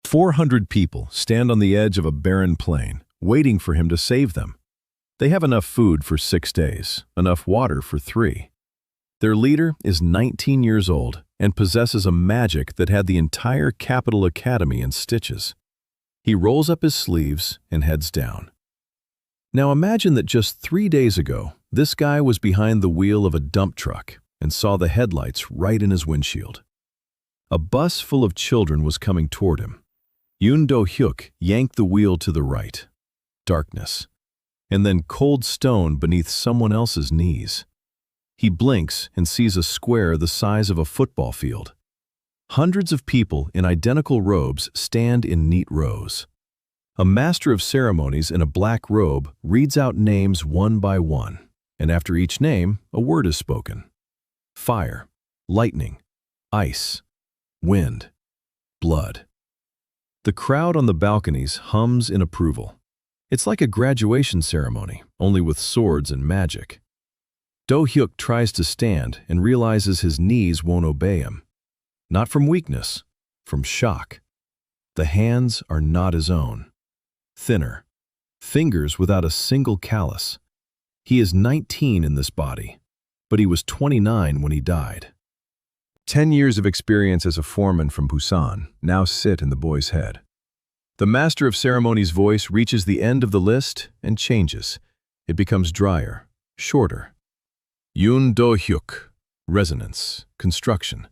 400 people stand on the edge of a barren plain, waiting for him to save them. They have enough food for 6 days, enough water for 3. Their leader is 19 years old and possesses a magic that had the entire Capital Academy in stitches. He rolls up his sleeves and heads down. Now imagine that just 3 days ago, this guy was behind the wheel of a dump truck and saw the headlights right in his windshield. A bus full of children was coming toward him. Yoon Do Hyuk yanked the wheel to the right. Darkness. And then cold stone beneath someone else's knees. He blinks and sees a square the size of a football field. Hundreds of people in identical robes stand in neat rows. A master of ceremonies in a black robe reads out names one by one, and after each name, a word is spoken. Fire, lightning, ice, wind, blood. The crowd on the balconies hums in approval. It's like a graduation ceremony, only with swords and magic. Do Hyuk tries to stand and realizes his knees won't obey him. Not from weakness, from shock. The hands are not his own. Thinner. Fingers without a single callus. He is 19 in this body, but he was 29 when he died. 10 years of experience as a foreman from Hwasong now sit in the boy's head. The master of ceremonies' voice reaches the end of the list and changes. It becomes drier, shorter. Yoon Do Hyuk, resonance, construction,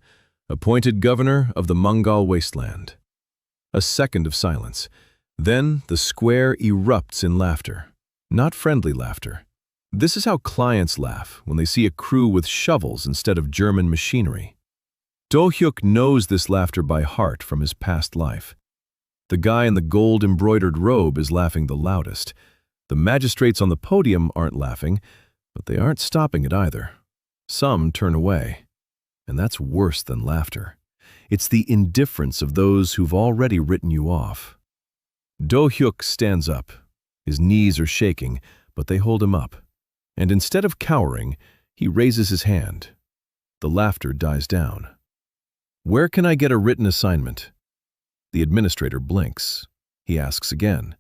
appointed governor of the Mangal Wasteland. A second of silence. Then the square erupts in laughter. Not friendly laughter. This is how clients laugh when they see a crew with shovels instead of German machinery. Do Hyuk knows this laughter by heart from his past life. The guy in the gold-embroidered robe is laughing the loudest. The magistrates on the podium aren't laughing, but they aren't stopping it either. Some turn away, and that's worse than laughter. It's the indifference of those who've already written you off. Do Hyuk stands up. His knees are shaking, but they hold him up. And instead of cowering, he raises his hand. The laughter dies down. Where can I get a written assignment? The administrator blinks. He asks again.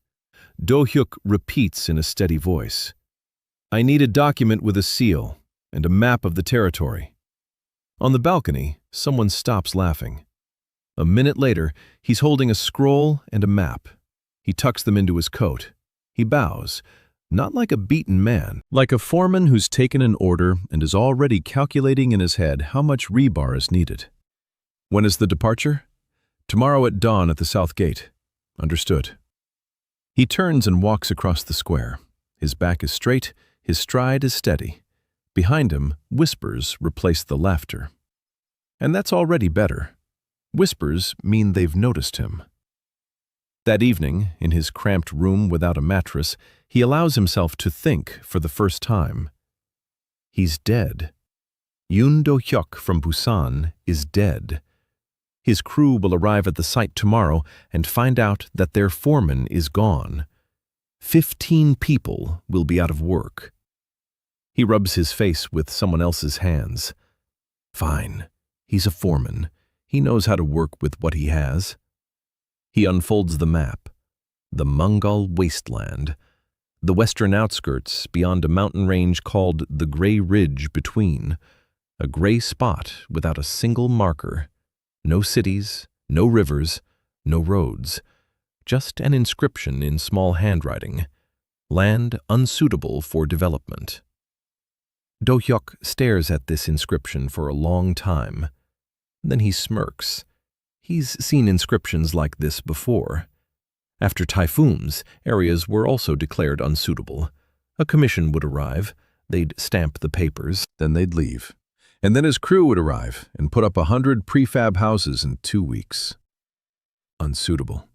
Do Hyuk repeats in a steady voice. I need a document with a seal and a map of the territory. On the balcony, someone stops laughing. A minute later, he's holding a scroll and a map. He tucks them into his coat. He bows, not like a beaten man, like a foreman who's taken an order and is already calculating in his head how much rebar is needed. When is the departure? Tomorrow at dawn at the south gate. Understood. He turns and walks across the square. His back is straight, his stride is steady. Behind him, whispers replace the laughter. And that's already better. Whispers mean they've noticed him. That evening, in his cramped room without a mattress, he allows himself to think for the first time. He's dead. Yoon Do Hyuk from Hwasong is dead. His crew will arrive at the site tomorrow and find out that their foreman is gone. 15 people will be out of work. He rubs his face with someone else's hands. Fine. He's a foreman. He knows how to work with what he has. He unfolds the map. The Mangal Wasteland. The western outskirts beyond a mountain range called the Gray Ridge between. A gray spot without a single marker. No cities, no rivers, no roads. Just an inscription in small handwriting. Land unsuitable for development. Do Hyuk stares at this inscription for a long time. Then he smirks. He's seen inscriptions like this before. After typhoons, areas were also declared unsuitable. A commission would arrive, they'd stamp the papers, then they'd leave. And then his crew would arrive and put up 100 prefab houses in 2 weeks. Unsuitable.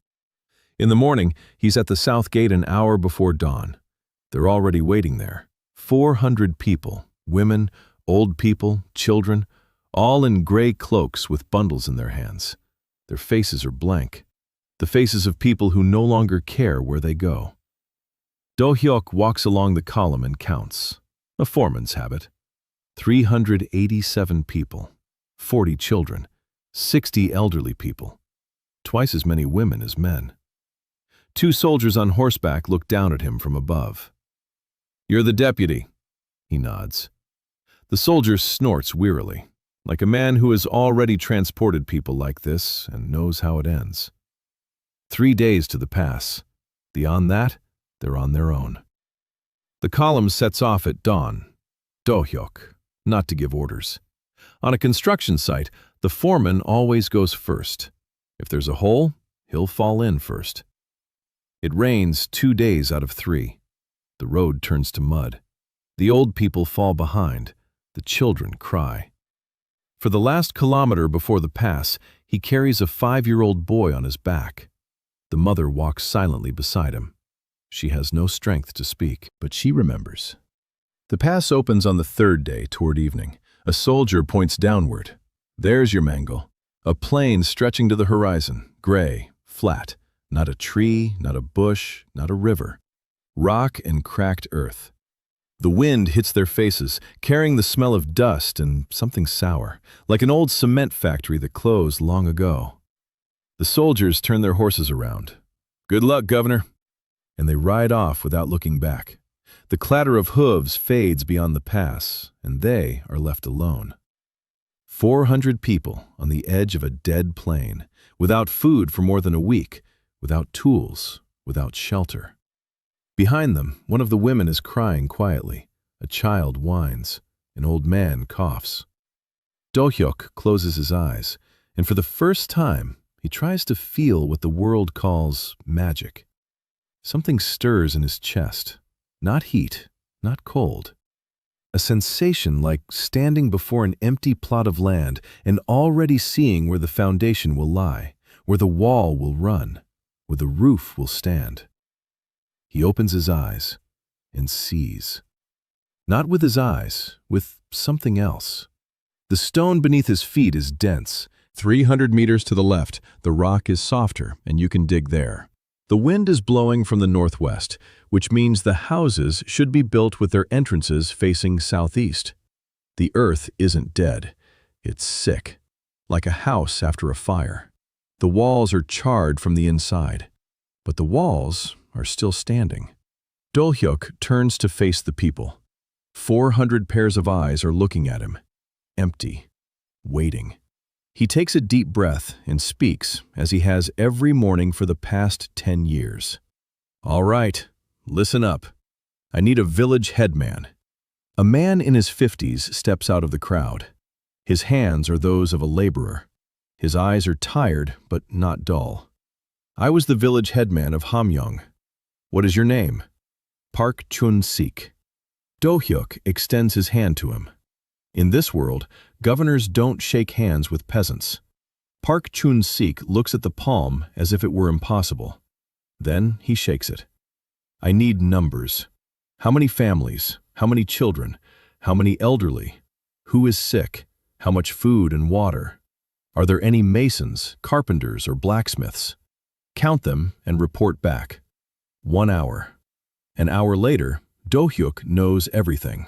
In the morning, he's at the south gate an hour before dawn. They're already waiting there. 400 people, women, old people, children, all in gray cloaks with bundles in their hands. Their faces are blank. The faces of people who no longer care where they go. Do Hyuk walks along the column and counts. A foreman's habit. 387 people, 40 children, 60 elderly people. twice as many women as men. Two soldiers on horseback look down at him from above. "You're the deputy," he nods. The soldier snorts wearily, like a man who has already transported people like this and knows how it ends. 3 days to the pass. Beyond that, they're on their own. The column sets off at dawn. Do Hyuk, not to give orders. On a construction site, the foreman always goes first. If there's a hole, he'll fall in first. It rains 2 days out of 3. The road turns to mud. The old people fall behind. The children cry. For the last kilometer before the pass, he carries a 5-year-old boy on his back. The mother walks silently beside him. She has no strength to speak, but she remembers. The pass opens on the 3rd day toward evening. A soldier points downward. There's your Mangal. A plain stretching to the horizon, gray, flat. Not a tree, not a bush, not a river. Rock and cracked earth. The wind hits their faces, carrying the smell of dust and something sour, like an old cement factory that closed long ago. The soldiers turn their horses around. "Good luck, Governor." And they ride off without looking back. The clatter of hooves fades beyond the pass, and they are left alone. 400 people on the edge of a dead plain, without food for more than a week, without tools, without shelter. Behind them, one of the women is crying quietly. A child whines. An old man coughs. Do Hyuk closes his eyes, and for the first time, he tries to feel what the world calls magic. Something stirs in his chest. Not heat, not cold. A sensation like standing before an empty plot of land and already seeing where the foundation will lie, where the wall will run, where the roof will stand. He opens his eyes and sees. Not with his eyes, with something else. The stone beneath his feet is dense. 300 meters to the left, the rock is softer and you can dig there. The wind is blowing from the northwest, which means the houses should be built with their entrances facing southeast. The earth isn't dead. It's sick, like a house after a fire. The walls are charred from the inside, but the walls are still standing. Do Hyuk turns to face the people. 400 pairs of eyes are looking at him, empty, waiting. He takes a deep breath and speaks as he has every morning for the past 10 years. "All right, listen up. I need a village headman." A man in his 50s steps out of the crowd. His hands are those of a laborer. His eyes are tired but not dull. "I was the village headman of Hwasong. What is your name?" "Park Chun-sik." Do Hyuk extends his hand to him. In this world, governors don't shake hands with peasants. Park Chun-sik looks at the palm as if it were impossible. Then he shakes it. "I need numbers. How many families? How many children? How many elderly? Who is sick? How much food and water? Are there any masons, carpenters, or blacksmiths? Count them and report back." 1 hour. An hour later, Do Hyuk knows everything.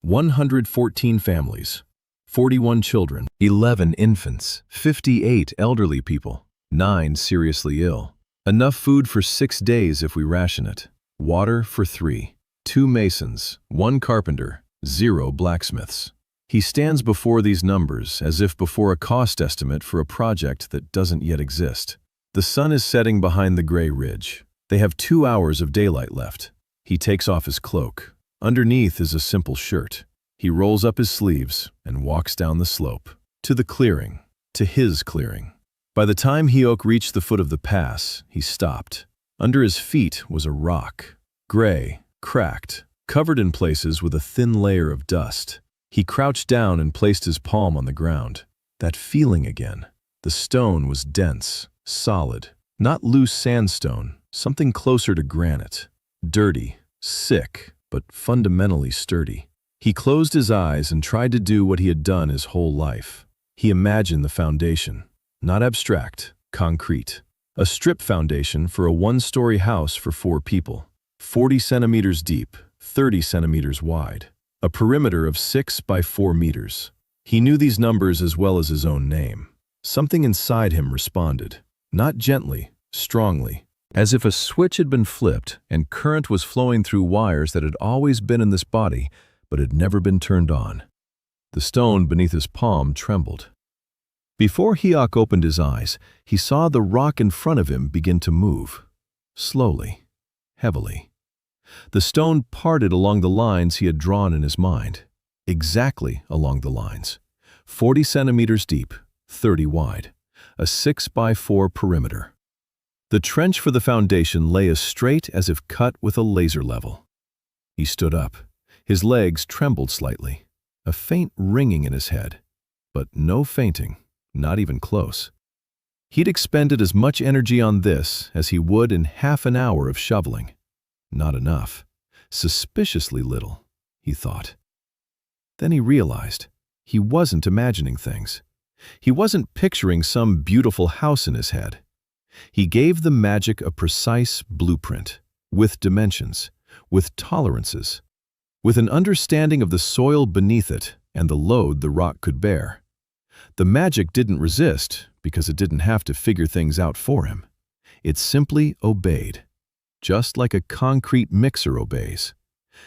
114 families, 41 children, 11 infants, 58 elderly people, 9 seriously ill. Enough food for 6 days if we ration it. Water for 3. 2 masons, 1 carpenter, 0 blacksmiths. He stands before these numbers as if before a cost estimate for a project that doesn't yet exist. The sun is setting behind the gray ridge. They have 2 hours of daylight left. He takes off his cloak. Underneath is a simple shirt. He rolls up his sleeves and walks down the slope. To the clearing. To his clearing. By the time Hyuk reached the foot of the pass, he stopped. Under his feet was a rock. Gray, cracked, covered in places with a thin layer of dust. He crouched down and placed his palm on the ground. That feeling again. The stone was dense, solid. Not loose sandstone, something closer to granite. Dirty, sick, but fundamentally sturdy. He closed his eyes and tried to do what he had done his whole life. He imagined the foundation, not abstract, concrete. A strip foundation for a 1-story house for 4 people, 40 centimeters deep, 30 centimeters wide. A perimeter of 6 by 4 meters. He knew these numbers as well as his own name. Something inside him responded. Not gently, strongly, as if a switch had been flipped and current was flowing through wires that had always been in this body but had never been turned on. The stone beneath his palm trembled. Before Hyuk opened his eyes, he saw the rock in front of him begin to move, slowly, heavily. The stone parted along the lines he had drawn in his mind, exactly along the lines, 40 centimeters deep, 30 wide, a 6x4 perimeter. The trench for the foundation lay as straight as if cut with a laser level. He stood up. His legs trembled slightly, a faint ringing in his head, but no fainting, not even close. He'd expended as much energy on this as he would in half an hour of shoveling. Not enough. Suspiciously little, he thought. Then he realized he wasn't imagining things. He wasn't picturing some beautiful house in his head. He gave the magic a precise blueprint, with dimensions, with tolerances, with an understanding of the soil beneath it and the load the rock could bear. The magic didn't resist because it didn't have to figure things out for him. It simply obeyed, just like a concrete mixer obeys.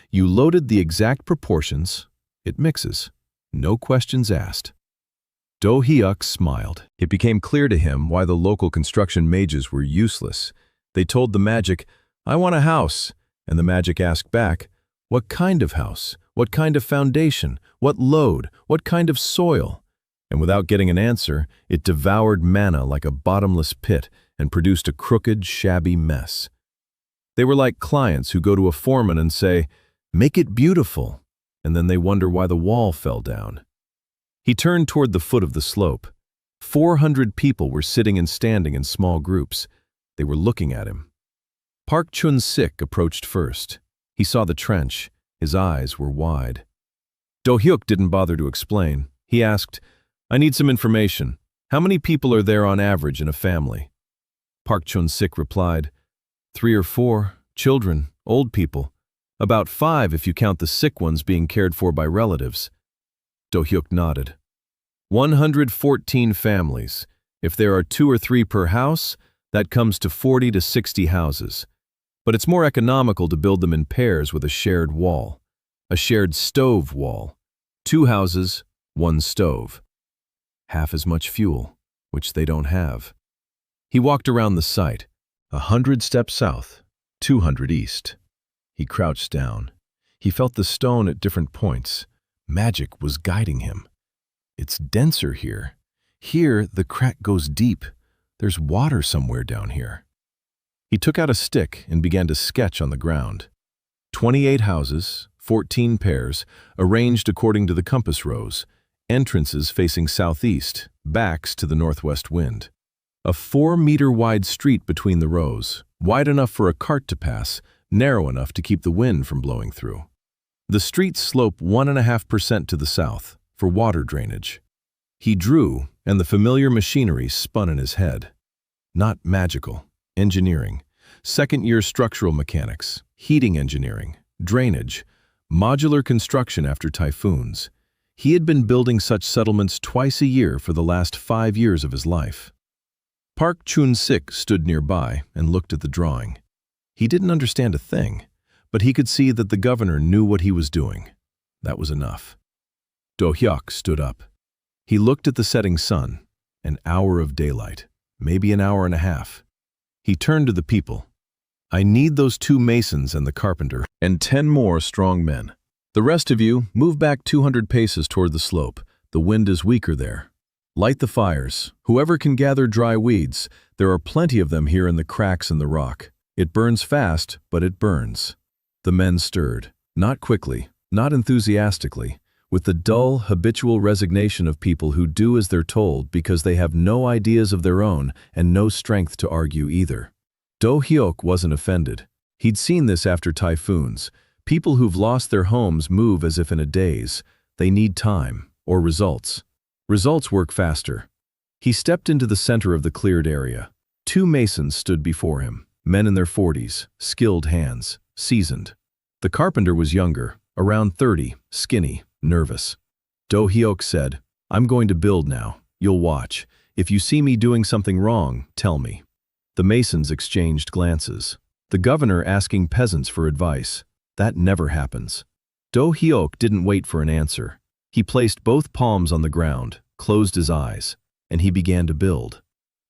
You loaded the exact proportions, it mixes, no questions asked. Do Hyuk smiled. It became clear to him why the local construction mages were useless. They told the magic, "I want a house," and the magic asked back, "What kind of house? What kind of foundation? What load? What kind of soil?" And without getting an answer, it devoured manna like a bottomless pit and produced a crooked, shabby mess. They were like clients who go to a foreman and say, "Make it beautiful," and then they wonder why the wall fell down. He turned toward the foot of the slope. 400 people were sitting and standing in small groups. They were looking at him. Park Chun-sik approached first. He saw the trench. His eyes were wide. Do Hyuk didn't bother to explain. He asked, "I need some information. How many people are there on average in a family?" Park Chun-sik replied, 3 or 4, children, old people. About 5 if you count the sick ones being cared for by relatives. Do Hyuk nodded. 114 families. If there are 2 or 3 per house, that comes to 40 to 60 houses. But it's more economical to build them in pairs with a shared wall. A shared stove wall. 2 houses, 1 stove. Half as much fuel, which they don't have. He walked around the site, 100 steps south, 200 east. He crouched down. He felt the stone at different points. Magic was guiding him. It's denser here. Here, the crack goes deep. There's water somewhere down here. He took out a stick and began to sketch on the ground. 28 houses, 14 pairs, arranged according to the compass rose, entrances facing southeast, backs to the northwest wind. A 4-meter-wide street between the rows, wide enough for a cart to pass, narrow enough to keep the wind from blowing through. The streets slope 1.5% to the south, for water drainage. He drew, and the familiar machinery spun in his head. Not magical, engineering, second-year structural mechanics, heating engineering, drainage, modular construction after typhoons. He had been building such settlements twice a year for the last 5 years of his life. Park Chun-sik stood nearby and looked at the drawing. He didn't understand a thing, but he could see that the governor knew what he was doing. That was enough. Do Hyuk stood up. He looked at the setting sun, an hour of daylight, maybe an hour and a half. He turned to the people. "I need those 2 masons and the carpenter, and 10 more strong men. The rest of you, move back 200 paces toward the slope. The wind is weaker there. Light the fires. Whoever can gather dry weeds. There are plenty of them here in the cracks in the rock. It burns fast, but it burns." The men stirred, not quickly, not enthusiastically, with the dull, habitual resignation of people who do as they're told because they have no ideas of their own and no strength to argue either. Do Hyuk wasn't offended. He'd seen this after typhoons. People who've lost their homes move as if in a daze. They need time, or results. Results work faster. He stepped into the center of the cleared area. 2 masons stood before him, men in their 40s, skilled hands, seasoned. The carpenter was younger, around 30, skinny, nervous. Do Hyuk said, "I'm going to build now. You'll watch. If you see me doing something wrong, tell me." The masons exchanged glances. The governor asking peasants for advice. That never happens. Do Hyuk didn't wait for an answer. He placed both palms on the ground, closed his eyes, and he began to build.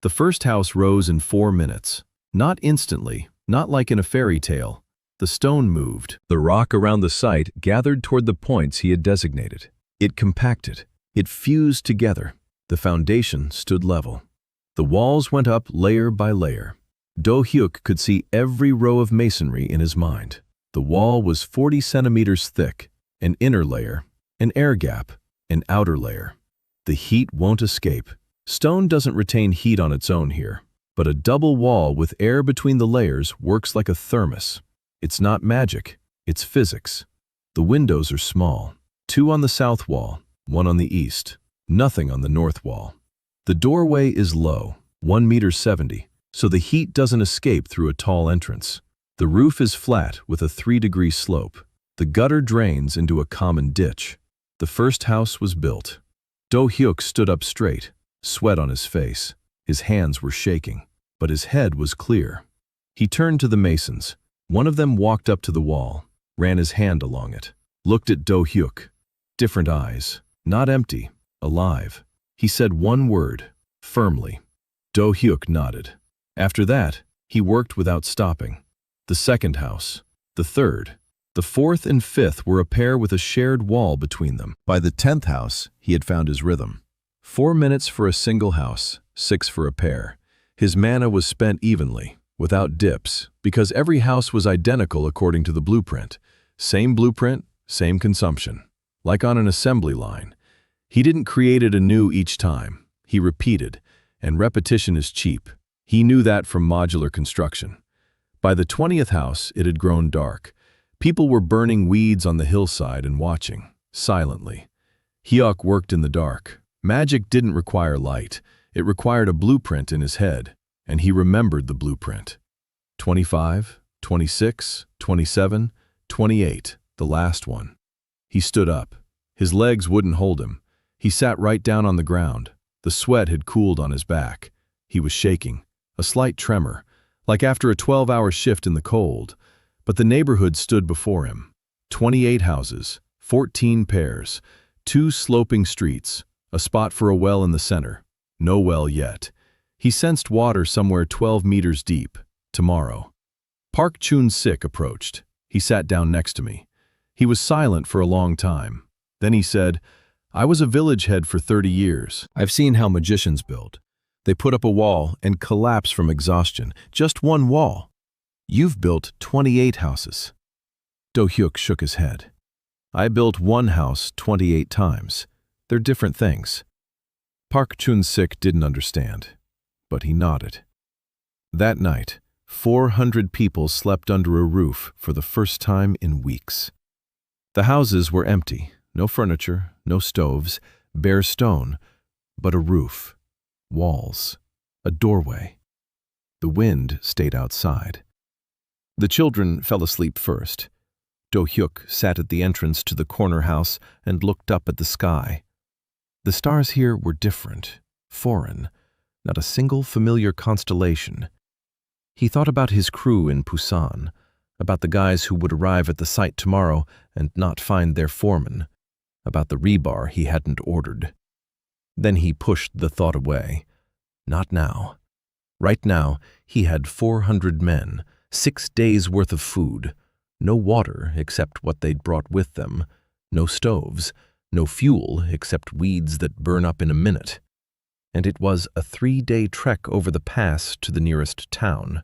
The first house rose in 4 minutes. Not instantly, not like in a fairy tale. The stone moved. The rock around the site gathered toward the points he had designated. It compacted. It fused together. The foundation stood level. The walls went up layer by layer. Do Hyuk could see every row of masonry in his mind. The wall was 40 centimeters thick, an inner layer, an air gap, an outer layer. The heat won't escape. Stone doesn't retain heat on its own here, but a double wall with air between the layers works like a thermos. It's not magic, it's physics. The windows are small, 2 on the south wall, 1 on the east, nothing on the north wall. The doorway is low, 1.70 meters, so the heat doesn't escape through a tall entrance. The roof is flat with a 3-degree slope. The gutter drains into a common ditch. The first house was built. Do Hyuk stood up straight, sweat on his face. His hands were shaking, but his head was clear. He turned to the masons. One of them walked up to the wall, ran his hand along it, looked at Do Hyuk. Different eyes, not empty, alive. He said one word, firmly. Do Hyuk nodded. After that, he worked without stopping. The second house, the third, the fourth and fifth were a pair with a shared wall between them. By the 10th house, he had found his rhythm. 4 minutes for a single house, 6 for a pair. His mana was spent evenly, without dips, because every house was identical according to the blueprint. Same blueprint, same consumption. Like on an assembly line. He didn't create it anew each time. He repeated, and repetition is cheap. He knew that from modular construction. By the 20th house, it had grown dark. People were burning weeds on the hillside and watching, silently. Hyuk worked in the dark. Magic didn't require light. It required a blueprint in his head, and he remembered the blueprint. 25, 26, 27, 28, the last one. He stood up. His legs wouldn't hold him. He sat right down on the ground. The sweat had cooled on his back. He was shaking, a slight tremor, like after a 12-hour shift in the cold. But the neighborhood stood before him. 28 houses, 14 pairs, 2 sloping streets, a spot for a well in the center. No well yet. He sensed water somewhere 12 meters deep. Tomorrow. Park Chun-sik approached. He sat down next to me. He was silent for a long time. Then he said, "I was a village head for 30 years. I've seen how magicians build. They put up a wall and collapse from exhaustion. Just one wall. You've built 28 houses." Do Hyuk shook his head. "I built one house 28 times. They're different things." Park Chun-sik didn't understand, but he nodded. That night, 400 people slept under a roof for the first time in weeks. The houses were empty, no furniture, no stoves, bare stone, but a roof, walls, a doorway. The wind stayed outside. The children fell asleep first. Do Hyuk sat at the entrance to the corner house and looked up at the sky. The stars here were different, foreign, not a single familiar constellation. He thought about his crew in Busan, about the guys who would arrive at the site tomorrow and not find their foreman, about the rebar he hadn't ordered. Then he pushed the thought away. Not now. Right now, he had 400 men, 6 days' worth of food, no water except what they'd brought with them, no stoves, no fuel except weeds that burn up in a minute. And it was a 3-day trek over the pass to the nearest town.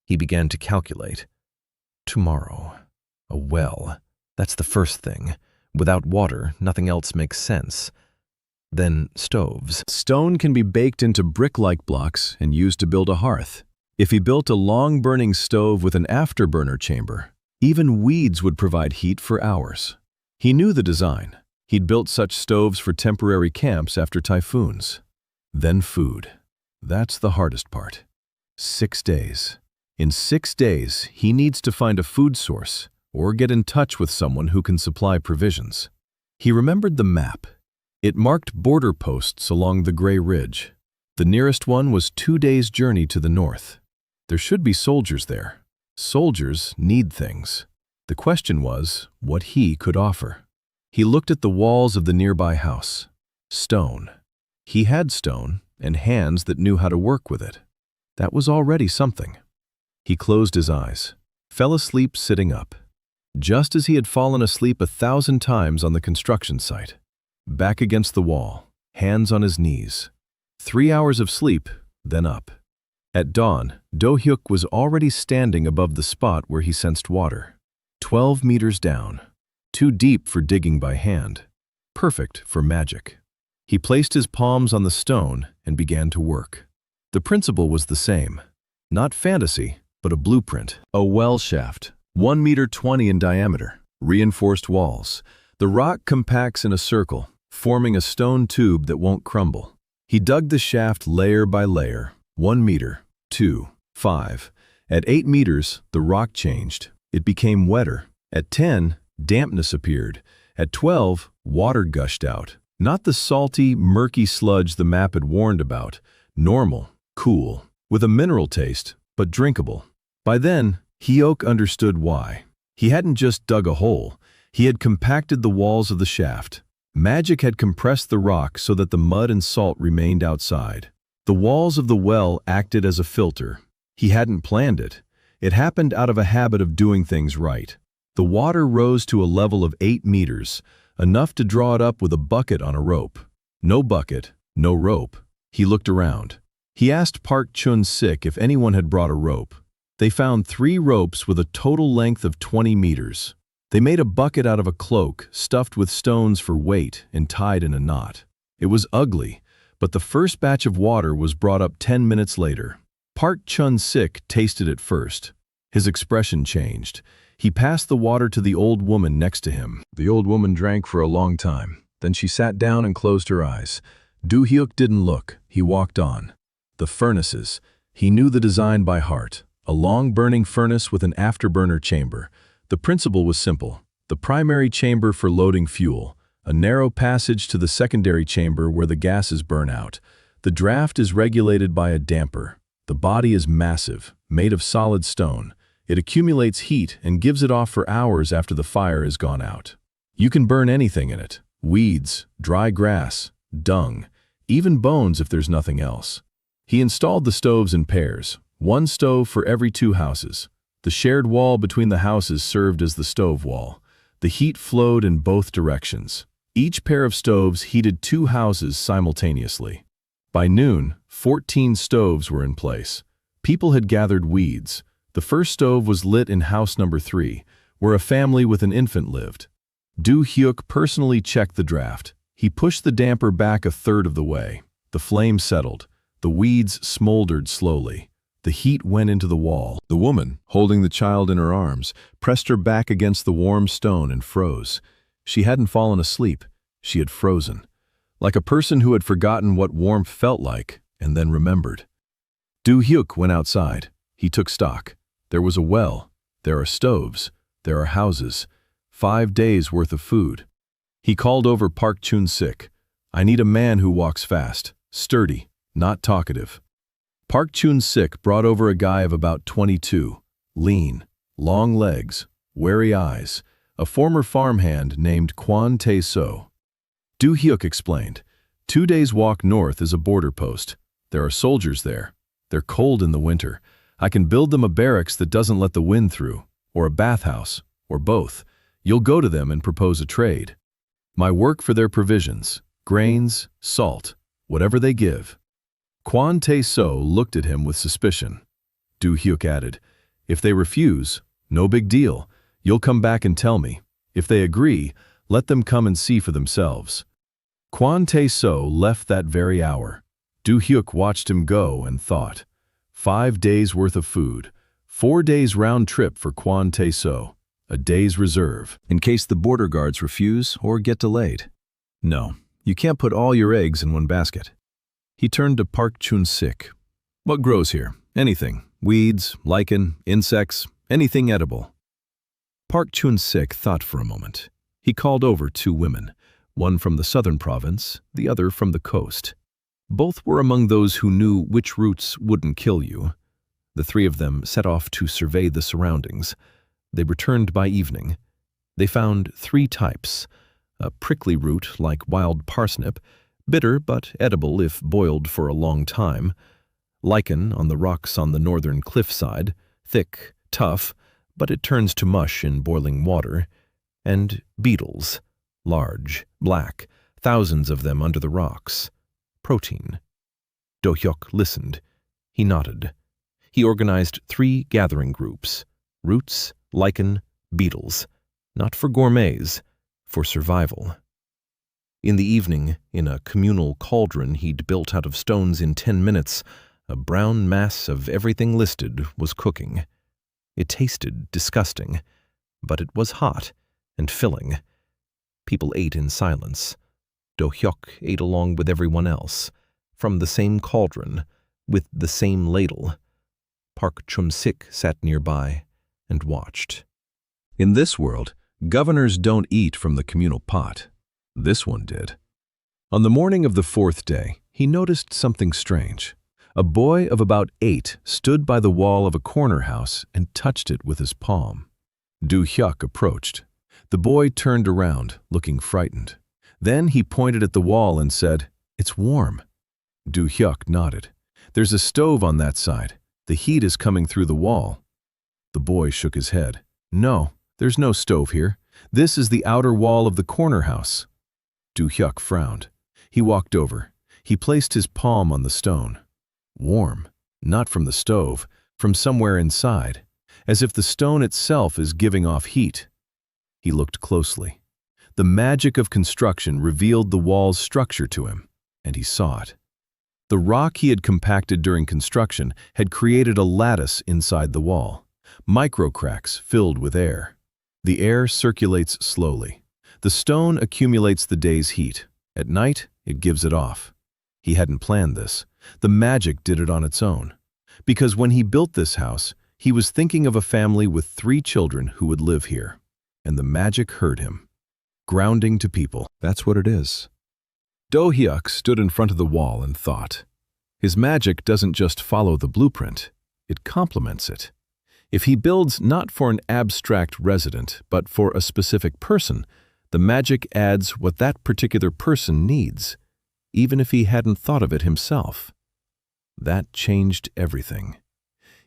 He began to calculate. Tomorrow. A well. That's the first thing. Without water, nothing else makes sense. Then stoves. Stone can be baked into brick-like blocks and used to build a hearth. If he built a long-burning stove with an afterburner chamber, even weeds would provide heat for hours. He knew the design. He'd built such stoves for temporary camps after typhoons. Then food. That's the hardest part. 6 days. In 6 days, he needs to find a food source or get in touch with someone who can supply provisions. He remembered the map. It marked border posts along the Gray Ridge. The nearest one was 2 days' journey to the north. There should be soldiers there. Soldiers need things. The question was what he could offer. He looked at the walls of the nearby house. Stone. He had stone and hands that knew how to work with it. That was already something. He closed his eyes, fell asleep sitting up, just as he had fallen asleep 1,000 times on the construction site. Back against the wall, hands on his knees. 3 hours of sleep, then up. At dawn, Do Hyuk was already standing above the spot where he sensed water. 12 meters down. Too deep for digging by hand. Perfect for magic. He placed his palms on the stone and began to work. The principle was the same. Not fantasy, but a blueprint. A well shaft, 1 meter 20 in diameter. Reinforced walls. The rock compacts in a circle, forming a stone tube that won't crumble. He dug the shaft layer by layer. 1 meter, 2, 5. At 8 meters, the rock changed. It became wetter. At 10, dampness appeared. At 12, water gushed out. Not the salty, murky sludge the map had warned about. Normal, cool, with a mineral taste, but drinkable. By then, Hyuk understood why. He hadn't just dug a hole. He had compacted the walls of the shaft. Magic had compressed the rock so that the mud and salt remained outside. The walls of the well acted as a filter. He hadn't planned it. It happened out of a habit of doing things right. The water rose to a level of 8 meters, enough to draw it up with a bucket on a rope. No bucket, no rope. He looked around. He asked Park Chun-sik if anyone had brought a rope. They found 3 ropes with a total length of 20 meters. They made a bucket out of a cloak, stuffed with stones for weight and tied in a knot. It was ugly, but the first batch of water was brought up 10 minutes later. Park Chun-sik tasted it first. His expression changed. He passed the water to the old woman next to him. The old woman drank for a long time. Then she sat down and closed her eyes. Do Hyuk didn't look. He walked on. The furnaces. He knew the design by heart. A long burning furnace with an afterburner chamber. The principle was simple. The primary chamber for loading fuel. A narrow passage to the secondary chamber where the gases burn out. The draft is regulated by a damper. The body is massive, made of solid stone. It accumulates heat and gives it off for hours after the fire has gone out. You can burn anything in it. Weeds, dry grass, dung, even bones if there's nothing else. He installed the stoves in pairs, 1 stove for every 2 houses. The shared wall between the houses served as the stove wall. The heat flowed in both directions. Each pair of stoves heated 2 houses simultaneously. By noon, 14 stoves were in place. People had gathered weeds. The first stove was lit in house number 3, where a family with an infant lived. Do Hyuk personally checked the draft. He pushed the damper back 1/3 of the way. The flame settled. The weeds smoldered slowly. The heat went into the wall. The woman, holding the child in her arms, pressed her back against the warm stone and froze. She hadn't fallen asleep. She had frozen. Like a person who had forgotten what warmth felt like and then remembered. Do Hyuk went outside. He took stock. There was a well. There are stoves. There are houses. 5 days' worth of food. He called over Park Chun-sik. I need a man who walks fast, sturdy, not talkative. Park Chun-sik brought over a guy of about 22, lean, long legs, wary eyes, a former farmhand named Kwon Tae-so. Do Hyuk explained, 2 days' walk north is a border post. There are soldiers there. They're cold in the winter. I can build them a barracks that doesn't let the wind through, or a bathhouse, or both. You'll go to them and propose a trade. My work for their provisions, grains, salt, whatever they give. Kwon Tae-so looked at him with suspicion. Do Hyuk added, if they refuse, no big deal. You'll come back and tell me. If they agree, let them come and see for themselves. Kwon Tae-so left that very hour. Do Hyuk watched him go and thought. 5 days' worth of food, 4 days round trip for Kwon Tae-so, a day's reserve, in case the border guards refuse or get delayed. No, you can't put all your eggs in one basket. He turned to Park Chun-sik. What grows here? Anything. Weeds, lichen, insects, anything edible. Park Chun-sik thought for a moment. He called over 2 women, one from the southern province, the other from the coast. Both were among those who knew which routes wouldn't kill you. The three of them set off to survey the surroundings. They returned by evening. They found three types: a prickly root like wild parsnip, bitter but edible if boiled for a long time; lichen on the rocks on the northern cliffside, thick, tough, but it turns to mush in boiling water; and beetles, large, black, thousands of them under the rocks. Protein. Do Hyuk listened. He nodded. He organized 3 gathering groups: roots, lichen, beetles. Not for gourmets, for survival. In the evening, in a communal cauldron he'd built out of stones in 10 minutes, a brown mass of everything listed was cooking. It tasted disgusting, but it was hot and filling. People ate in silence. Do Hyuk ate along with everyone else, from the same cauldron, with the same ladle. Park Chum-sik sat nearby and watched. In this world, governors don't eat from the communal pot. This one did. On the morning of the 4th day, he noticed something strange. A boy of about 8 stood by the wall of a corner house and touched it with his palm. Do Hyuk approached. The boy turned around, looking frightened. Then he pointed at the wall and said, "It's warm." Do Hyuk nodded. "There's a stove on that side. The heat is coming through the wall." The boy shook his head. "No, there's no stove here. This is the outer wall of the corner house." Do Hyuk frowned. He walked over. He placed his palm on the stone. Warm, not from the stove, from somewhere inside, as if the stone itself is giving off heat. He looked closely. The magic of construction revealed the wall's structure to him, and he saw it. The rock he had compacted during construction had created a lattice inside the wall, micro cracks filled with air. The air circulates slowly. The stone accumulates the day's heat. At night, it gives it off. He hadn't planned this. The magic did it on its own. Because when he built this house, he was thinking of a family with 3 children who would live here. And the magic hurt him. Grounding to people, that's what it is. Do Hyuk stood in front of the wall and thought. His magic doesn't just follow the blueprint, it complements it. If he builds not for an abstract resident, but for a specific person, the magic adds what that particular person needs, even if he hadn't thought of it himself. That changed everything.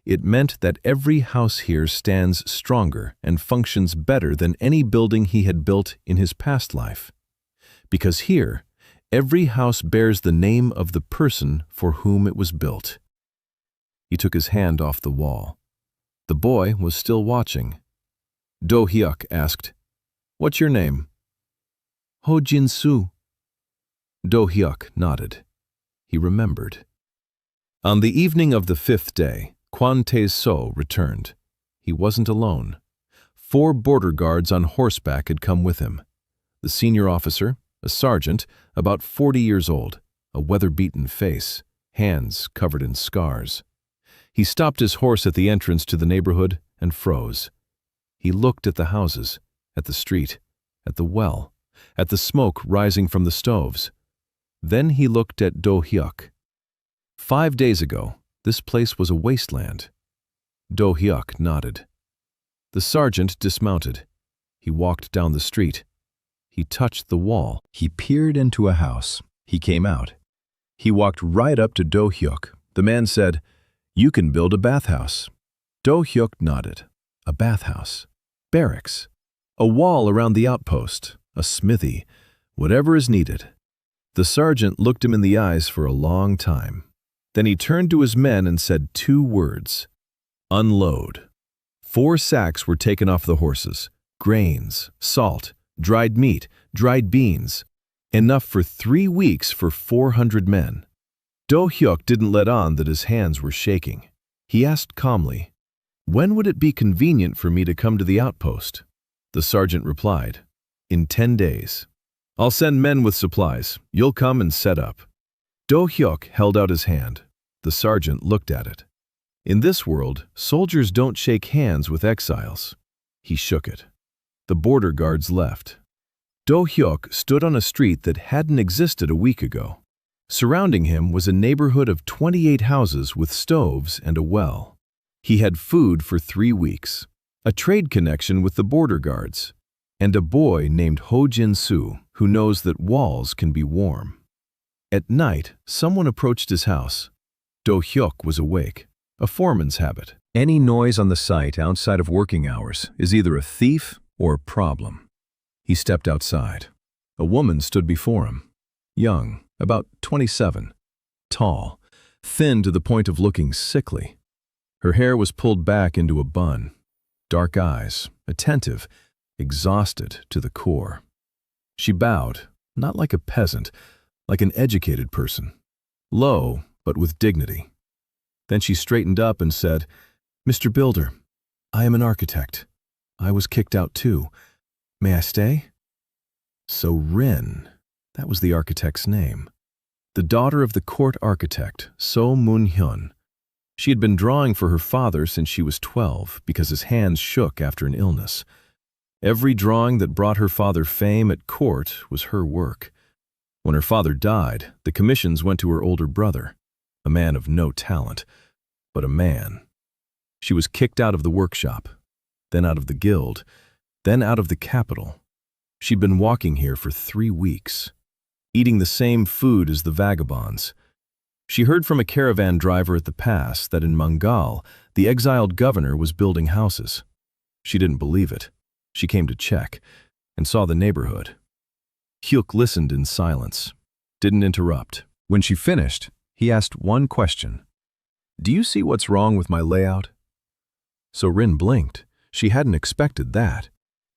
It meant that every house here stands stronger and functions better than any building he had built in his past life. Because here, every house bears the name of the person for whom it was built. He took his hand off the wall. The boy was still watching. Do Hyuk asked, "What's your name?" "Ho Jin-soo." Do Hyuk nodded. He remembered. On the evening of the 5th day, Kwon Tae-so returned. He wasn't alone. 4 border guards on horseback had come with him. The senior officer, a sergeant, about 40 years old, a weather-beaten face, hands covered in scars. He stopped his horse at the entrance to the neighborhood and froze. He looked at the houses, at the street, at the well, at the smoke rising from the stoves. Then he looked at Do Hyuk. 5 days ago, this place was a wasteland. Do Hyuk nodded. The sergeant dismounted. He walked down the street. He touched the wall. He peered into a house. He came out. He walked right up to Do Hyuk. The man said, "You can build a bathhouse." Do Hyuk nodded. A bathhouse. Barracks. A wall around the outpost. A smithy. Whatever is needed. The sergeant looked him in the eyes for a long time. Then he turned to his men and said 2 words. Unload. 4 sacks were taken off the horses. Grains, salt, dried meat, dried beans. Enough for 3 weeks for 400 men. Do Hyuk didn't let on that his hands were shaking. He asked calmly, "When would it be convenient for me to come to the outpost?" The sergeant replied, "In 10 days. I'll send men with supplies. You'll come and set up." Do Hyuk held out his hand. The sergeant looked at it. In this world, soldiers don't shake hands with exiles. He shook it. The border guards left. Do Hyuk stood on a street that hadn't existed a week ago. Surrounding him was a neighborhood of 28 houses with stoves and a well. He had food for 3 weeks, a trade connection with the border guards, and a boy named Ho Jin-soo who knows that walls can be warm. At night, someone approached his house. Do Hyuk was awake, a foreman's habit. Any noise on the site outside of working hours is either a thief or a problem. He stepped outside. A woman stood before him, young, about 27, tall, thin to the point of looking sickly. Her hair was pulled back into a bun, dark eyes, attentive, exhausted to the core. She bowed, not like a peasant, like an educated person, low but with dignity. Then she straightened up and said, "Mr. Builder, I am an architect. I was kicked out too. May I stay?" So Rin, that was the architect's name. The daughter of the court architect, So Moon-hyun. She had been drawing for her father since she was 12 because his hands shook after an illness. Every drawing that brought her father fame at court was her work. When her father died, the commissions went to her older brother, a man of no talent, but a man. She was kicked out of the workshop, then out of the guild, then out of the capital. She'd been walking here for 3 weeks, eating the same food as the vagabonds. She heard from a caravan driver at the pass that in Mangal, the exiled governor was building houses. She didn't believe it. She came to check and saw the neighborhood. Hyuk listened in silence, didn't interrupt. When she finished, he asked one question. "Do you see what's wrong with my layout?" So Rin blinked. She hadn't expected that.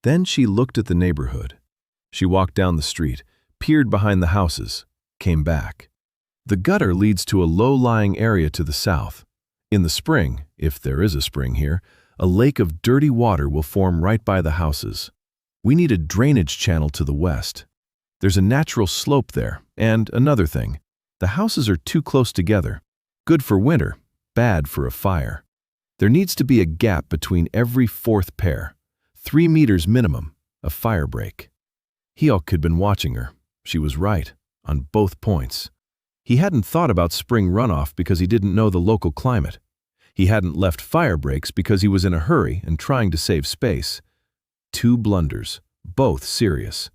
Then she looked at the neighborhood. She walked down the street, peered behind the houses, came back. The gutter leads to a low-lying area to the south. In the spring, if there is a spring here, a lake of dirty water will form right by the houses. We need a drainage channel to the west. There's a natural slope there, and another thing. The houses are too close together. Good for winter, bad for a fire. There needs to be a gap between every 4th pair. 3 meters minimum, a fire break. Hyuk had been watching her. She was right, on both points. He hadn't thought about spring runoff because he didn't know the local climate. He hadn't left fire breaks because he was in a hurry and trying to save space. 2 blunders, both serious.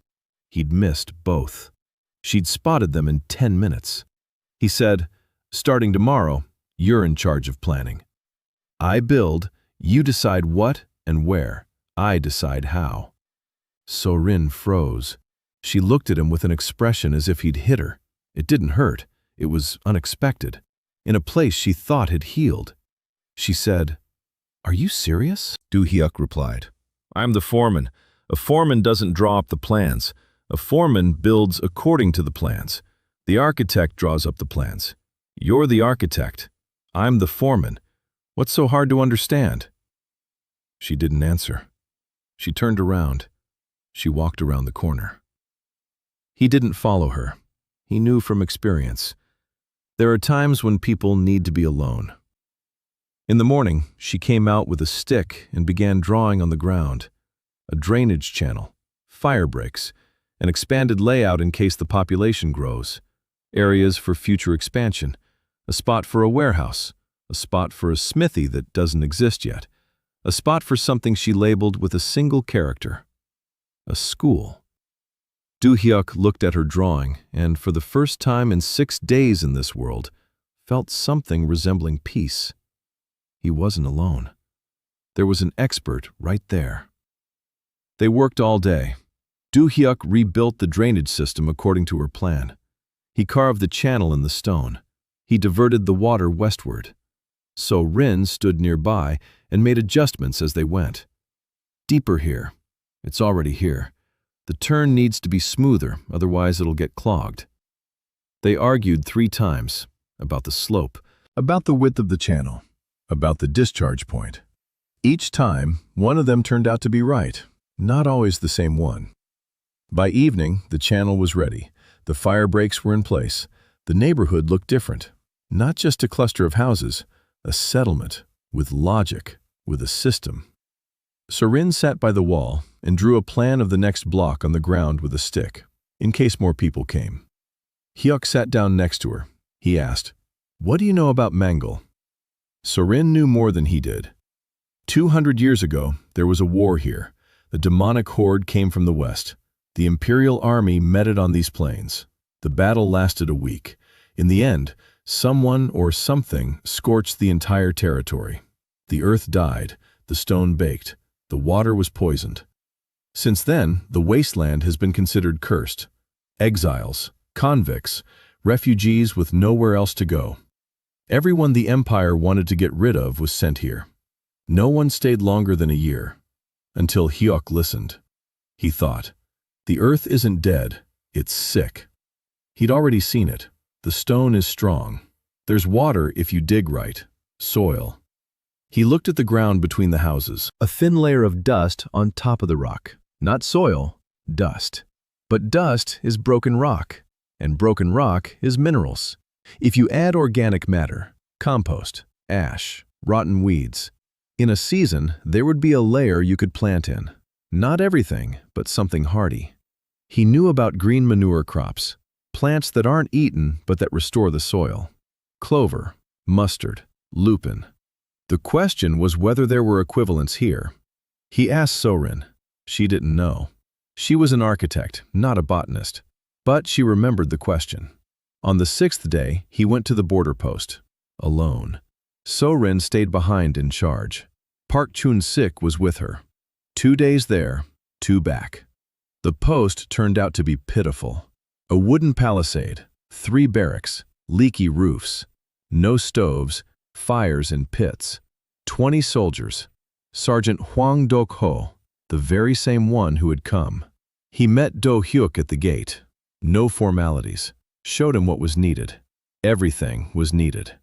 He'd missed both. She'd spotted them in 10 minutes. He said, "Starting tomorrow, you're in charge of planning. I build, you decide what and where. I decide how." So Rin froze. She looked at him with an expression as if he'd hit her. It didn't hurt. It was unexpected. In a place she thought had healed. She said, "Are you serious?" Do Hyuk replied, "I'm the foreman. A foreman doesn't draw up the plans. A foreman builds according to the plans. The architect draws up the plans. You're the architect. I'm the foreman. What's so hard to understand?" She didn't answer. She turned around. She walked around the corner. He didn't follow her. He knew from experience. There are times when people need to be alone. In the morning, she came out with a stick and began drawing on the ground. A drainage channel, fire breaks, an expanded layout in case the population grows, areas for future expansion, a spot for a warehouse, a spot for a smithy that doesn't exist yet, a spot for something she labeled with a single character, a school. Do Hyuk looked at her drawing and, for the first time in 6 days in this world, felt something resembling peace. He wasn't alone. There was an expert right there. They worked all day. Do Hyuk rebuilt the drainage system according to her plan. He carved the channel in the stone. He diverted the water westward. So Rin stood nearby and made adjustments as they went. "Deeper here. It's already here. The turn needs to be smoother, otherwise it'll get clogged." They argued 3 times about the slope, about the width of the channel, about the discharge point. Each time, one of them turned out to be right, not always the same one. By evening, the channel was ready. The fire breaks were in place. The neighborhood looked different. Not just a cluster of houses, a settlement, with logic, with a system. Rin sat by the wall and drew a plan of the next block on the ground with a stick, in case more people came. Hyuk sat down next to her. He asked, "What do you know about Mangal?" Sorin knew more than he did. 200 years ago, there was a war here. The demonic horde came from the west. The Imperial Army met it on these plains. The battle lasted a week. In the end, someone or something scorched the entire territory. The earth died, the stone baked, the water was poisoned. Since then, the wasteland has been considered cursed. Exiles, convicts, refugees with nowhere else to go. Everyone the Empire wanted to get rid of was sent here. No one stayed longer than a year, until Hyuk listened. He thought, the earth isn't dead, it's sick. He'd already seen it. The stone is strong. There's water if you dig right, soil. He looked at the ground between the houses, a thin layer of dust on top of the rock. Not soil, dust. But dust is broken rock, and broken rock is minerals. If you add organic matter, compost, ash, rotten weeds, in a season, there would be a layer you could plant in. Not everything, but something hardy. He knew about green manure crops, plants that aren't eaten but that restore the soil. Clover, mustard, lupin. The question was whether there were equivalents here. He asked Sorin. She didn't know. She was an architect, not a botanist. But she remembered the question. On the 6th day, he went to the border post, alone. Sorin stayed behind in charge. Park Chun-sik was with her. 2 days there, 2 back. The post turned out to be pitiful. A wooden palisade, 3 barracks, leaky roofs, no stoves, fires in pits. 20 soldiers. Sergeant Hwang Do-ho, the very same one who had come. He met Do Hyuk at the gate. No formalities. Showed him what was needed. Everything was needed.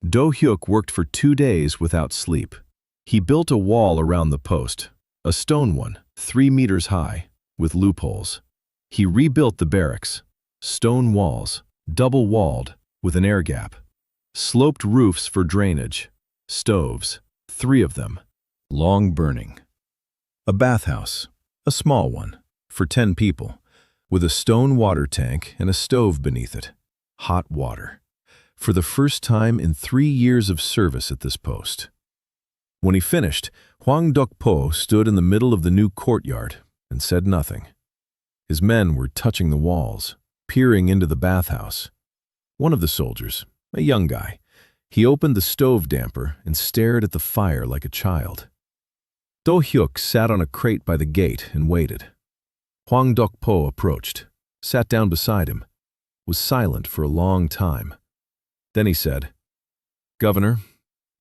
Do Hyuk worked for 2 days without sleep. He built a wall around the post, a stone one, 3 meters high, with loopholes. He rebuilt the barracks, stone walls, double-walled, with an air gap. Sloped roofs for drainage. Stoves, 3 of them, long burning. A bathhouse, a small one, for 10 people, with a stone water tank and a stove beneath it. Hot water. For the first time in 3 years of service at this post. When he finished, Hwang Do-po stood in the middle of the new courtyard and said nothing. His men were touching the walls, peering into the bathhouse. One of the soldiers, a young guy, he opened the stove damper and stared at the fire like a child. Do Hyuk sat on a crate by the gate and waited. Hwang Do-po approached, sat down beside him, was silent for a long time. Then he said, "Governor,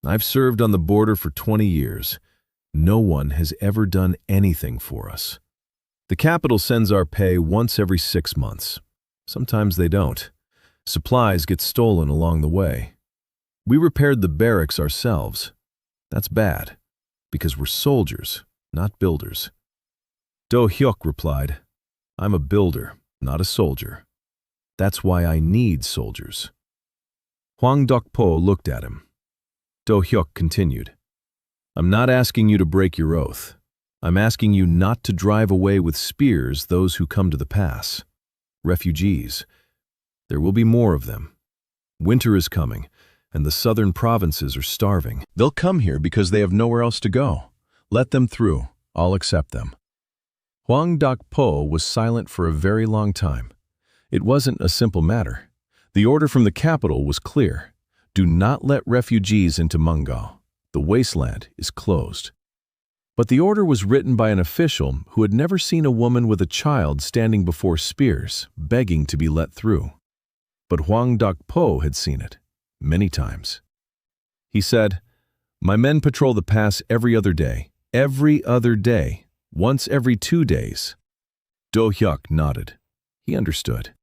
I've served on the border for 20 years. No one has ever done anything for us. The capital sends our pay once every 6 months. Sometimes they don't. Supplies get stolen along the way. We repaired the barracks ourselves. That's bad, because we're soldiers, not builders." Do Hyuk replied, "I'm a builder, not a soldier. That's why I need soldiers." Hwang Do-po looked at him. Do Hyuk continued, "I'm not asking you to break your oath. I'm asking you not to drive away with spears those who come to the pass. Refugees. There will be more of them. Winter is coming, and the southern provinces are starving. They'll come here because they have nowhere else to go. Let them through. I'll accept them." Hwang Do-po was silent for a very long time. It wasn't a simple matter. The order from the capital was clear. Do not let refugees into Mangal. The wasteland is closed. But the order was written by an official who had never seen a woman with a child standing before spears, begging to be let through. But Hwang Do-po had seen it, many times. He said, "My men patrol the pass every other day, once every 2 days." Do Hyuk nodded. He understood.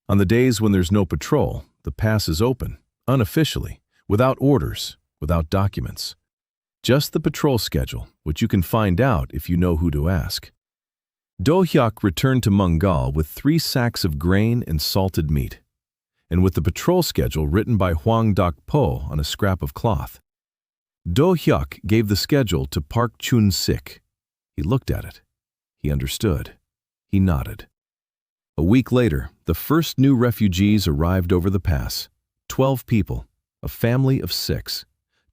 On the days when there's no patrol, the pass is open, unofficially, without orders, without documents. Just the patrol schedule, which you can find out if you know who to ask. Do Hyuk returned to Mangal with 3 sacks of grain and salted meat, and with the patrol schedule written by Hwang Do-po on a scrap of cloth. Do Hyuk gave the schedule to Park Chun-sik. He looked at it. He understood. He nodded. A week later, the first new refugees arrived over the pass. 12 people, a family of 6.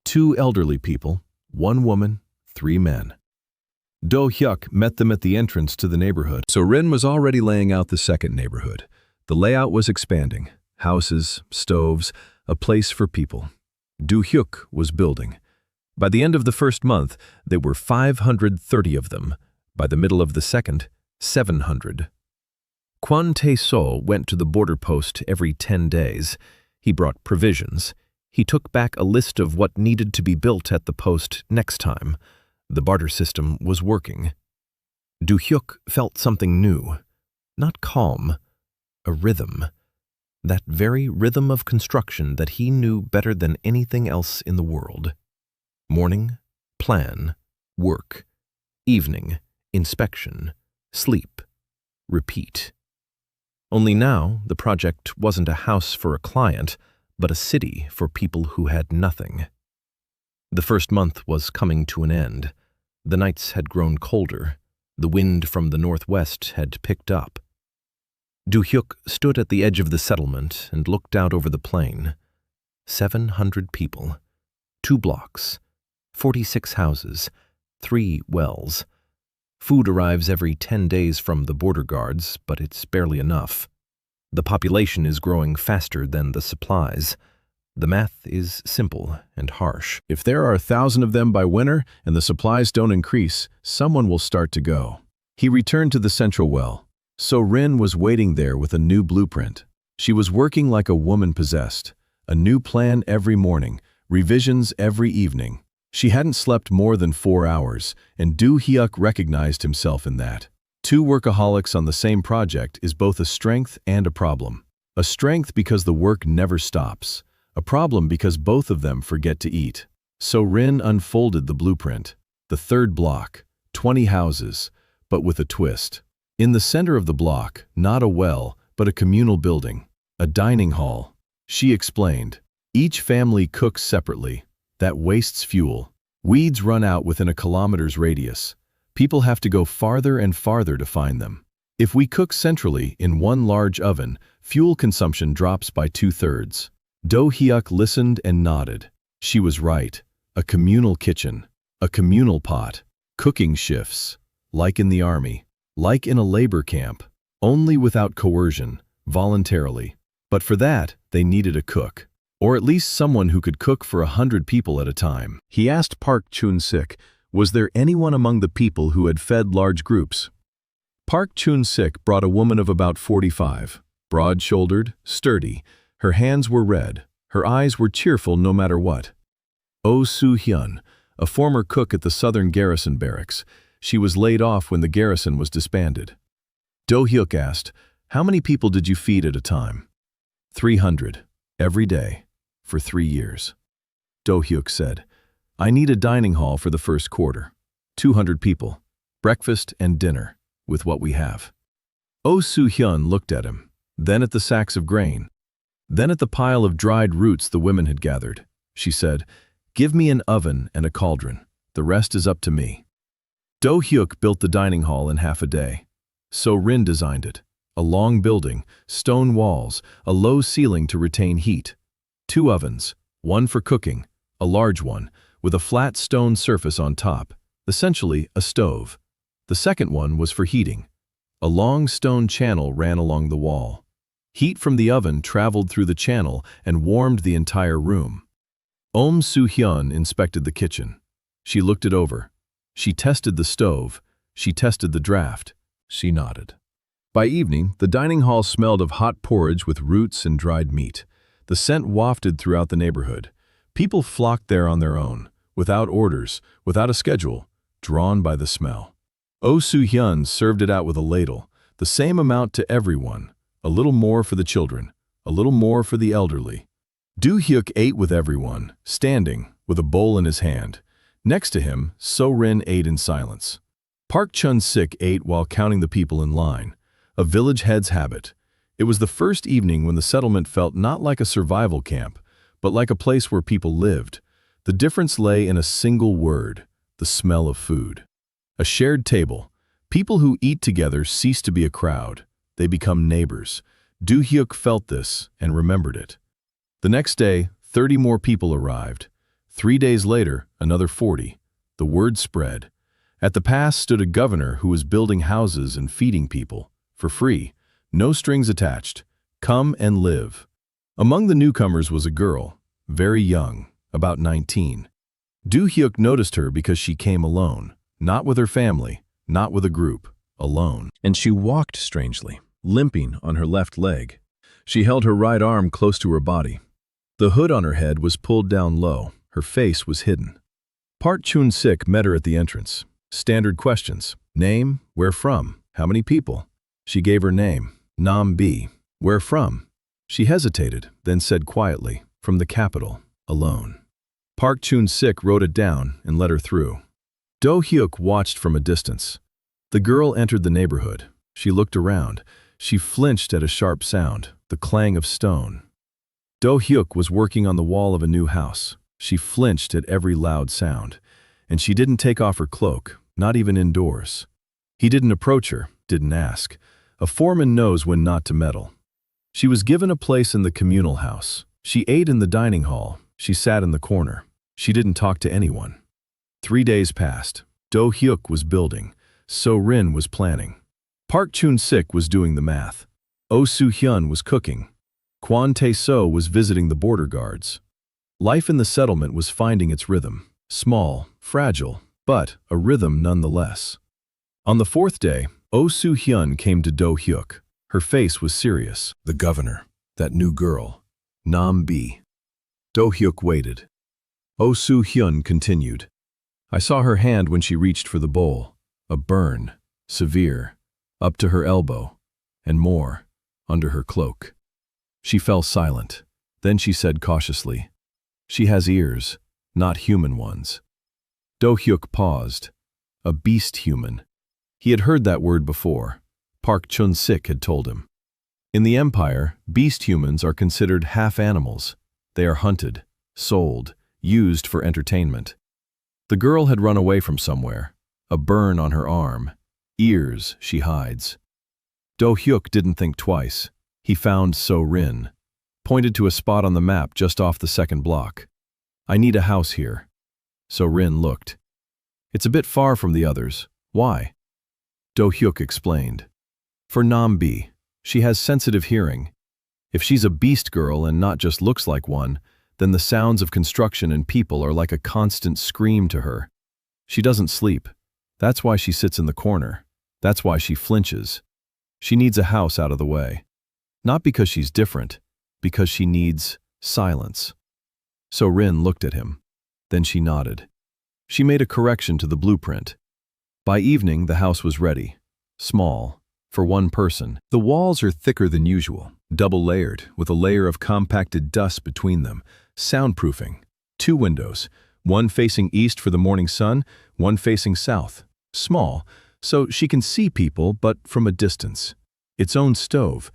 2 elderly people, 1 woman, 3 men. Do Hyuk met them at the entrance to the neighborhood. So Rin was already laying out the second neighborhood. The layout was expanding. Houses, stoves, a place for people. Do Hyuk was building. By the end of the first month, there were 530 of them. By the middle of the second, 700. Kwon Tae-so went to the border post every 10 days. He brought provisions. He took back a list of what needed to be built at the post next time. The barter system was working. Do Hyuk felt something new. Not calm, a rhythm. That very rhythm of construction that he knew better than anything else in the world. Morning, plan, work. Evening, inspection, sleep, repeat. Only now, the project wasn't a house for a client, but a city for people who had nothing. The first month was coming to an end. The nights had grown colder. The wind from the northwest had picked up. Do Hyuk stood at the edge of the settlement and looked out over the plain. 700 people, 2 blocks, 46 houses, 3 wells. Food arrives every 10 days from the border guards, but it's barely enough. The population is growing faster than the supplies. The math is simple and harsh. If there are 1,000 of them by winter and the supplies don't increase, someone will start to go. He returned to the central well. So Rin was waiting there with a new blueprint. She was working like a woman possessed. A new plan every morning, revisions every evening. She hadn't slept more than 4 hours, and Do Hyuk recognized himself in that. 2 workaholics on the same project is both a strength and a problem. A strength because the work never stops. A problem because both of them forget to eat. So Rin unfolded the blueprint. The third block, 20 houses, but with a twist. In the center of the block, not a well, but a communal building. A dining hall. She explained. Each family cooks separately. That wastes fuel. Weeds run out within a kilometer's radius. People have to go farther and farther to find them. If we cook centrally in one large oven, fuel consumption drops by 2/3. Do Hyuk listened and nodded. She was right. A communal kitchen. A communal pot. Cooking shifts. Like in the army. Like in a labor camp. Only without coercion. Voluntarily. But for that, they needed a cook. Or at least someone who could cook for 100 people at a time. He asked Park Chun-sik, was there anyone among the people who had fed large groups? Park Chun-sik brought a woman of about 45. Broad-shouldered, sturdy. Her hands were red. Her eyes were cheerful no matter what. Oh Soo-hyun, a former cook at the Southern Garrison Barracks. She was laid off when the garrison was disbanded. Do Hyuk asked, how many people did you feed at a time? 300, every day, for 3 years. Do Hyuk said, I need a dining hall for the first quarter. 200 people, breakfast and dinner, with what we have. Oh Soo-hyun looked at him, then at the sacks of grain. Then at the pile of dried roots the women had gathered. She said, give me an oven and a cauldron. The rest is up to me. Do Hyuk built the dining hall in half a day. So Rin designed it. A long building, stone walls, a low ceiling to retain heat. 2 ovens, one for cooking, a large one, with a flat stone surface on top, essentially a stove. The second one was for heating. A long stone channel ran along the wall. Heat from the oven traveled through the channel and warmed the entire room. Soo-hyun inspected the kitchen. She looked it over. She tested the stove. She tested the draft. She nodded. By evening, the dining hall smelled of hot porridge with roots and dried meat. The scent wafted throughout the neighborhood. People flocked there on their own, without orders, without a schedule, drawn by the smell. Oh Soo-hyun served it out with a ladle, the same amount to everyone. A little more for the children, a little more for the elderly. Do Hyuk ate with everyone, standing, with a bowl in his hand. Next to him, So Rin ate in silence. Park Chun-sik ate while counting the people in line, a village head's habit. It was the first evening when the settlement felt not like a survival camp, but like a place where people lived. The difference lay in a single word, the smell of food. A shared table. People who eat together cease to be a crowd. They become neighbors. Do Hyuk felt this and remembered it. The next day, 30 more people arrived. 3 days later, another 40. The word spread. At the pass stood a governor who was building houses and feeding people, for free, no strings attached. Come and live. Among the newcomers was a girl, very young, about 19. Do Hyuk noticed her because she came alone, not with her family, not with a group, alone. And she walked strangely, limping on her left leg. She held her right arm close to her body. The hood on her head was pulled down low. Her face was hidden. Park Chun-sik met her at the entrance. Standard questions. Name, where from, how many people? She gave her name, Nam B. Where from? She hesitated, then said quietly, from the capital, alone. Park Chun-sik wrote it down and let her through. Do Hyuk watched from a distance. The girl entered the neighborhood. She looked around. She flinched at a sharp sound, the clang of stone. Do Hyuk was working on the wall of a new house. She flinched at every loud sound. And she didn't take off her cloak, not even indoors. He didn't approach her, didn't ask. A foreman knows when not to meddle. She was given a place in the communal house. She ate in the dining hall. She sat in the corner. She didn't talk to anyone. 3 days passed. Do Hyuk was building. So Rin was planning. Park Chun-sik was doing the math. Oh Soo-hyun was cooking. Kwon Tae-so was visiting the border guards. Life in the settlement was finding its rhythm. Small, fragile, but a rhythm nonetheless. On the 4th day, Oh Soo-hyun came to Do Hyuk. Her face was serious. The governor, that new girl, Nam B. Do Hyuk waited. Oh Soo-hyun continued. I saw her hand when she reached for the bowl. A burn, severe, up to her elbow, and more, under her cloak. She fell silent. Then she said cautiously, she has ears, not human ones. Do Hyuk paused. A beast human. He had heard that word before. Park Chun-sik had told him. In the Empire, beast humans are considered half animals. They are hunted, sold, used for entertainment. The girl had run away from somewhere. A burn on her arm. Ears she hides. Do Hyuk didn't think twice. He found So Rin. Pointed to a spot on the map just off the 2nd block. I need a house here. So Rin looked. It's a bit far from the others. Why? Do Hyuk explained. For Nam B. She has sensitive hearing. If she's a beast girl and not just looks like one, then the sounds of construction and people are like a constant scream to her. She doesn't sleep. That's why she sits in the corner. That's why she flinches. She needs a house out of the way. Not because she's different, because she needs silence. So Rin looked at him. Then she nodded. She made a correction to the blueprint. By evening, the house was ready. Small, for one person. The walls are thicker than usual, double-layered, with a layer of compacted dust between them, soundproofing. 2 windows, one facing east for the morning sun, one facing south. Small, so she can see people, but from a distance. Its own stove.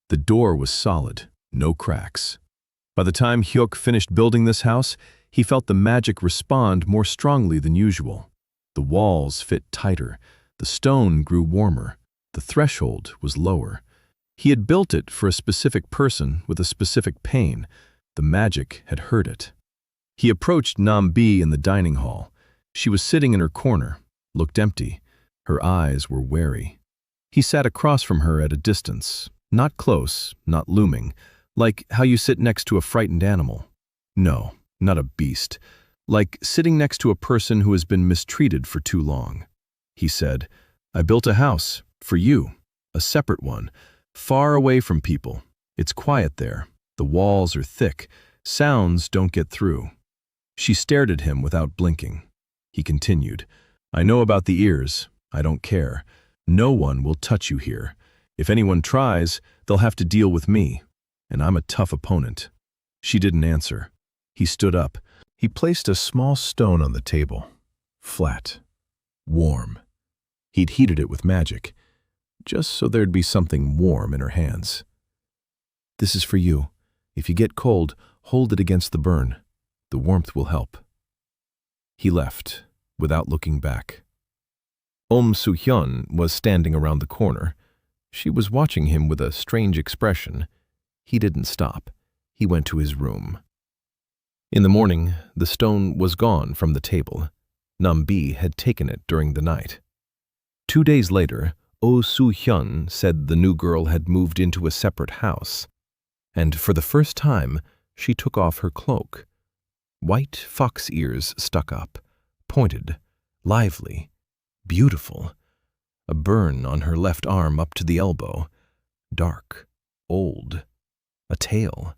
The door was solid, no cracks. By the time Hyuk finished building this house, he felt the magic respond more strongly than usual. The walls fit tighter, the stone grew warmer, the threshold was lower. He had built it for a specific person with a specific pain. The magic had heard it. He approached Nam B in the dining hall. She was sitting in her corner, looked empty. Her eyes were wary. He sat across from her at a distance, not close, not looming, like how you sit next to a frightened animal. No, not a beast. Like sitting next to a person who has been mistreated for too long. He said, I built a house, for you, a separate one, far away from people. It's quiet there. The walls are thick. Sounds don't get through. She stared at him without blinking. He continued, I know about the ears. I don't care. No one will touch you here. If anyone tries, they'll have to deal with me. And I'm a tough opponent. She didn't answer. He stood up. He placed a small stone on the table. Flat. Warm. He'd heated it with magic, just so there'd be something warm in her hands. This is for you. If you get cold, hold it against the burn. The warmth will help. He left, without looking back. Soo-hyun was standing around the corner. She was watching him with a strange expression. He didn't stop. He went to his room. In the morning, the stone was gone from the table. Nambi had taken it during the night. 2 days later, Oh Soo-hyun said the new girl had moved into a separate house, and for the first time, she took off her cloak. White fox ears stuck up, pointed, lively, beautiful. A burn on her left arm up to the elbow, dark, old. A tail,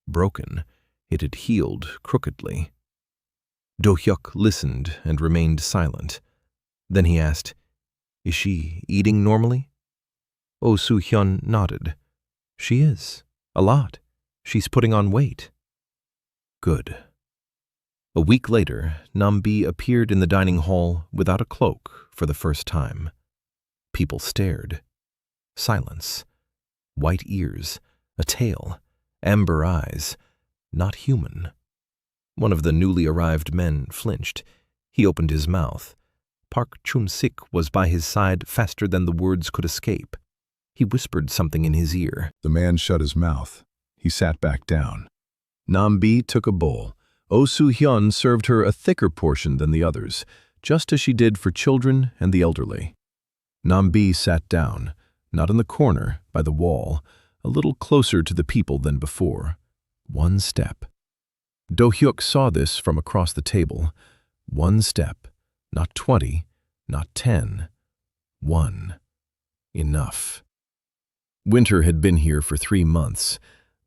broken, it had healed crookedly. Do Hyuk listened and remained silent. Then he asked, "Is she eating normally?" Oh Soo-hyun nodded. "She is. A lot. She's putting on weight." Good. A week later, Nambi appeared in the dining hall without a cloak for the first time. People stared. Silence. White ears, a tail, amber eyes. Not human. One of the newly arrived men flinched. He opened his mouth. Park Chun-sik was by his side faster than the words could escape. He whispered something in his ear. The man shut his mouth. He sat back down. Nambi took a bowl. Oh Soo-hyun served her a thicker portion than the others, just as she did for children and the elderly. Nambi sat down, not in the corner, by the wall, a little closer to the people than before. One step. Do Hyuk saw this from across the table. One step. Not 20, not 10. 1. Enough. Winter had been here for 3 months.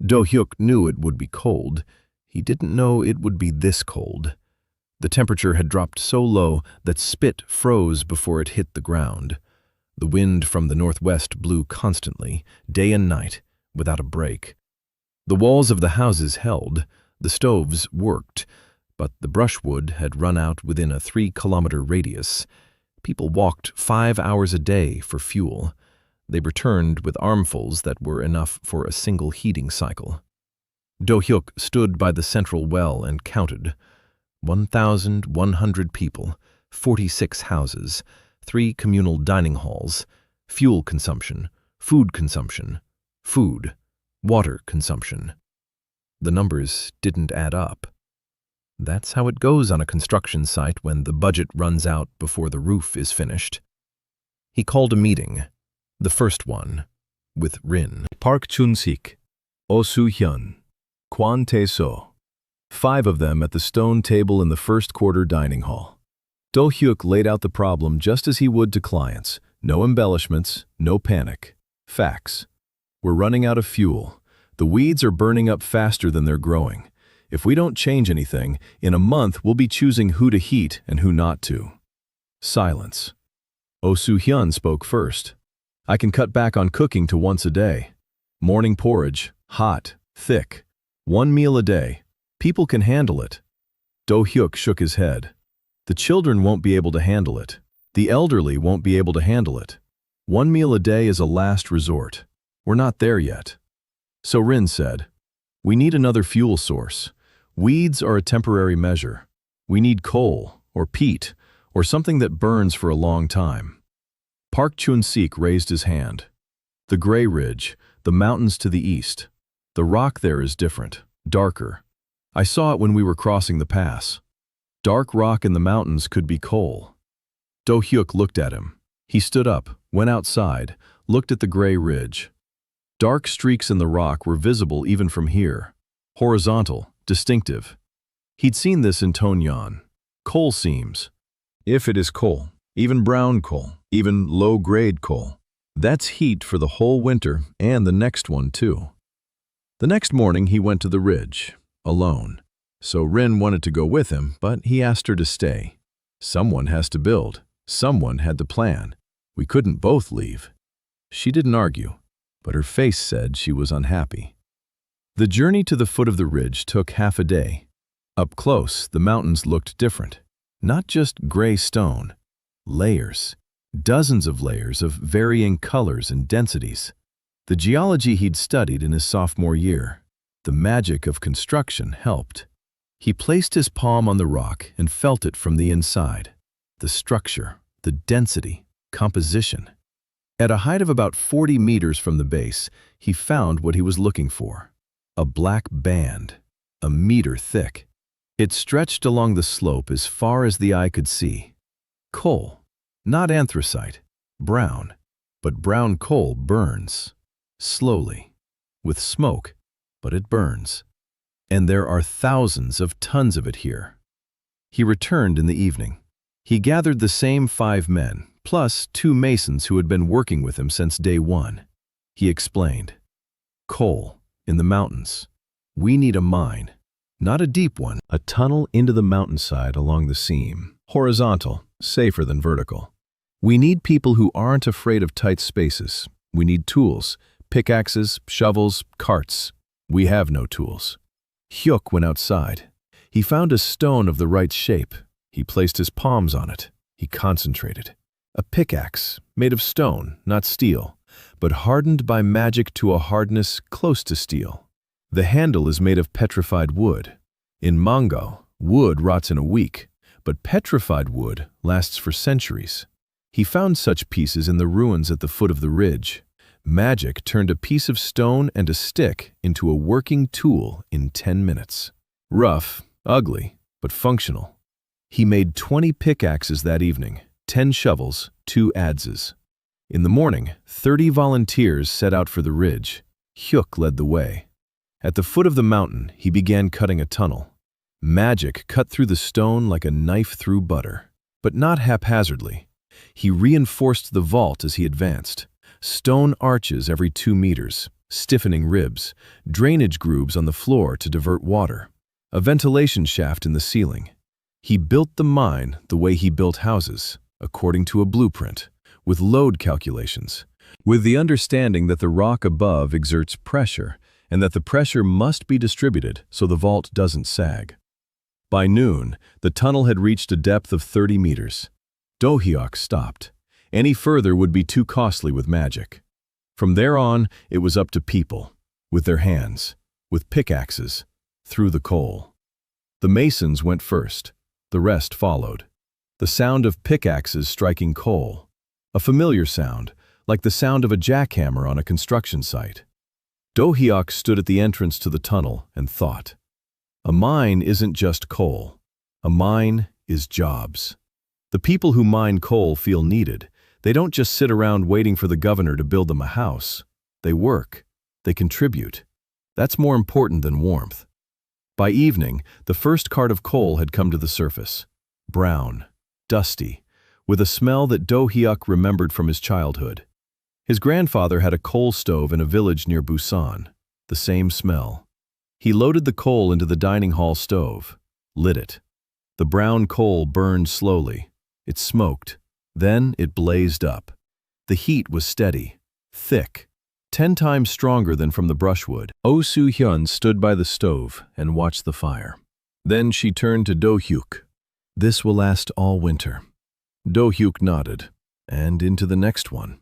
Do Hyuk knew it would be cold. He didn't know it would be this cold. The temperature had dropped so low that spit froze before it hit the ground. The wind from the northwest blew constantly, day and night, without a break. The walls of the houses held, the stoves worked, but the brushwood had run out within a 3-kilometer radius. People walked 5 hours a day for fuel. They returned with armfuls that were enough for a single heating cycle. Do Hyuk stood by the central well and counted. 1,100 people, 46 houses, 3 communal dining halls, fuel consumption, food, water consumption. The numbers didn't add up. That's how it goes on a construction site when the budget runs out before the roof is finished. He called a meeting, the first one, with Rin. Park Chun-sik, Oh Soo-hyun, Kwon Tae-so. 5 of them at the stone table in the first quarter dining hall. Do Hyuk laid out the problem just as he would to clients. No embellishments, no panic. Facts. We're running out of fuel. The weeds are burning up faster than they're growing. If we don't change anything, in a month we'll be choosing who to heat and who not to. Silence. Oh Soo-hyun spoke first. I can cut back on cooking to once a day. Morning porridge, hot, thick. 1 meal a day. People can handle it. Do Hyuk shook his head. The children won't be able to handle it. The elderly won't be able to handle it. 1 meal a day is a last resort. We're not there yet. So Rin said, we need another fuel source. Weeds are a temporary measure. We need coal, or peat, or something that burns for a long time. Park Chun-sik raised his hand. The Gray Ridge, the mountains to the east. The rock there is different, darker. I saw it when we were crossing the pass. Dark rock in the mountains could be coal. Do Hyuk looked at him. He stood up, went outside, looked at the Gray Ridge. Dark streaks in the rock were visible even from here. Horizontal, distinctive. He'd seen this in Tonyan. Coal seams. If it is coal, even brown coal, even low-grade coal, that's heat for the whole winter and the next one too. The next morning he went to the ridge, alone. So Rin wanted to go with him, but he asked her to stay. Someone has to build. Someone had to plan. We couldn't both leave. She didn't argue, but her face said she was unhappy. The journey to the foot of the ridge took half a day. Up close, the mountains looked different. Not just gray stone. Layers. Dozens of layers of varying colors and densities. The geology he'd studied in his sophomore year. The magic of construction helped. He placed his palm on the rock and felt it from the inside. The structure, the density, composition. At a height of about 40 meters from the base, he found what he was looking for. A black band, a meter thick. It stretched along the slope as far as the eye could see. Coal, not anthracite, brown. But brown coal burns. Slowly. With smoke, but it burns. And there are thousands of tons of it here. He returned in the evening. He gathered the same 5 men, plus 2 masons who had been working with him since day 1. He explained, "Coal, in the mountains. We need a mine. Not a deep one, a tunnel into the mountainside along the seam. Horizontal, safer than vertical. We need people who aren't afraid of tight spaces. We need tools, pickaxes, shovels, carts. We have no tools." Hyuk went outside. He found a stone of the right shape. He placed his palms on it. He concentrated. A pickaxe, made of stone, not steel, but hardened by magic to a hardness close to steel. The handle is made of petrified wood. In Mangal, wood rots in a week, but petrified wood lasts for centuries. He found such pieces in the ruins at the foot of the ridge. Magic turned a piece of stone and a stick into a working tool in 10 minutes. Rough, ugly, but functional. He made 20 pickaxes that evening, 10 shovels, 2 adzes. In the morning, 30 volunteers set out for the ridge. Hyuk led the way. At the foot of the mountain, he began cutting a tunnel. Magic cut through the stone like a knife through butter, but not haphazardly. He reinforced the vault as he advanced. Stone arches every 2 meters, stiffening ribs, drainage grooves on the floor to divert water, a ventilation shaft in the ceiling. He built the mine the way he built houses, according to a blueprint, with load calculations, with the understanding that the rock above exerts pressure and that the pressure must be distributed so the vault doesn't sag. By noon, the tunnel had reached a depth of 30 meters. Do Hyuk stopped. Any further would be too costly with magic. From there on, it was up to people, with their hands, with pickaxes, through the coal. The masons went first. The rest followed. The sound of pickaxes striking coal. A familiar sound, like the sound of a jackhammer on a construction site. Do Hyuk stood at the entrance to the tunnel and thought, a mine isn't just coal. A mine is jobs. The people who mine coal feel needed. They don't just sit around waiting for the governor to build them a house. They work. They contribute. That's more important than warmth. By evening, the first cart of coal had come to the surface. Brown, dusty, with a smell that Do Hyuk remembered from his childhood. His grandfather had a coal stove in a village near Busan. The same smell. He loaded the coal into the dining hall stove, lit it. The brown coal burned slowly. It smoked. Then it blazed up. The heat was steady, thick, 10 times stronger than from the brushwood. Oh Soo-hyun stood by the stove and watched the fire. Then she turned to Do Hyuk. "This will last all winter." Do Hyuk nodded, and into the next one.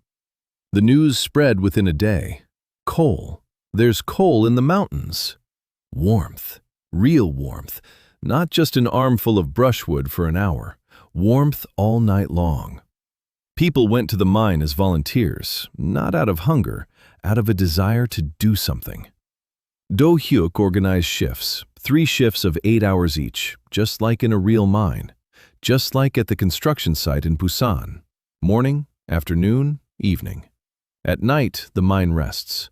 The news spread within a day. Coal. There's coal in the mountains. Warmth. Real warmth. Not just an armful of brushwood for an hour. Warmth all night long. People went to the mine as volunteers, not out of hunger, out of a desire to do something. Do Hyuk organized shifts, 3 shifts of 8 hours each, just like in a real mine, just like at the construction site in Busan. Morning, afternoon, evening. At night, the mine rests.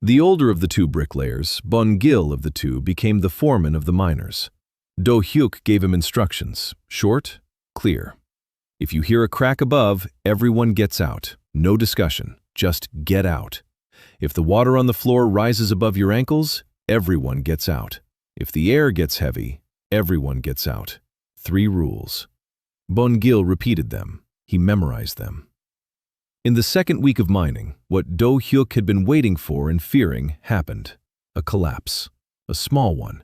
The older of the 2 bricklayers, Bon-gil of the 2, became the foreman of the miners. Do Hyuk gave him instructions, short, clear. If you hear a crack above, everyone gets out. No discussion, just get out. If the water on the floor rises above your ankles, everyone gets out. If the air gets heavy, everyone gets out. 3 rules. Bon-gil repeated them. He memorized them. In the second week of mining, what Do Hyuk had been waiting for and fearing happened. A collapse. A small one.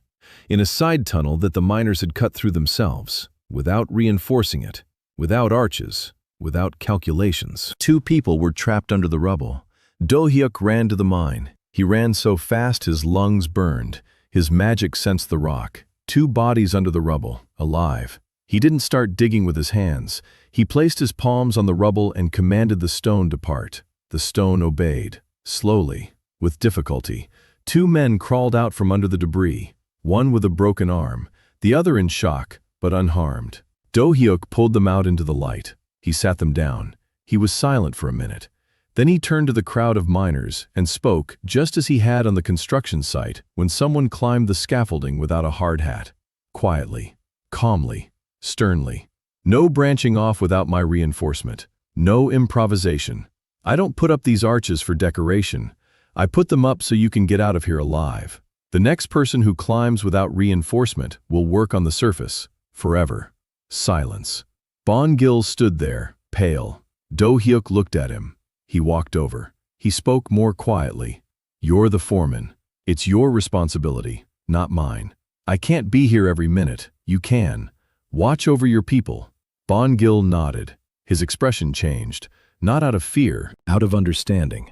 In a side tunnel that the miners had cut through themselves, without reinforcing it, without arches, without calculations. 2 people were trapped under the rubble. Do Hyuk ran to the mine. He ran so fast his lungs burned. His magic sensed the rock. 2 bodies under the rubble, alive. He didn't start digging with his hands. He placed his palms on the rubble and commanded the stone to part. The stone obeyed, slowly, with difficulty. Two men crawled out from under the debris, one with a broken arm, the other in shock, but unharmed. Do Hyuk pulled them out into the light. He sat them down. He was silent for a minute. Then he turned to the crowd of miners and spoke just as he had on the construction site when someone climbed the scaffolding without a hard hat. Quietly, calmly, sternly. No branching off without my reinforcement. No improvisation. I don't put up these arches for decoration. I put them up so you can get out of here alive. The next person who climbs without reinforcement will work on the surface, forever. Silence. Bon Gil stood there, pale. Do Hyuk looked at him. He walked over. He spoke more quietly. You're the foreman. It's your responsibility, not mine. I can't be here every minute. You can. Watch over your people. Bon Gil nodded. His expression changed, not out of fear, out of understanding.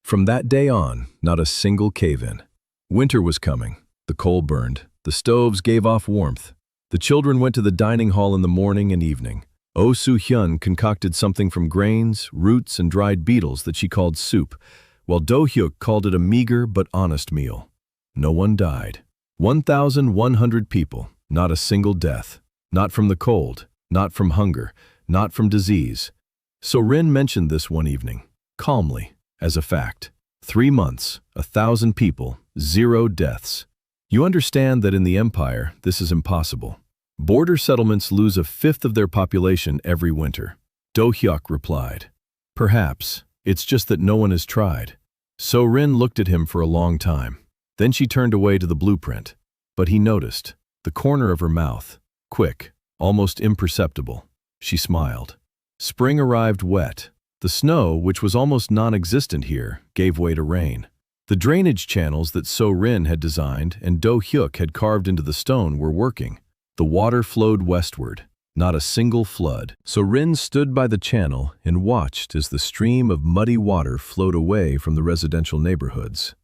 From that day on, not a single cave-in. Winter was coming. The coal burned. The stoves gave off warmth. The children went to the dining hall in the morning and evening. Oh Soo-hyun concocted something from grains, roots, and dried beetles that she called soup, while Do Hyuk called it a meager but honest meal. No one died. 1,100 people, not a single death. Not from the cold, not from hunger, not from disease. So Rin mentioned this one evening, calmly, as a fact. 3 months, 1,000 people, 0 deaths. You understand that in the empire, this is impossible. Border settlements lose 1/5 of their population every winter. Do Hyuk replied. Perhaps. It's just that no one has tried. So Rin looked at him for a long time. Then she turned away to the blueprint. But he noticed. The corner of her mouth. Quick, almost imperceptible. She smiled. Spring arrived wet. The snow, which was almost non-existent here, gave way to rain. The drainage channels that So Rin had designed and Do Hyuk had carved into the stone were working. The water flowed westward, not a single flood. So Rin stood by the channel and watched as the stream of muddy water flowed away from the residential neighborhoods.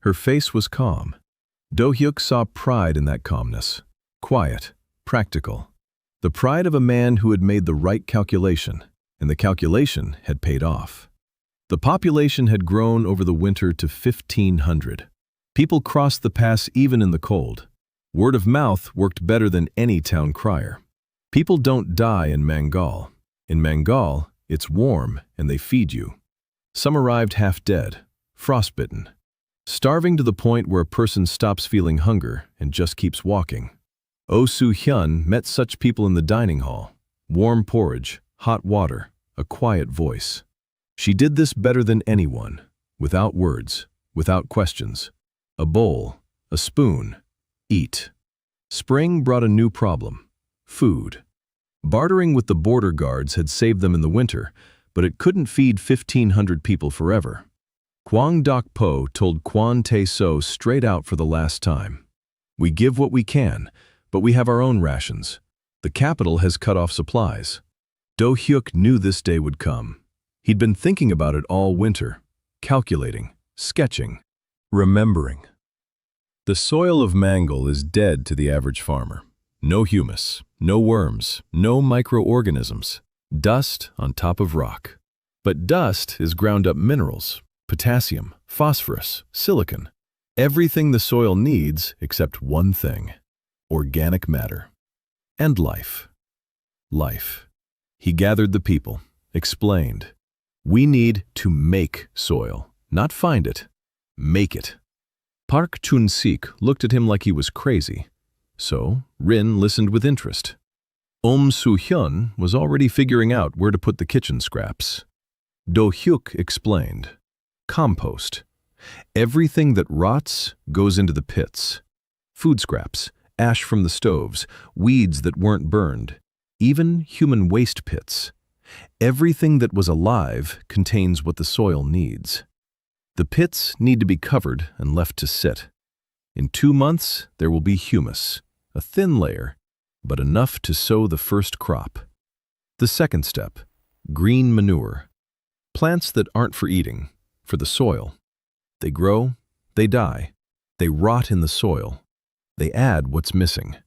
Her face was calm. Do Hyuk saw pride in that calmness. Quiet, practical. The pride of a man who had made the right calculation, and the calculation had paid off. The population had grown over the winter to 1,500. People crossed the pass even in the cold. Word of mouth worked better than any town crier. People don't die in Mangal. In Mangal, it's warm and they feed you. Some arrived half dead, frostbitten, starving to the point where a person stops feeling hunger and just keeps walking. Oh Soo-hyun met such people in the dining hall. Warm porridge, hot water, a quiet voice. She did this better than anyone, without words, without questions. A bowl, a spoon, eat. Spring brought a new problem. Food. Bartering with the border guards had saved them in the winter, but it couldn't feed 1,500 people forever. Kwang Dok-po told Kwon Tae-so straight out for the last time. We give what we can, but we have our own rations. The capital has cut off supplies. Do Hyuk knew this day would come. He'd been thinking about it all winter, calculating, sketching, remembering. The soil of Mangal is dead to the average farmer. No humus, no worms, no microorganisms. Dust on top of rock. But dust is ground up minerals, potassium, phosphorus, silicon. Everything the soil needs except one thing. Organic matter. And life. Life. He gathered the people, explained. We need to make soil, not find it. Make it. Park Chun-sik looked at him like he was crazy. So Rin listened with interest. Soo-hyun was already figuring out where to put the kitchen scraps. Do Hyuk explained. Compost. Everything that rots goes into the pits. Food scraps, ash from the stoves, weeds that weren't burned, even human waste pits. Everything that was alive contains what the soil needs. The pits need to be covered and left to sit. In 2 months, there will be humus, a thin layer, but enough to sow the first crop. The second step, green manure. Plants that aren't for eating, for the soil. They grow, they die, they rot in the soil. They add what's missing.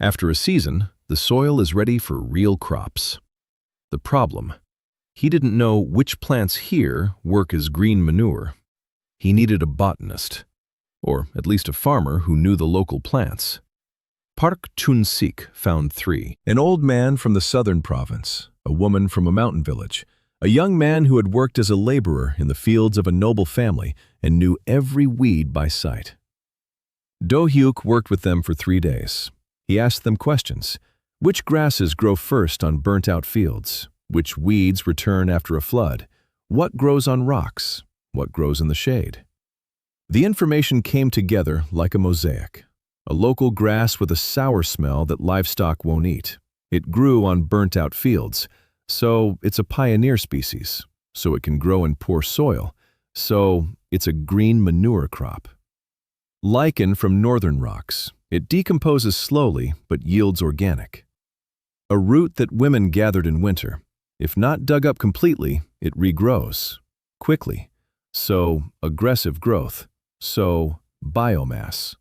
After a season, the soil is ready for real crops. The problem, He didn't know which plants here work as green manure. He needed a botanist, or at least a farmer who knew the local plants. Park Chun-sik found 3. An old man from the southern province, a woman from a mountain village, a young man who had worked as a laborer in the fields of a noble family and knew every weed by sight. Do Hyuk worked with them for 3 days. He asked them questions. Which grasses grow first on burnt-out fields? Which weeds return after a flood? What grows on rocks? What grows in the shade? The information came together like a mosaic. A local grass with a sour smell that livestock won't eat. It grew on burnt-out fields, so it's a pioneer species, so it can grow in poor soil, so it's a green manure crop. Lichen from northern rocks. It decomposes slowly but yields organic. A root that women gathered in winter. If not dug up completely, it regrows quickly. So aggressive growth. So biomass.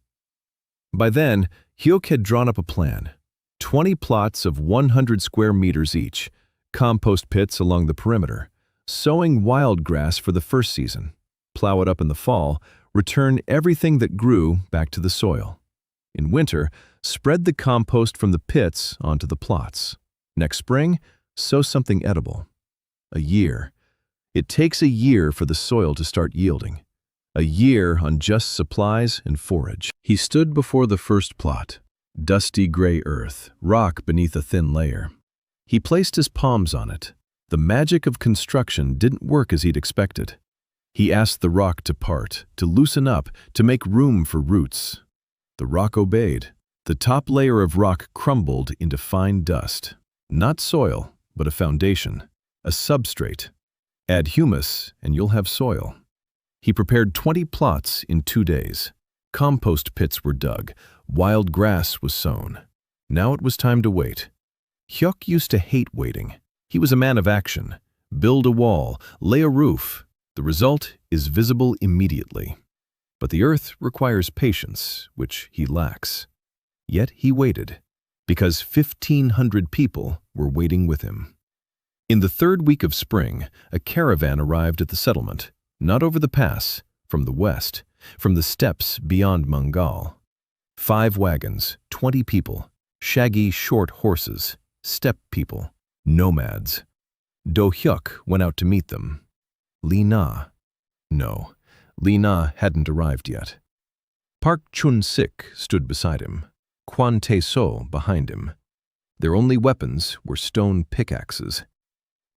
By then, Hyuk had drawn up a plan. 20 plots of 100 square meters each, compost pits along the perimeter, sowing wild grass for the first season, plow it up in the fall, return everything that grew back to the soil. In winter, spread the compost from the pits onto the plots. Next spring, sow something edible. A year. It takes a year for the soil to start yielding. A year on just supplies and forage. He stood before the first plot. Dusty gray earth, rock beneath a thin layer. He placed his palms on it. The magic of construction didn't work as he'd expected. He asked the rock to part, to loosen up, to make room for roots. The rock obeyed. The top layer of rock crumbled into fine dust. Not soil, but a foundation, a substrate. Add humus and you'll have soil. He prepared 20 plots in 2 days. Compost pits were dug. Wild grass was sown. Now it was time to wait. Hyuk used to hate waiting. He was a man of action. Build a wall, lay a roof. The result is visible immediately. But the earth requires patience, which he lacks. Yet he waited, because 1,500 people were waiting with him. In the 3rd week of spring, a caravan arrived at the settlement, not over the pass, from the west, from the steppes beyond Mangal. 5 wagons, 20 people, shaggy, short horses, steppe people, nomads. Do Hyuk went out to meet them. Lee Na. No, Lee Na hadn't arrived yet. Park Chun-sik stood beside him, Kwon Tae-so behind him. Their only weapons were stone pickaxes.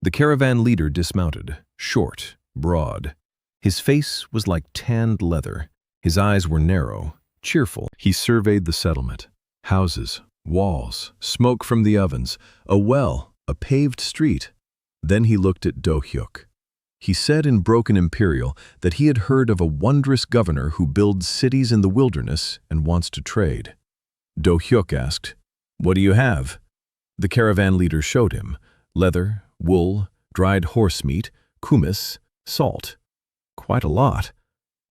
The caravan leader dismounted, short, broad. His face was like tanned leather. His eyes were narrow, cheerful. He surveyed the settlement. Houses, walls, smoke from the ovens, a well, a paved street. Then he looked at Do Hyuk. He said in broken Imperial that he had heard of a wondrous governor who builds cities in the wilderness and wants to trade. Do Hyuk asked, "What do you have?" The caravan leader showed him leather, wool, dried horse meat, kumis, salt. Quite a lot.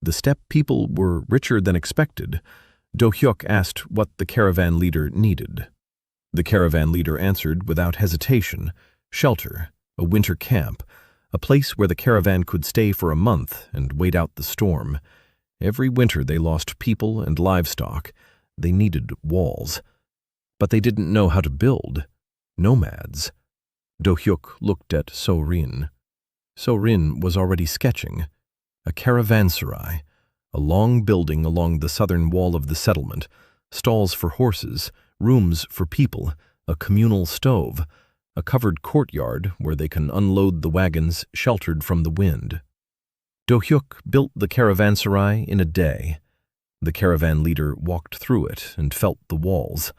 The steppe people were richer than expected. Do Hyuk asked what the caravan leader needed. The caravan leader answered without hesitation, shelter, a winter camp, a place where the caravan could stay for a month and wait out the storm. Every winter they lost people and livestock. They needed walls. But they didn't know how to build. Nomads. Do Hyuk looked at So-rin. So-rin was already sketching. A caravanserai, a long building along the southern wall of the settlement, stalls for horses, rooms for people, a communal stove, a covered courtyard where they can unload the wagons sheltered from the wind. Do Hyuk built the caravanserai in a day. The caravan leader walked through it and felt the walls.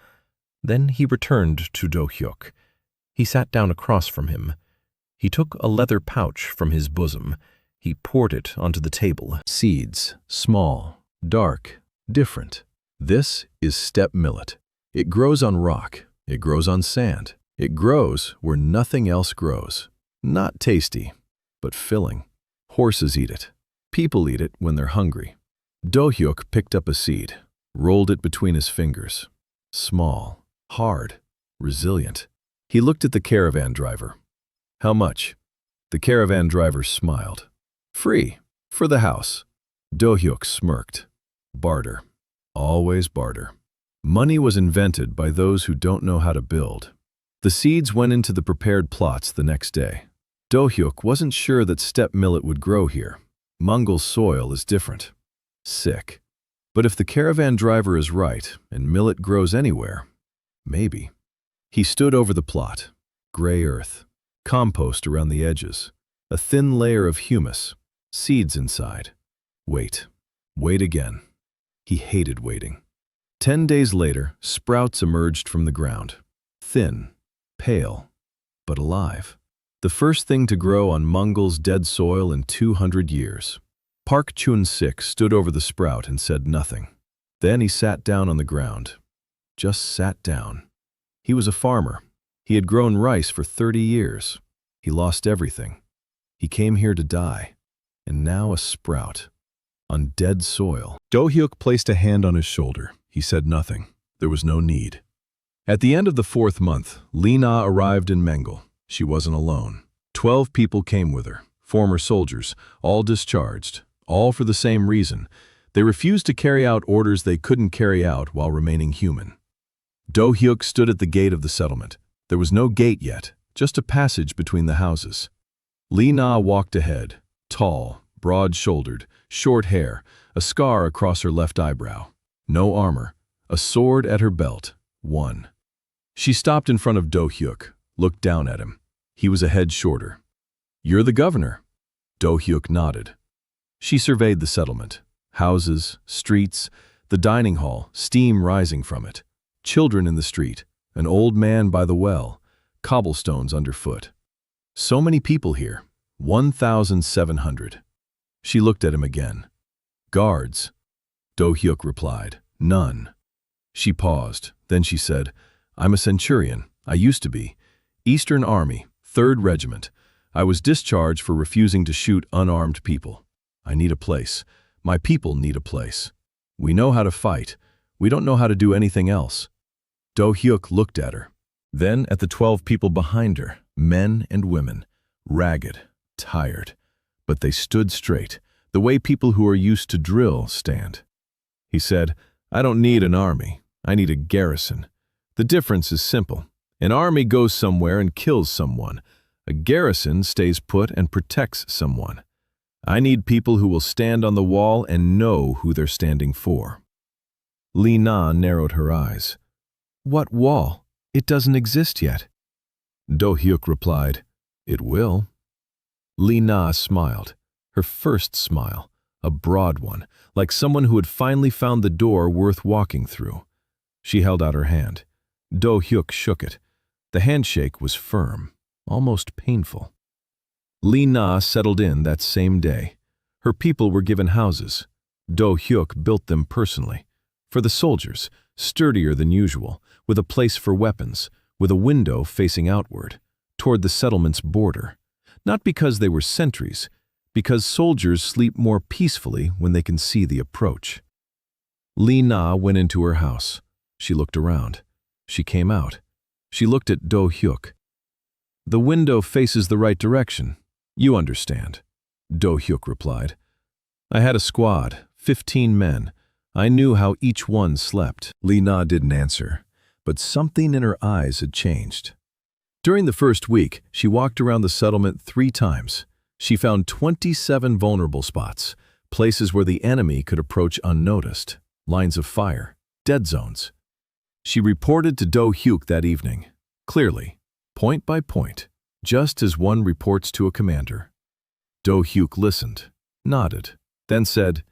Then he returned to Do Hyuk. He sat down across from him. He took a leather pouch from his bosom. He poured it onto the table. Seeds, small, dark, different. This is steppe millet. It grows on rock. It grows on sand. It grows where nothing else grows. Not tasty, but filling. Horses eat it. People eat it when they're hungry. Do Hyuk picked up a seed, rolled it between his fingers. Small, hard, resilient. He looked at the caravan driver. "How much?" The caravan driver smiled. Free, for the house. Do Hyuk smirked. Barter. Always barter. Money was invented by those who don't know how to build. The seeds went into the prepared plots the next day. Do Hyuk wasn't sure that steppe millet would grow here. Mangal soil is different. Sick. But if the caravan driver is right and millet grows anywhere, maybe. He stood over the plot. Gray earth. Compost around the edges. A thin layer of humus. Seeds inside. Wait. Wait again. He hated waiting. 10 days later, sprouts emerged from the ground. Thin. Pale. But alive. The first thing to grow on Mangal's dead soil in 200 years. Park Chun-sik stood over the sprout and said nothing. Then he sat down on the ground. Just sat down. He was a farmer. He had grown rice for 30 years. He lost everything. He came here to die. And now a sprout. On dead soil. Do Hyuk placed a hand on his shoulder. He said nothing. There was no need. At the end of the 4th month, Lina arrived in Mangal. She wasn't alone. 12 people came with her, former soldiers, all discharged, all for the same reason. They refused to carry out orders they couldn't carry out while remaining human. Do Hyuk stood at the gate of the settlement. There was no gate yet, just a passage between the houses. Lina walked ahead, tall, broad-shouldered, short hair, a scar across her left eyebrow. No armor, a sword at her belt, one. She stopped in front of Do Hyuk, looked down at him. He was a head shorter. "You're the governor." Do Hyuk nodded. She surveyed the settlement. Houses, streets, the dining hall, steam rising from it. Children in the street, an old man by the well, cobblestones underfoot. So many people here, 1,700. She looked at him again. "Guards." Do Hyuk replied, "None." She paused, then she said, "I'm a centurion. I used to be. Eastern Army, 3rd Regiment. I was discharged for refusing to shoot unarmed people. I need a place. My people need a place. We know how to fight. We don't know how to do anything else." Do Hyuk looked at her. Then at the 12 people behind her, men and women, ragged, tired. But they stood straight, the way people who are used to drill stand. He said, "I don't need an army. I need a garrison. The difference is simple. An army goes somewhere and kills someone. A garrison stays put and protects someone. I need people who will stand on the wall and know who they're standing for." Lina narrowed her eyes. "What wall? It doesn't exist yet." Do Hyuk replied, "It will." Lina smiled, her first smile, a broad one, like someone who had finally found the door worth walking through. She held out her hand. Do Hyuk shook it. The handshake was firm, almost painful. Lina settled in that same day. Her people were given houses. Do Hyuk built them personally. For the soldiers, sturdier than usual, with a place for weapons, with a window facing outward, toward the settlement's border. Not because they were sentries, because soldiers sleep more peacefully when they can see the approach. Lina went into her house. She looked around. She came out. She looked at Do Hyuk. "The window faces the right direction. You understand," Do Hyuk replied. "I had a squad, 15 men. I knew how each one slept." Lina didn't answer, but something in her eyes had changed. During the first week, she walked around the settlement 3 times. She found 27 vulnerable spots, places where the enemy could approach unnoticed, lines of fire, dead zones. She reported to Do Hyuk that evening, clearly, point by point, just as one reports to a commander. Do Hyuk listened, nodded, then said,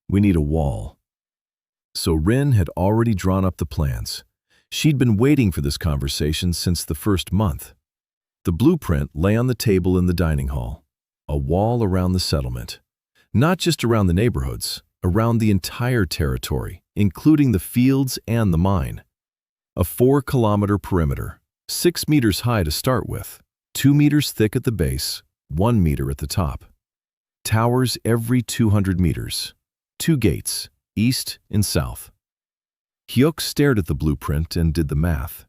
"We need a wall." So Rin had already drawn up the plans. She'd been waiting for this conversation since the first month. The blueprint lay on the table in the dining hall, a wall around the settlement. Not just around the neighborhoods, around the entire territory, including the fields and the mine. A 4-kilometer perimeter, 6 meters high to start with, 2 meters thick at the base, 1 meter at the top. Towers every 200 meters. 2 gates, east and south. Hyuk stared at the blueprint and did the math.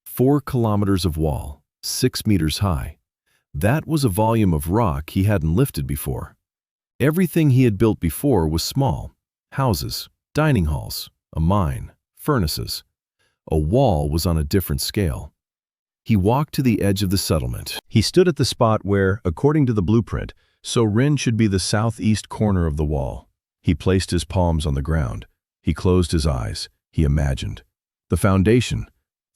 4 kilometers of wall, 6 meters high. That was a volume of rock he hadn't lifted before. Everything he had built before was small: houses, dining halls, a mine, furnaces. A wall was on a different scale. He walked to the edge of the settlement. He stood at the spot where, according to the blueprint, So-rin should be the southeast corner of the wall. He placed his palms on the ground. He closed his eyes. He imagined. The foundation,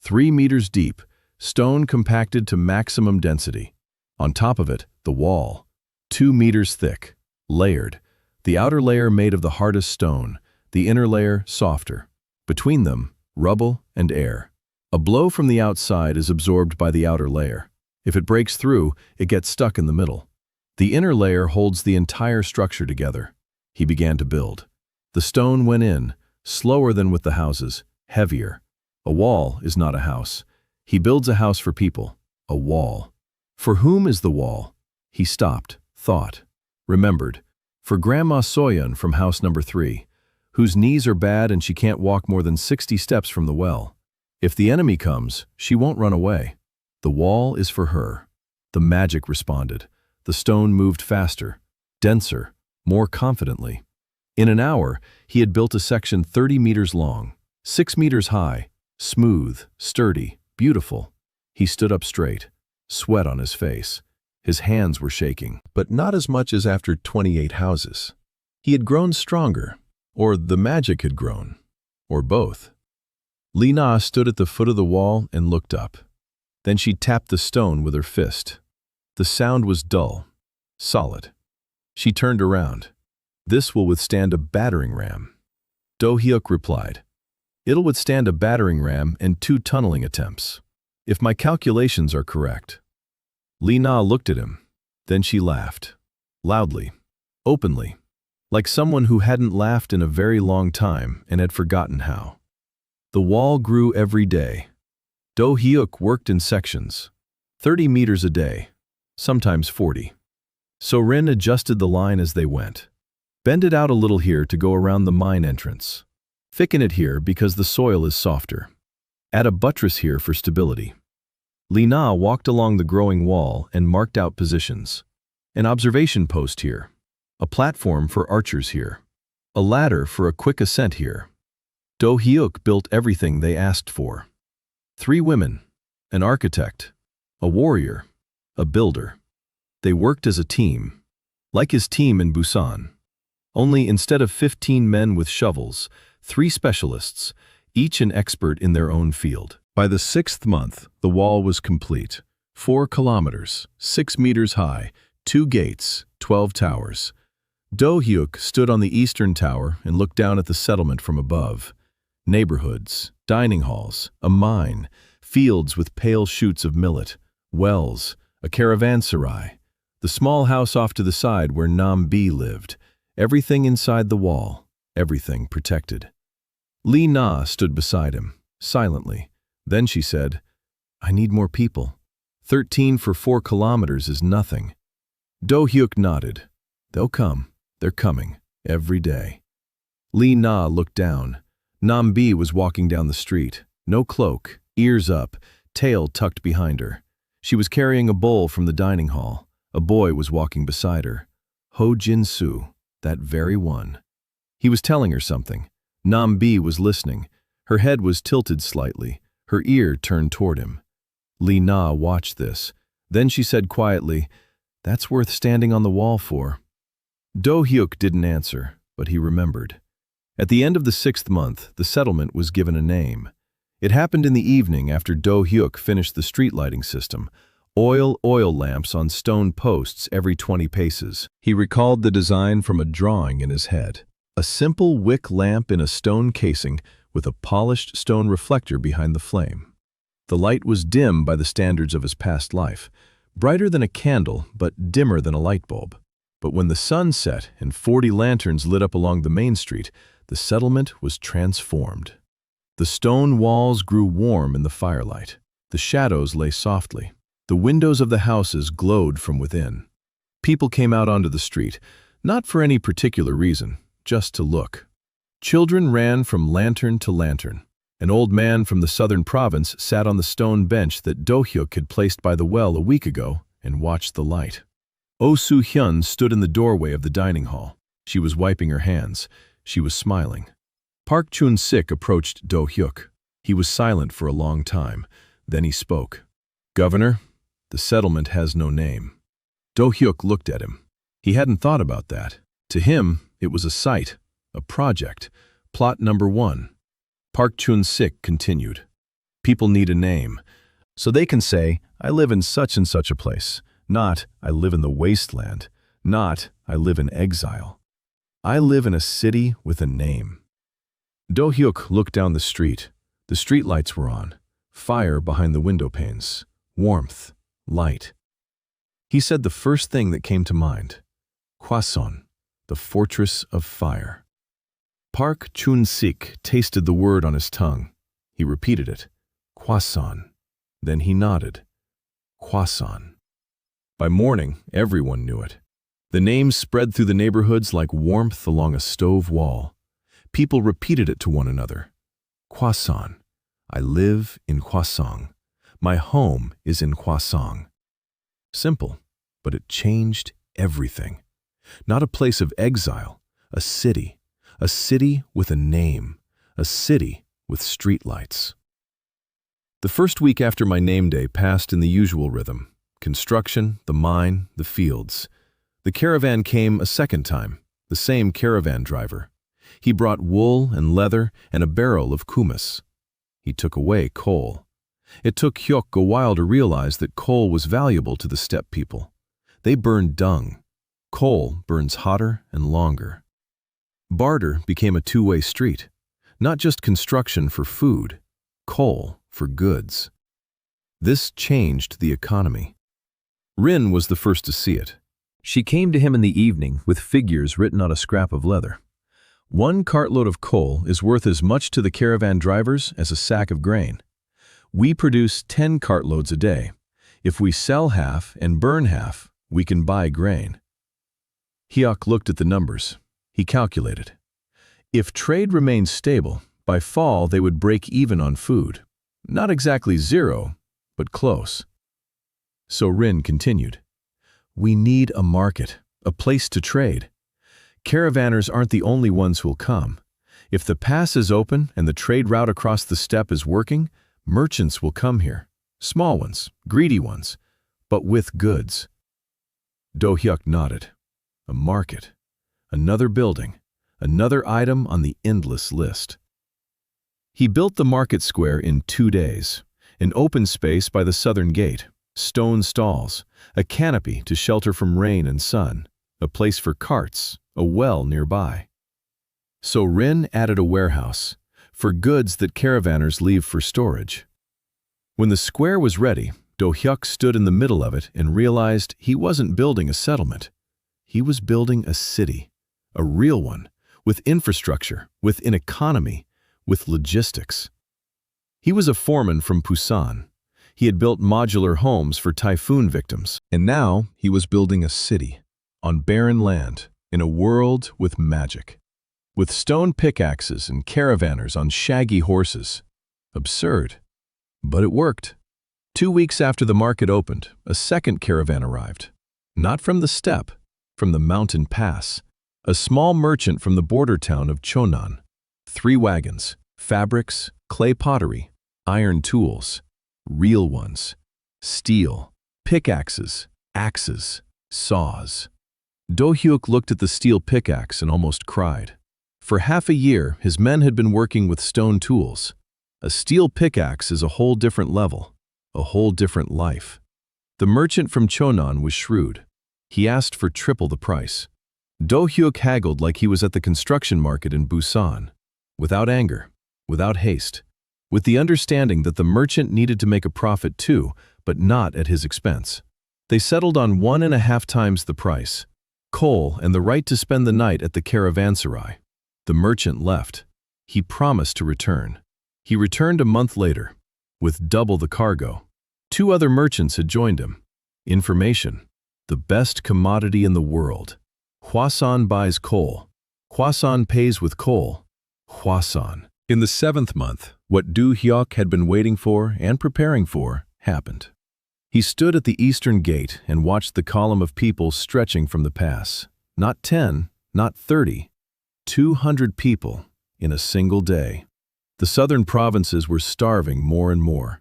3 meters deep, stone compacted to maximum density. On top of it, the wall, 2 meters thick, layered. The outer layer made of the hardest stone, the inner layer softer. Between them, rubble and air. A blow from the outside is absorbed by the outer layer. If it breaks through, it gets stuck in the middle. The inner layer holds the entire structure together. He began to build. The stone went in, slower than with the houses, heavier. A wall is not a house. He builds a house for people, a wall. For whom is the wall? He stopped, thought, remembered. For Grandma Soyeon from house number 3, whose knees are bad and she can't walk more than 60 steps from the well. If the enemy comes, she won't run away. The wall is for her. The magic responded. The stone moved faster, denser, more confidently. In an hour, he had built a section 30 meters long, 6 meters high, smooth, sturdy, beautiful. He stood up straight, sweat on his face. His hands were shaking, but not as much as after 28 houses. He had grown stronger, or the magic had grown, or both. Lee Na stood at the foot of the wall and looked up. Then she tapped the stone with her fist. The sound was dull, solid. She turned around. This will withstand a battering ram. Do Hyuk replied. It'll withstand a battering ram and 2 tunneling attempts, if my calculations are correct. Lee Na looked at him. Then she laughed. Loudly, openly, like someone who hadn't laughed in a very long time and had forgotten how. The wall grew every day. Do Hyuk worked in sections, 30 meters a day, sometimes 40. So-rin adjusted the line as they went. Bend it out a little here to go around the mine entrance. Thicken it here because the soil is softer. Add a buttress here for stability. Lee Na walked along the growing wall and marked out positions. An observation post here. A platform for archers here. A ladder for a quick ascent here. Do Hyuk built everything they asked for. 3 women, an architect, a warrior, a builder. They worked as a team, like his team in Busan. Only instead of 15 men with shovels, 3 specialists, each an expert in their own field. By the 6th month, the wall was complete. 4 kilometers, 6 meters high, 2 gates, 12 towers. Do Hyuk stood on the eastern tower and looked down at the settlement from above. Neighborhoods, dining halls, a mine, fields with pale shoots of millet, wells, a caravanserai, the small house off to the side where Nam Bi lived, everything inside the wall, everything protected. Lee Na stood beside him, silently. Then she said, I need more people. 13 for 4 kilometers is nothing. Do Hyuk nodded. They'll come. They're coming. Every day. Lee Na looked down. Nam Bi was walking down the street. No cloak, ears up, tail tucked behind her. She was carrying a bowl from the dining hall. A boy was walking beside her. Ho Jin-soo, that very one. He was telling her something. Nam Bi was listening. Her head was tilted slightly. Her ear turned toward him. Lee Na watched this. Then she said quietly, That's worth standing on the wall for. Do Hyuk didn't answer, but he remembered. At the end of the 6th month, the settlement was given a name. It happened in the evening after Do Hyuk finished the street lighting system. Oil lamps on stone posts every 20 paces. He recalled the design from a drawing in his head. A simple wick lamp in a stone casing with a polished stone reflector behind the flame. The light was dim by the standards of his past life, brighter than a candle but dimmer than a light bulb. But when the sun set and 40 lanterns lit up along the main street, the settlement was transformed. The stone walls grew warm in the firelight. The shadows lay softly. The windows of the houses glowed from within. People came out onto the street, not for any particular reason, just to look. Children ran from lantern to lantern. An old man from the southern province sat on the stone bench that Do Hyuk had placed by the well a week ago and watched the light. Oh Soo-hyun stood in the doorway of the dining hall. She was wiping her hands. She was smiling. Park Chun-sik approached Do Hyuk. He was silent for a long time. Then he spoke. "Governor, the settlement has no name." Do Hyuk looked at him. He hadn't thought about that. To him, it was a site, a project, plot number 1. Park Chun-sik continued. "People need a name, so they can say, I live in such and such a place, not I live in the wasteland, not I live in exile. I live in a city with a name." Do Hyuk looked down the street. The streetlights were on, fire behind the window panes, warmth, light. He said the first thing that came to mind, Hwasong, the fortress of fire. Park Chun-sik tasted the word on his tongue. He repeated it, Hwasong. Then he nodded, Hwasong. By morning, everyone knew it. The name spread through the neighborhoods like warmth along a stove wall. People repeated it to one another. Hwasong. I live in Hwasong. My home is in Hwasong. Simple, but it changed everything. Not a place of exile, a city with a name, a city with streetlights. The first week after my name day passed in the usual rhythm. Construction, the mine, the fields. The caravan came a second time, the same caravan driver. He brought wool and leather and a barrel of kumis. He took away coal. It took Hyuk a while to realize that coal was valuable to the steppe people. They burned dung. Coal burns hotter and longer. Barter became a two-way street. Not just construction for food, coal for goods. This changed the economy. Rin was the first to see it. She came to him in the evening with figures written on a scrap of leather. 1 cartload of coal is worth as much to the caravan drivers as a sack of grain. We produce 10 cartloads a day. If we sell half and burn half, we can buy grain. Hyuk looked at the numbers. He calculated. If trade remains stable, by fall they would break even on food. Not exactly zero, but close. So Rin continued. We need a market, a place to trade. Caravanners aren't the only ones who'll come. If the pass is open and the trade route across the steppe is working, merchants will come here. Small ones, greedy ones, but with goods. Do Hyuk nodded. A market. Another building. Another item on the endless list. He built the market square in 2 days. An open space by the southern gate. Stone stalls. A canopy to shelter from rain and sun. A place for carts. A well nearby. So Rin added a warehouse for goods that caravanners leave for storage. When the square was ready, Do Hyuk stood in the middle of it and realized he wasn't building a settlement. He was building a city, a real one, with infrastructure, with an economy, with logistics. He was a foreman from Busan. He had built modular homes for typhoon victims, and now he was building a city on barren land, in a world with magic, with stone pickaxes and caravanners on shaggy horses. Absurd. But it worked. 2 weeks after the market opened, a second caravan arrived. Not from the steppe, from the mountain pass. A small merchant from the border town of Chonan. 3 wagons, fabrics, clay pottery, iron tools, real ones, steel, pickaxes, axes, saws. Do Hyuk looked at the steel pickaxe and almost cried. For half a year, his men had been working with stone tools. A steel pickaxe is a whole different level, a whole different life. The merchant from Chonan was shrewd. He asked for triple the price. Do Hyuk haggled like he was at the construction market in Busan, without anger, without haste, with the understanding that the merchant needed to make a profit too, but not at his expense. They settled on 1.5 times the price. Coal and the right to spend the night at the caravanserai. The merchant left. He promised to return. He returned a month later, with double the cargo. 2 other merchants had joined him. Information, the best commodity in the world. Hwasong buys coal. Hwasong pays with coal. Hwasong. In the 7th month, what Do Hyuk had been waiting for and preparing for happened. He stood at the eastern gate and watched the column of people stretching from the pass. Not 10, not 30, 200 people in a single day. The southern provinces were starving more and more.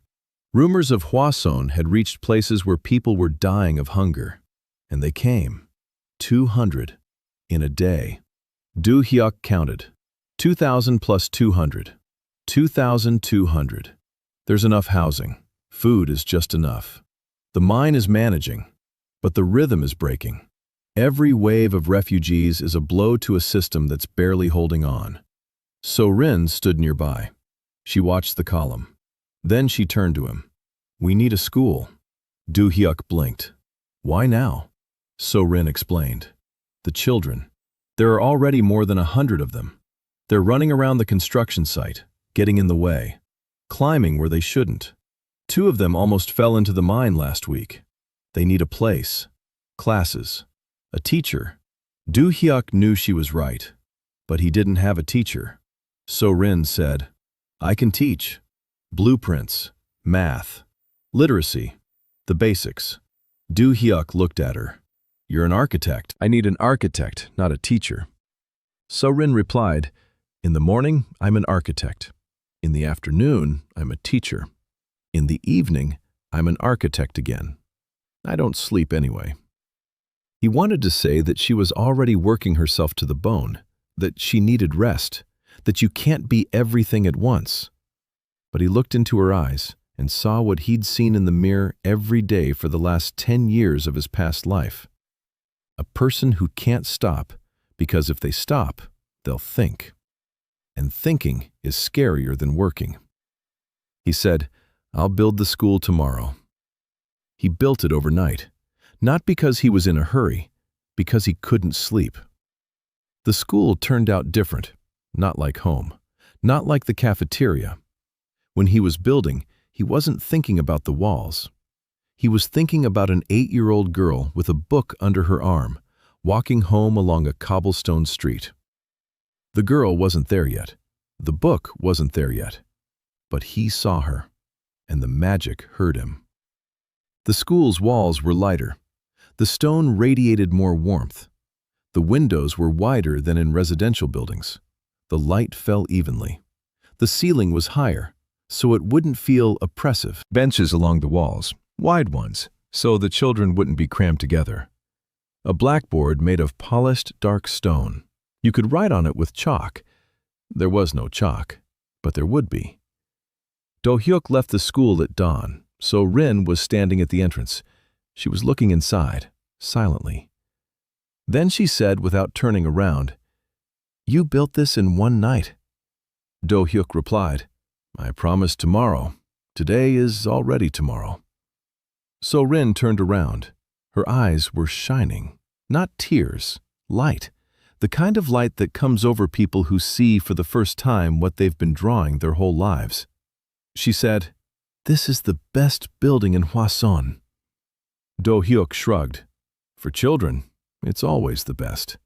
Rumors of Hwasong had reached places where people were dying of hunger. And they came. 200 in a day. Do Hyuk counted. 2,000 plus 200. 2,200. There's enough housing. Food is just enough. The mine is managing, but the rhythm is breaking. Every wave of refugees is a blow to a system that's barely holding on. So-rin stood nearby. She watched the column. Then she turned to him. "We need a school." Do Hyuk blinked. "Why now?" So-rin explained. "The children. There are already more than 100 of them. They're running around the construction site, getting in the way, climbing where they shouldn't. 2 of them almost fell into the mine last week. They need a place, classes, a teacher." Do Hyuk knew she was right, but he didn't have a teacher. So-rin said, "I can teach. Blueprints, math, literacy, the basics." Do Hyuk looked at her. "You're an architect." "I need an architect, not a teacher." So-rin replied, "In the morning, I'm an architect. In the afternoon, I'm a teacher. In the evening, I'm an architect again. I don't sleep anyway." He wanted to say that she was already working herself to the bone, that she needed rest, that you can't be everything at once. But he looked into her eyes and saw what he'd seen in the mirror every day for the last 10 years of his past life. A person who can't stop, because if they stop, they'll think. And thinking is scarier than working. He said, "I'll build the school tomorrow." He built it overnight, not because he was in a hurry, because he couldn't sleep. The school turned out different, not like home, not like the cafeteria. When he was building, he wasn't thinking about the walls. He was thinking about an 8-year-old girl with a book under her arm, walking home along a cobblestone street. The girl wasn't there yet. The book wasn't there yet. But he saw her, and the magic hurt him. The school's walls were lighter. The stone radiated more warmth. The windows were wider than in residential buildings. The light fell evenly. The ceiling was higher, so it wouldn't feel oppressive. Benches along the walls, wide ones, so the children wouldn't be crammed together. A blackboard made of polished dark stone. You could write on it with chalk. There was no chalk, but there would be. Do Hyuk left the school at dawn, so Rin was standing at the entrance. She was looking inside, silently. Then she said without turning around, "You built this in one night." Do Hyuk replied, "I promised tomorrow. Today is already tomorrow." So Rin turned around. Her eyes were shining, not tears, light, the kind of light that comes over people who see for the first time what they've been drawing their whole lives. She said, "This is the best building in Hwasong." Do Hyuk shrugged. "For children, it's always the best."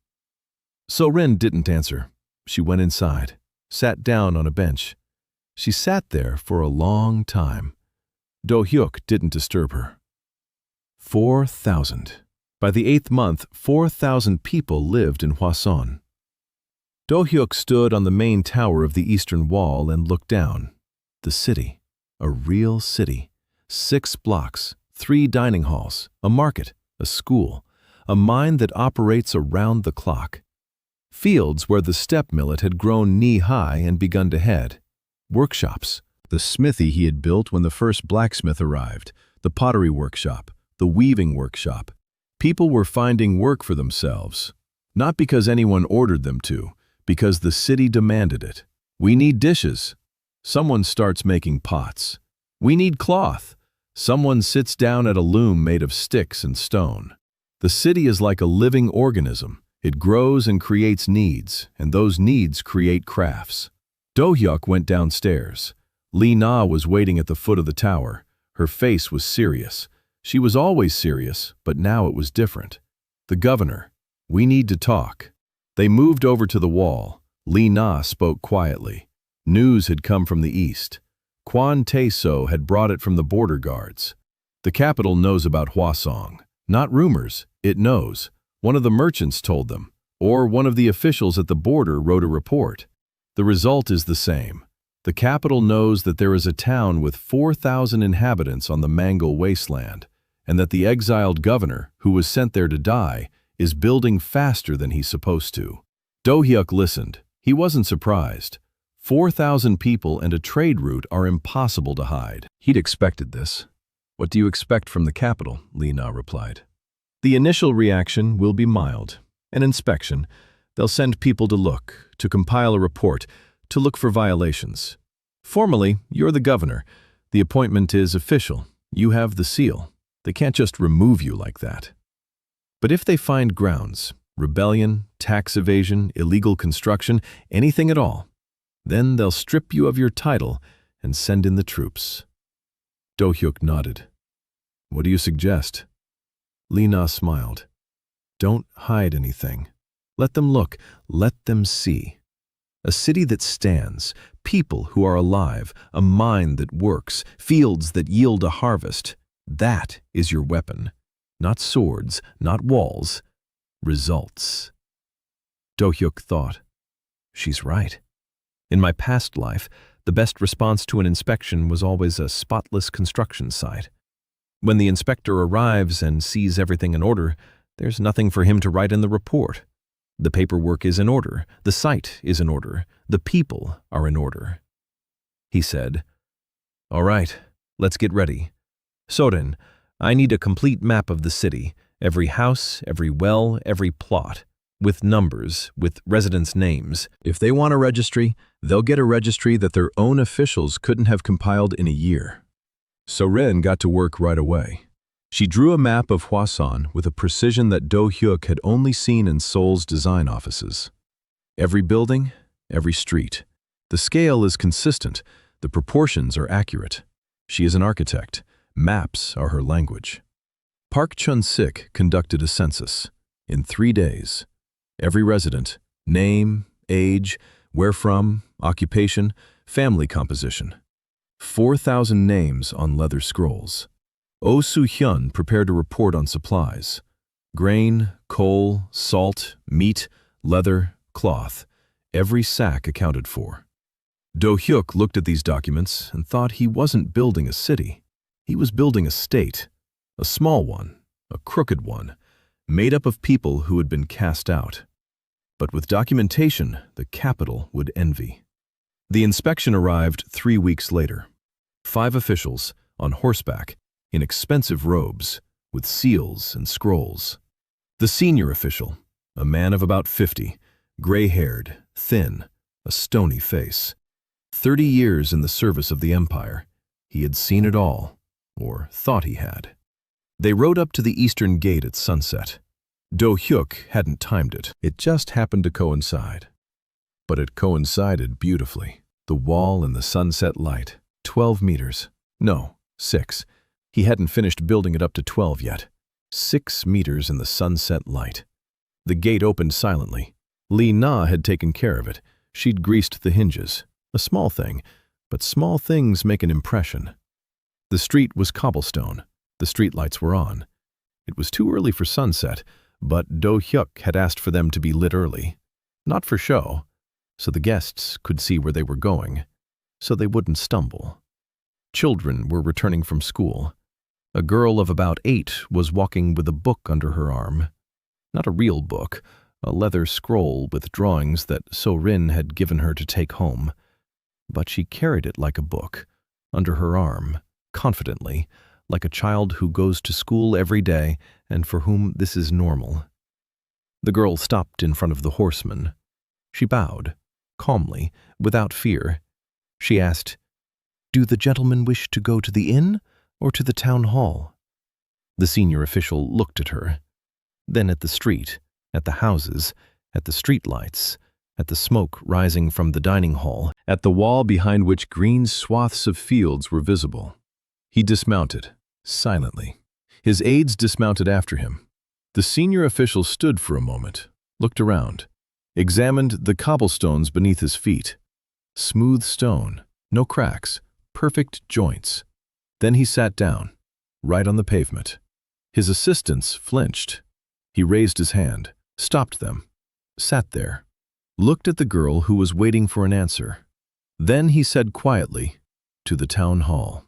So Rin didn't answer. She went inside, sat down on a bench. She sat there for a long time. Do Hyuk didn't disturb her. 4,000. By the 8th month, 4,000 people lived in Hwasong. Do Hyuk stood on the main tower of the eastern wall and looked down. The city, a real city. 6 blocks, 3 dining halls, a market, a school, a mine that operates around the clock. Fields where the steppe millet had grown knee-high and begun to head. Workshops, the smithy he had built when the first blacksmith arrived, the pottery workshop, the weaving workshop. People were finding work for themselves, not because anyone ordered them to, because the city demanded it. "We need dishes." Someone starts making pots. "We need cloth." Someone sits down at a loom made of sticks and stone. The city is like a living organism. It grows and creates needs, and those needs create crafts. Do Hyuk went downstairs. Lee Na was waiting at the foot of the tower. Her face was serious. She was always serious, but now it was different. "The governor, we need to talk." They moved over to the wall. Lee Na spoke quietly. News had come from the east. Kwon Tae-so had brought it from the border guards. The capital knows about Hwasong. Not rumors, it knows. One of the merchants told them, or one of the officials at the border wrote a report. The result is the same. The capital knows that there is a town with 4,000 inhabitants on the Mangal Wasteland, and that the exiled governor, who was sent there to die, is building faster than he's supposed to. Do Hyuk listened. He wasn't surprised. 4,000 people and a trade route are impossible to hide. He'd expected this. What do you expect from the capital? Lina replied. The initial reaction will be mild. An inspection. They'll send people to look, to compile a report, to look for violations. Formally, you're the governor. The appointment is official. You have the seal. They can't just remove you like that. But if they find grounds, rebellion, tax evasion, illegal construction, anything at all, then they'll strip you of your title and send in the troops. Do Hyuk nodded. What do you suggest? Lina smiled. Don't hide anything. Let them look. Let them see. A city that stands, people who are alive, a mine that works, fields that yield a harvest. That is your weapon. Not swords, not walls. Results. Do Hyuk thought. She's right. In my past life, the best response to an inspection was always a spotless construction site. When the inspector arrives and sees everything in order, there's nothing for him to write in the report. The paperwork is in order, the site is in order, the people are in order. He said, All right, let's get ready. Soren, I need a complete map of the city, every house, every well, every plot, with numbers, with residents' names. If they want a registry, they'll get a registry that their own officials couldn't have compiled in a year. Soren got to work right away. She drew a map of Hwasong with a precision that Do Hyuk had only seen in Seoul's design offices. Every building, every street. The scale is consistent, the proportions are accurate. She is an architect. Maps are her language. Park Chun-sik conducted a census. In 3 days. Every resident, name, age, where from, occupation, family composition. 4,000 names on leather scrolls. Oh Soo-hyun prepared a report on supplies. Grain, coal, salt, meat, leather, cloth. Every sack accounted for. Do Hyuk looked at these documents and thought he wasn't building a city. He was building a state. A small one, a crooked one, made up of people who had been cast out. But with documentation, the capital would envy. The inspection arrived 3 weeks later. 5 officials, on horseback, in expensive robes, with seals and scrolls. The senior official, a man of about 50, gray-haired, thin, a stony face. 30 years in the service of the empire. He had seen it all, or thought he had. They rode up to the eastern gate at sunset. Do Hyuk hadn't timed it. It just happened to coincide. But it coincided beautifully. The wall in the sunset light. 12 meters. No, 6. He hadn't finished building it up to 12 yet. 6 meters in the sunset light. The gate opened silently. Lina had taken care of it. She'd greased the hinges. A small thing, but small things make an impression. The street was cobblestone. The streetlights were on. It was too early for sunset, but Do Hyuk had asked for them to be lit early. Not for show, so the guests could see where they were going, so they wouldn't stumble. Children were returning from school. A girl of about 8 was walking with a book under her arm. Not a real book, a leather scroll with drawings that So-rin had given her to take home. But she carried it like a book, under her arm, confidently, like a child who goes to school every day and for whom this is normal. The girl stopped in front of the horseman. She bowed, calmly, without fear. She asked, "Do the gentlemen wish to go to the inn or to the town hall?" The senior official looked at her, then at the street, at the houses, at the streetlights, at the smoke rising from the dining hall, at the wall behind which green swaths of fields were visible. He dismounted, silently. His aides dismounted after him. The senior official stood for a moment, looked around, examined the cobblestones beneath his feet. Smooth stone, no cracks, perfect joints. Then he sat down. right on the pavement. His assistants flinched. He raised his hand, stopped them, sat there, looked at the girl who was waiting for an answer. Then he said quietly, "To the town hall."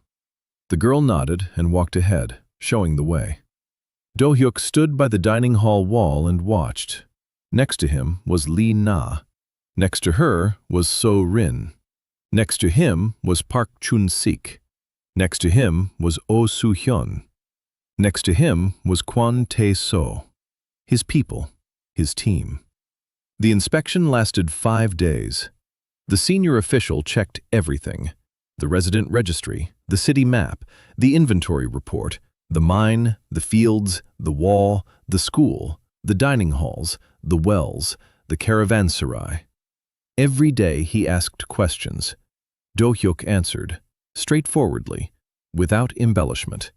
The girl nodded and walked ahead, showing the way. Do Hyuk stood by the dining hall wall and watched. Next to him was Lee Na. Next to her was So Rin. Next to him was Park Chun-sik. Next to him was Oh Soo-hyun. Next to him was Kwon Tae-so. His people, his team. The inspection lasted 5 days. The senior official checked everything: the resident registry, the city map, the inventory report, the mine, the fields, the wall, the school, the dining halls, the wells, the caravanserai. Every day he asked questions. Do Hyuk answered, straightforwardly, without embellishment.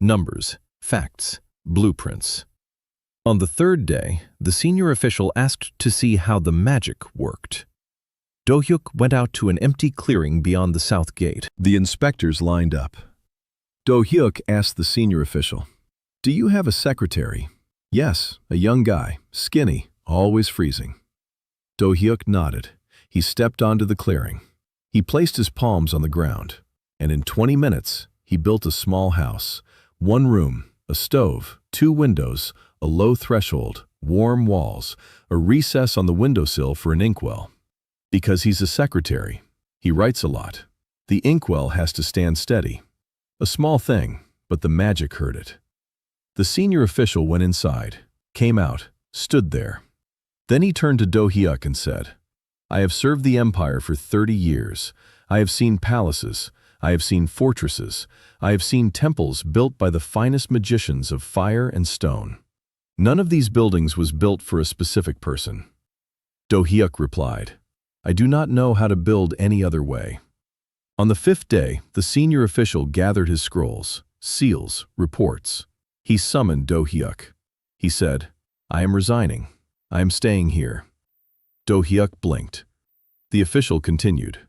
Numbers, facts, blueprints. On the 3rd day, the senior official asked to see how the magic worked. Do Hyuk went out to an empty clearing beyond the south gate. The inspectors lined up. Do Hyuk asked the senior official, "Do you have a secretary?" "Yes, a young guy, skinny, always freezing." Do Hyuk nodded. He stepped onto the clearing. He placed his palms on the ground, and in 20 minutes, he built a small house. 1 room, a stove, 2 windows, a low threshold, warm walls, a recess on the windowsill for an inkwell. Because he's a secretary, he writes a lot. The inkwell has to stand steady. A small thing, but the magic heard it. The senior official went inside, came out, stood there. Then he turned to Do Hyuk and said, "I have served the empire for 30 years. I have seen palaces. I have seen fortresses. I have seen temples built by the finest magicians of fire and stone. None of these buildings was built for a specific person." Do Hyuk replied, "I do not know how to build any other way." On the 5th day, the senior official gathered his scrolls, seals, reports. He summoned Do Hyuk. He said, "I am resigning. I am staying here." Do Hyuk blinked. The official continued,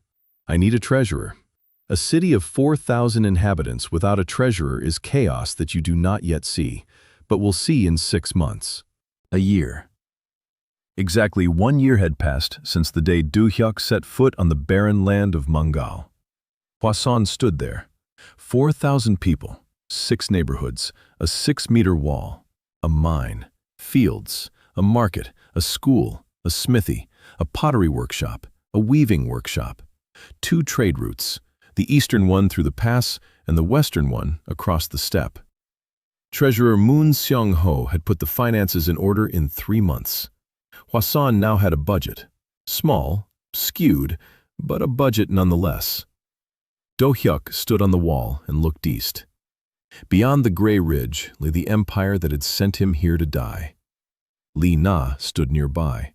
"I need a treasurer. A city of 4,000 inhabitants without a treasurer is chaos that you do not yet see, but will see in 6 months. A year." Exactly 1 year had passed since the day Do Hyuk set foot on the barren land of Mangal. Hwasong stood there. 4,000 people, 6 neighborhoods, a 6-meter wall, a mine, fields, a market, a school, a smithy, a pottery workshop, a weaving workshop, 2 trade routes, the eastern one through the pass and the western one across the steppe. Treasurer Moon Seong-ho had put the finances in order in 3 months. Hwasong now had a budget. Small, skewed, but a budget nonetheless. Do Hyuk stood on the wall and looked east. Beyond the gray ridge lay the empire that had sent him here to die. Lee Na stood nearby.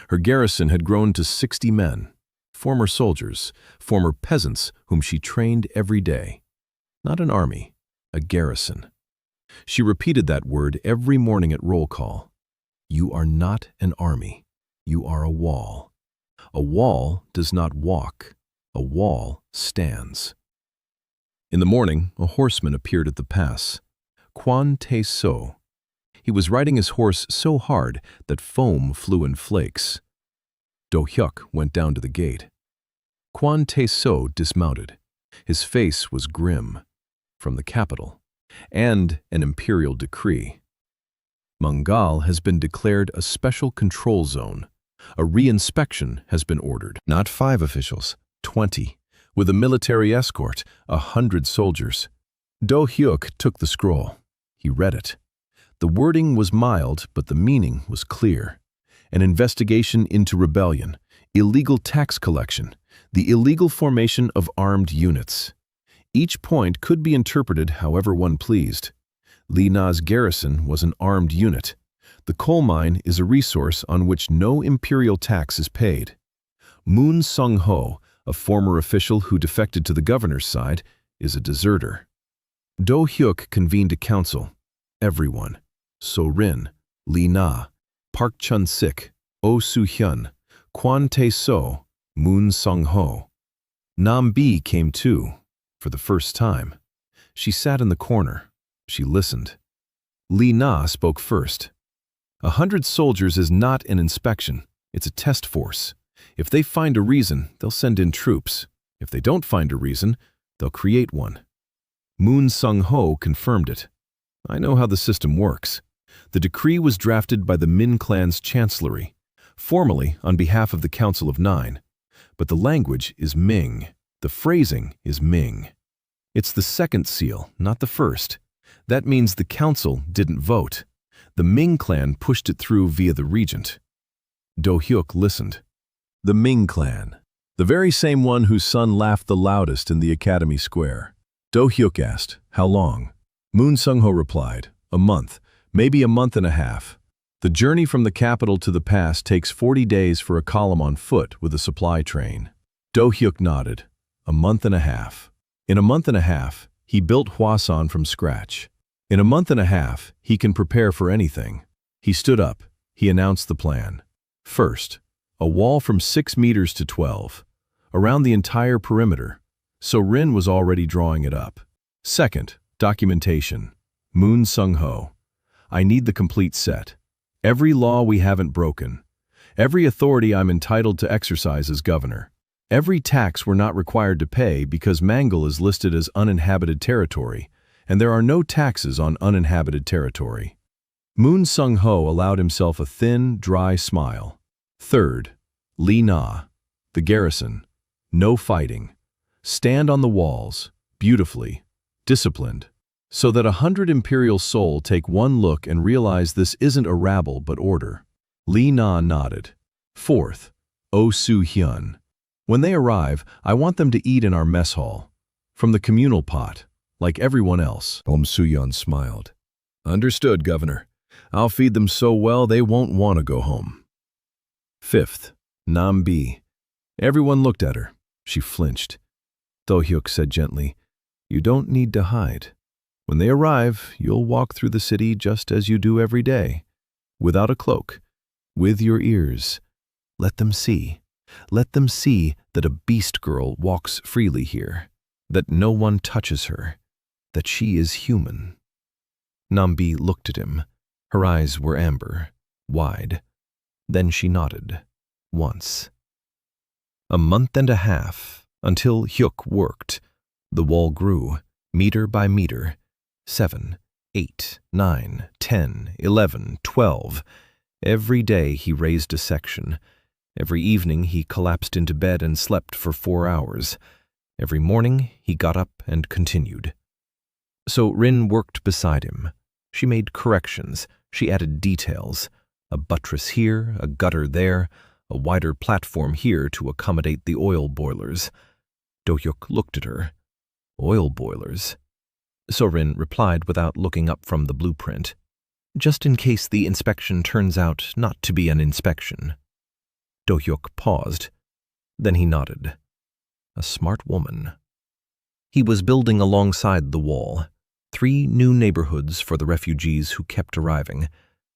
Her garrison had grown to 60 men, former soldiers, former peasants whom she trained every day. Not an army, a garrison. She repeated that word every morning at roll call. You are not an army. You are a wall. A wall does not walk. A wall stands. In the morning, a horseman appeared at the pass. Kwon Tae-so. He was riding his horse so hard that foam flew in flakes. Do Hyuk went down to the gate. Kwon Tae-so dismounted. His face was grim. From the capital. And an imperial decree. Mangal has been declared a special control zone. A re-inspection has been ordered. Not 5 officials, 20. With a military escort, 100 soldiers. Do Hyuk took the scroll. He read it. The wording was mild, but the meaning was clear. An investigation into rebellion, illegal tax collection, the illegal formation of armed units. Each point could be interpreted however one pleased. Lee Na's garrison was an armed unit. The coal mine is a resource on which no imperial tax is paid. Moon Sung-ho, a former official who defected to the governor's side, is a deserter. Do Hyuk convened a council. Everyone. So Rin, Lee Na, Park Chun-sik, Oh Soo-hyun, Kwon Tae-so, Moon Sung-ho. Nam Bi came too, for the first time. She sat in the corner, She listened. Li Na spoke first. 100 soldiers is not an inspection. It's a test force. If they find a reason, they'll send in troops. If they don't find a reason, they'll create one. Moon Sung-ho confirmed it. I know how the system works. The decree was drafted by the Min clan's chancellery, formally on behalf of the Council of Nine. But the language is Ming. The phrasing is Ming. It's the second seal, not the first. That means the council didn't vote. The Ming clan pushed it through via the regent. Do Hyuk listened. The Ming clan, the very same one whose son laughed the loudest in the Academy Square. Do Hyuk asked, "How long?" Moon Sung-ho replied, "A month, maybe a month and a half. The journey from the capital to the pass takes 40 days for a column on foot with a supply train." Do Hyuk nodded. A month and a half. In a month and a half, he built Hwasong from scratch. In a month and a half, he can prepare for anything. He stood up. He announced the plan. First, a wall from 6 meters to 12, around the entire perimeter. So Rin was already drawing it up. Second, documentation. Moon Sung-ho. I need the complete set. Every law we haven't broken. Every authority I'm entitled to exercise as governor. Every tax we're not required to pay because Mangal is listed as uninhabited territory, and there are no taxes on uninhabited territory. Moon Sung-ho allowed himself a thin, dry smile. Third, Li Na. The garrison. No fighting. Stand on the walls, beautifully, disciplined, so that 100 Imperial soul take one look and realize this isn't a rabble but order. Li Na nodded. Fourth, Hyun. When they arrive, I want them to eat in our mess hall, from the communal pot, like everyone else. Hyun smiled. Understood, Governor. I'll feed them so well they won't want to go home. Fifth, Nam Bi. Everyone looked at her. She flinched. Do Hyuk said gently, "You don't need to hide. When they arrive, you'll walk through the city just as you do every day, without a cloak, with your ears. Let them see. Let them see that a beast girl walks freely here, that no one touches her, that she is human." Nambi looked at him. Her eyes were amber, wide. Then she nodded, once. A month and a half, until Hyuk worked. The wall grew, meter by meter. 7, 8, 9, 10, 11, 12. Every day he raised a section. Every evening he collapsed into bed and slept for 4 hours. Every morning he got up and continued. So Rin worked beside him. She made corrections. She added details. A buttress here, a gutter there, a wider platform here to accommodate the oil boilers. Do Hyuk looked at her. Oil boilers? So Rin replied without looking up from the blueprint. Just in case the inspection turns out not to be an inspection. Do Hyuk paused. Then he nodded. A smart woman. He was building alongside the wall. 3 new neighborhoods for the refugees who kept arriving.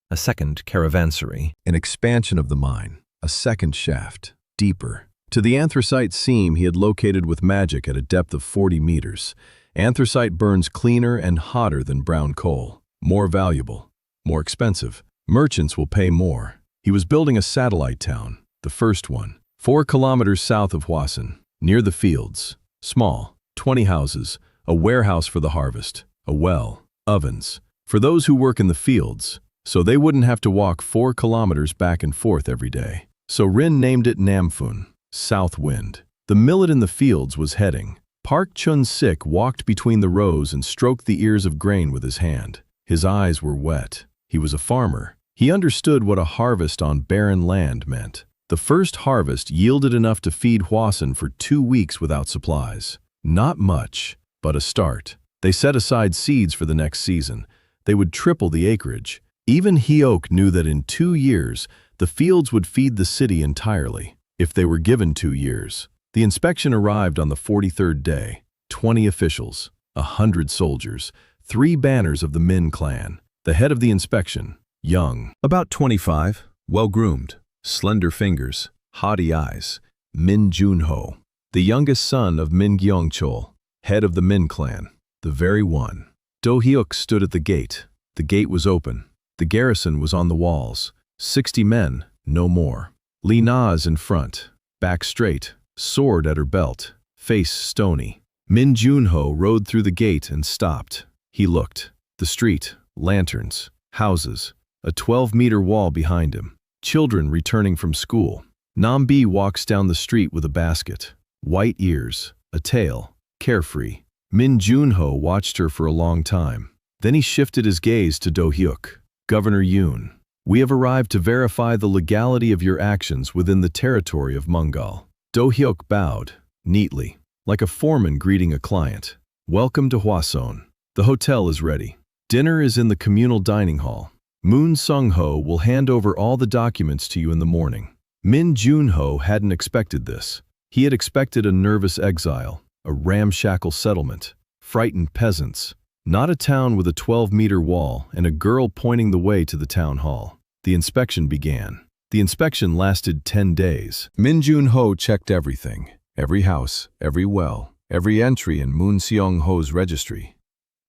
A second caravansary. An expansion of the mine. A second shaft. Deeper. To the anthracite seam he had located with magic at a depth of 40 meters. Anthracite burns cleaner and hotter than brown coal. More valuable. More expensive. Merchants will pay more. He was building a satellite town. The first one. 4 kilometers south of Hwasong. Near the fields. Small. 20 houses. A warehouse for the harvest. A well. Ovens. For those who work in the fields. So they wouldn't have to walk 4 kilometers back and forth every day. So Rin named it Namfun, South Wind. The millet in the fields was heading. Park Chun-sik walked between the rows and stroked the ears of grain with his hand. His eyes were wet. He was a farmer. He understood what a harvest on barren land meant. The first harvest yielded enough to feed Hwasong for 2 weeks without supplies. Not much, but a start. They set aside seeds for the next season. They would triple the acreage. Even Hyuk knew that in 2 years, the fields would feed the city entirely, if they were given 2 years. The inspection arrived on the 43rd day. 20 officials, 100 soldiers, 3 banners of the Min clan. The head of the inspection, young, about 25, well-groomed, slender fingers, haughty eyes, Min Junho. The youngest son of Min Gyeongchol, head of the Min clan, the very one. Do Hyuk stood at the gate. The gate was open. The garrison was on the walls. 60 men, no more. Lee Na in front, back straight, sword at her belt, face stony. Min Junho rode through the gate and stopped. He looked. The street, lanterns, houses, a 12-meter wall behind him. Children returning from school. Nambi walks down the street with a basket. White ears, a tail, carefree. Min Junho watched her for a long time. Then he shifted his gaze to Do Hyuk. Governor Yoon, we have arrived to verify the legality of your actions within the territory of Mangal. Do Hyuk bowed, neatly, like a foreman greeting a client. Welcome to Hwasong. The hotel is ready. Dinner is in the communal dining hall. Moon Sung-ho will hand over all the documents to you in the morning. Min Junho hadn't expected this. He had expected a nervous exile, a ramshackle settlement, frightened peasants, not a town with a 12-meter wall and a girl pointing the way to the town hall. The inspection began. The inspection lasted 10 days. Min Junho checked everything, every house, every well, every entry in Moon Seong-ho's registry.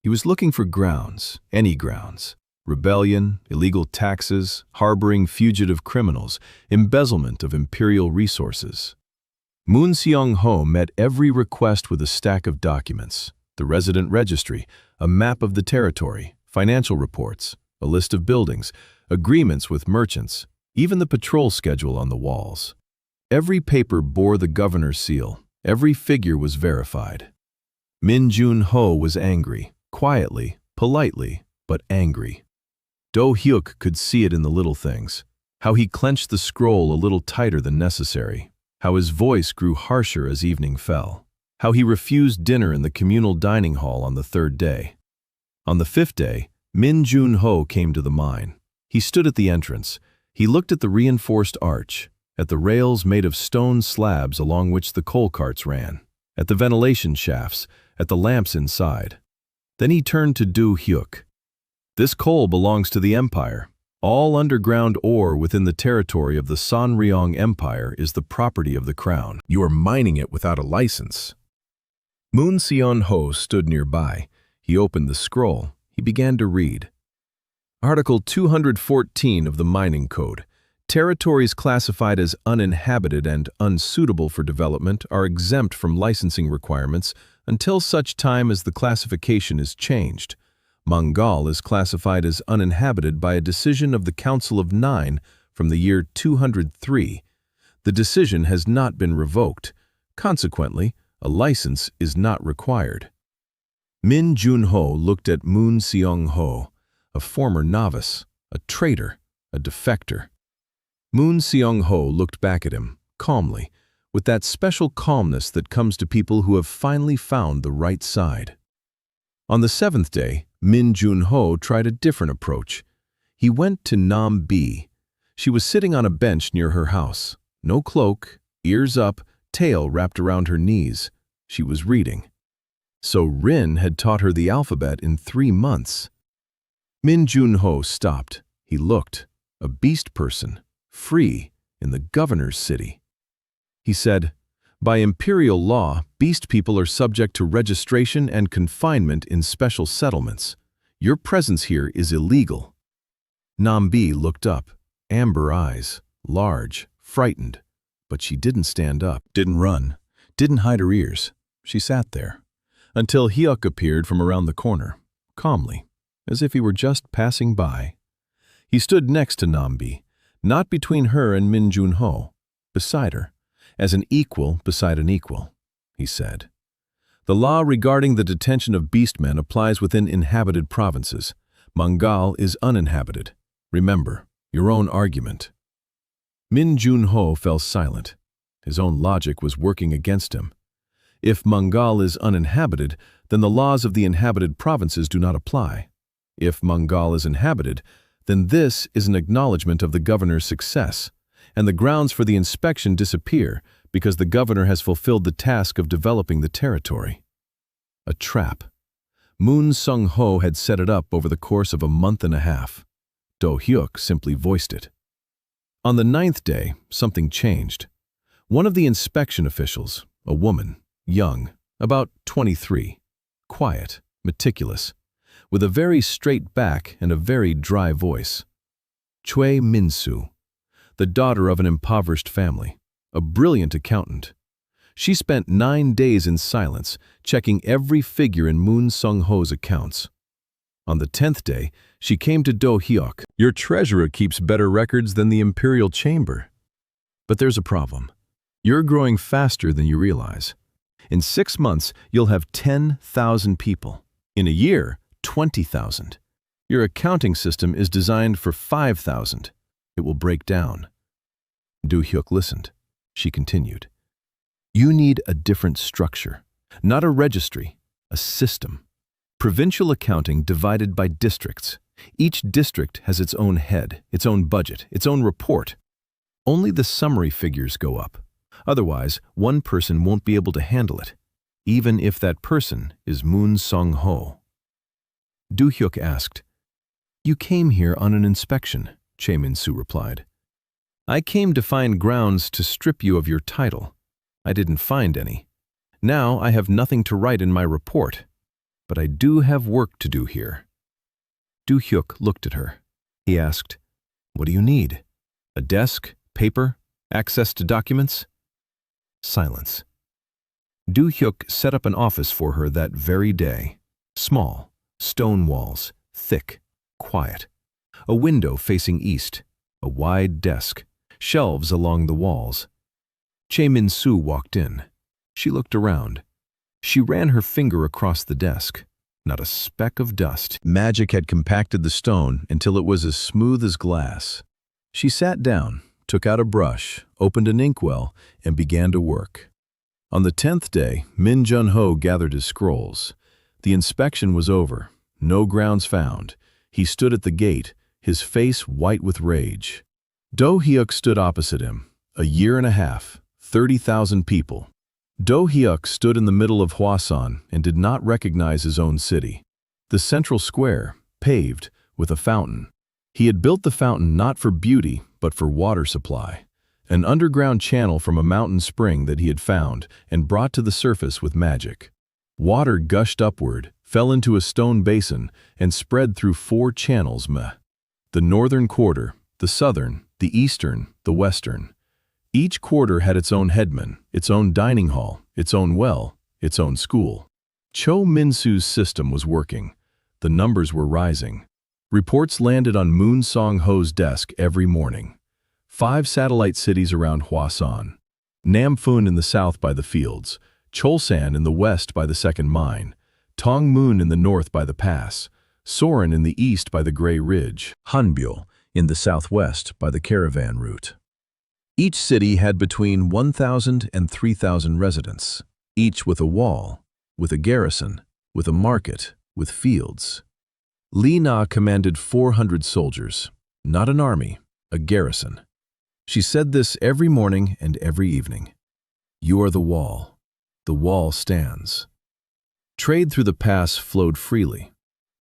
He was looking for grounds, any grounds. Rebellion, illegal taxes, harboring fugitive criminals, embezzlement of imperial resources. Moon Seong-ho met every request with a stack of documents, the resident registry, a map of the territory, financial reports, a list of buildings, agreements with merchants, even the patrol schedule on the walls. Every paper bore the governor's seal, every figure was verified. Min Junho was angry, quietly, politely, but angry. Do Hyuk could see it in the little things, how he clenched the scroll a little tighter than necessary, how his voice grew harsher as evening fell, how he refused dinner in the communal dining hall on the 3rd day. On the 5th day, Min Junho came to the mine. He stood at the entrance. He looked at the reinforced arch, at the rails made of stone slabs along which the coal carts ran, at the ventilation shafts, at the lamps inside. Then he turned to Do Hyuk. This coal belongs to the empire. All underground ore within the territory of the Sanryong Empire is the property of the crown. You are mining it without a license. Moon Seong-ho stood nearby. He opened the scroll. He began to read. Article 214 of the Mining Code. Territories classified as uninhabited and unsuitable for development are exempt from licensing requirements until such time as the classification is changed. Mangal is classified as uninhabited by a decision of the Council of 9 from the year 203. The decision has not been revoked. Consequently, a license is not required. Min Junho looked at Moon Seong-ho, a former novice, a traitor, a defector. Moon Seong-ho looked back at him, calmly, with that special calmness that comes to people who have finally found the right side. On the 7th day, Min Junho tried a different approach. He went to Nam B. She was sitting on a bench near her house. No cloak, ears up, tail wrapped around her knees. She was reading. So Rin had taught her the alphabet in 3 months. Min Junho stopped. He looked. A beast person, free, in the governor's city. He said, by imperial law, beast people are subject to registration and confinement in special settlements. Your presence here is illegal. Nambi looked up, amber eyes, large, frightened. But she didn't stand up, didn't run, didn't hide her ears. She sat there, until Hyuk appeared from around the corner, calmly, as if he were just passing by. He stood next to Nambi, not between her and Min Junho, beside her. As an equal beside an equal, he said. The law regarding the detention of beastmen applies within inhabited provinces. Mangal is uninhabited. Remember, your own argument. Min Junho fell silent. His own logic was working against him. If Mangal is uninhabited, then the laws of the inhabited provinces do not apply. If Mangal is inhabited, then this is an acknowledgement of the governor's success, and the grounds for the inspection disappear because the governor has fulfilled the task of developing the territory. A trap. Moon Sung-ho had set it up over the course of a month and a half. Do Hyuk simply voiced it. On the 9th day, something changed. One of the inspection officials, a woman, young, about 23, quiet, meticulous, with a very straight back and a very dry voice. Choi Min-soo, the daughter of an impoverished family, a brilliant accountant. She spent 9 days in silence, checking every figure in Moon Sung-ho's accounts. On the 10th day, she came to Do Hyuk. Your treasurer keeps better records than the Imperial Chamber. But there's a problem. You're growing faster than you realize. In 6 months, you'll have 10,000 people. In a year, 20,000. Your accounting system is designed for 5,000. It will break down. Do Hyuk listened. She continued. You need a different structure, not a registry, a system. Provincial accounting divided by districts. Each district has its own head, its own budget, its own report. Only the summary figures go up. Otherwise, one person won't be able to handle it, even if that person is Moon Sung-ho. Do Hyuk asked. You came here on an inspection, Choi Min-soo replied. I came to find grounds to strip you of your title. I didn't find any. Now I have nothing to write in my report. But I do have work to do here. Do Hyuk looked at her. He asked, What do you need? A desk, paper, access to documents? Silence. Do Hyuk set up an office for her that very day. Small, stone walls, thick, quiet. A window facing east, a wide desk, shelves along the walls. Choi Min-soo walked in. She looked around. She ran her finger across the desk. Not a speck of dust. Magic had compacted the stone until it was as smooth as glass. She sat down, took out a brush, opened an inkwell, and began to work. On the 10th day, Min Jun-ho gathered his scrolls. The inspection was over. No grounds found. He stood at the gate, his face white with rage. Do Hyuk stood opposite him. A year and a half, 30,000 people. Do Hyuk stood in the middle of Hwasong and did not recognize his own city. The central square, paved, with a fountain. He had built the fountain not for beauty, but for water supply. An underground channel from a mountain spring that he had found and brought to the surface with magic. Water gushed upward, fell into a stone basin, and spread through 4 channels. The northern quarter, the southern, the eastern, the western. Each quarter had its own headman, its own dining hall, its own well, its own school. Choi Min-soo's system was working. The numbers were rising. Reports landed on Moon Sung-ho's desk every morning. 5 satellite cities around Hwasong. Namphun in the south by the fields, Cholsan in the west by the second mine, Tongmun in the north by the pass, Soren in the east by the Gray Ridge, Hanbyul in the southwest by the caravan route. Each city had between 1,000 and 3,000 residents, each with a wall, with a garrison, with a market, with fields. Li Na commanded 400 soldiers, not an army, a garrison. She said this every morning and every evening. You are the wall. The wall stands. Trade through the pass flowed freely.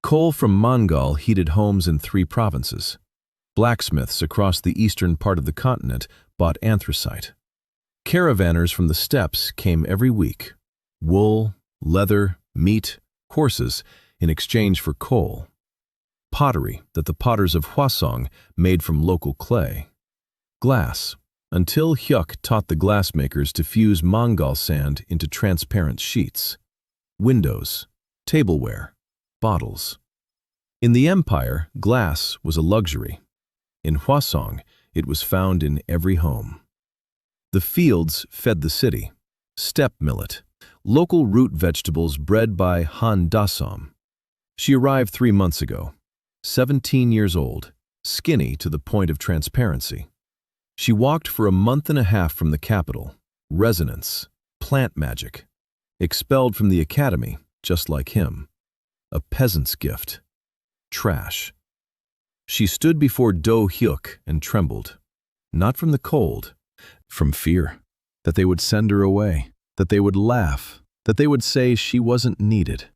Coal from Mangal heated homes in 3 provinces. Blacksmiths across the eastern part of the continent bought anthracite. Caravanners from the steppes came every week. Wool, leather, meat, horses in exchange for coal. Pottery that the potters of Hwasong made from local clay. Glass, until Hyuk taught the glassmakers to fuse Mangal sand into transparent sheets. Windows, tableware, bottles. In the empire, glass was a luxury. In Hwasong, it was found in every home. The fields fed the city. Steppe millet, local root vegetables bred by Han Dasom. She arrived 3 months ago, 17 years old, skinny to the point of transparency. She walked for a month and a half from the capital, resonance, plant magic, expelled from the academy, just like him. A peasant's gift. Trash. She stood before Do Hyuk and trembled, not from the cold, from fear, that they would send her away, that they would laugh, that they would say she wasn't needed.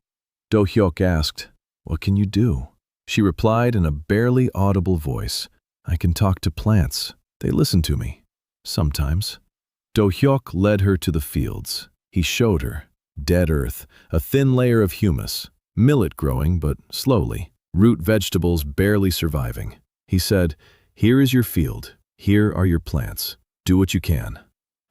Do Hyuk asked, "What can you do?" She replied in a barely audible voice, "I can talk to plants. They listen to me. Sometimes." Do Hyuk led her to the fields. He showed her dead earth, a thin layer of humus, millet growing but slowly, root vegetables barely surviving. He said, "Here is your field, here are your plants. Do what you can."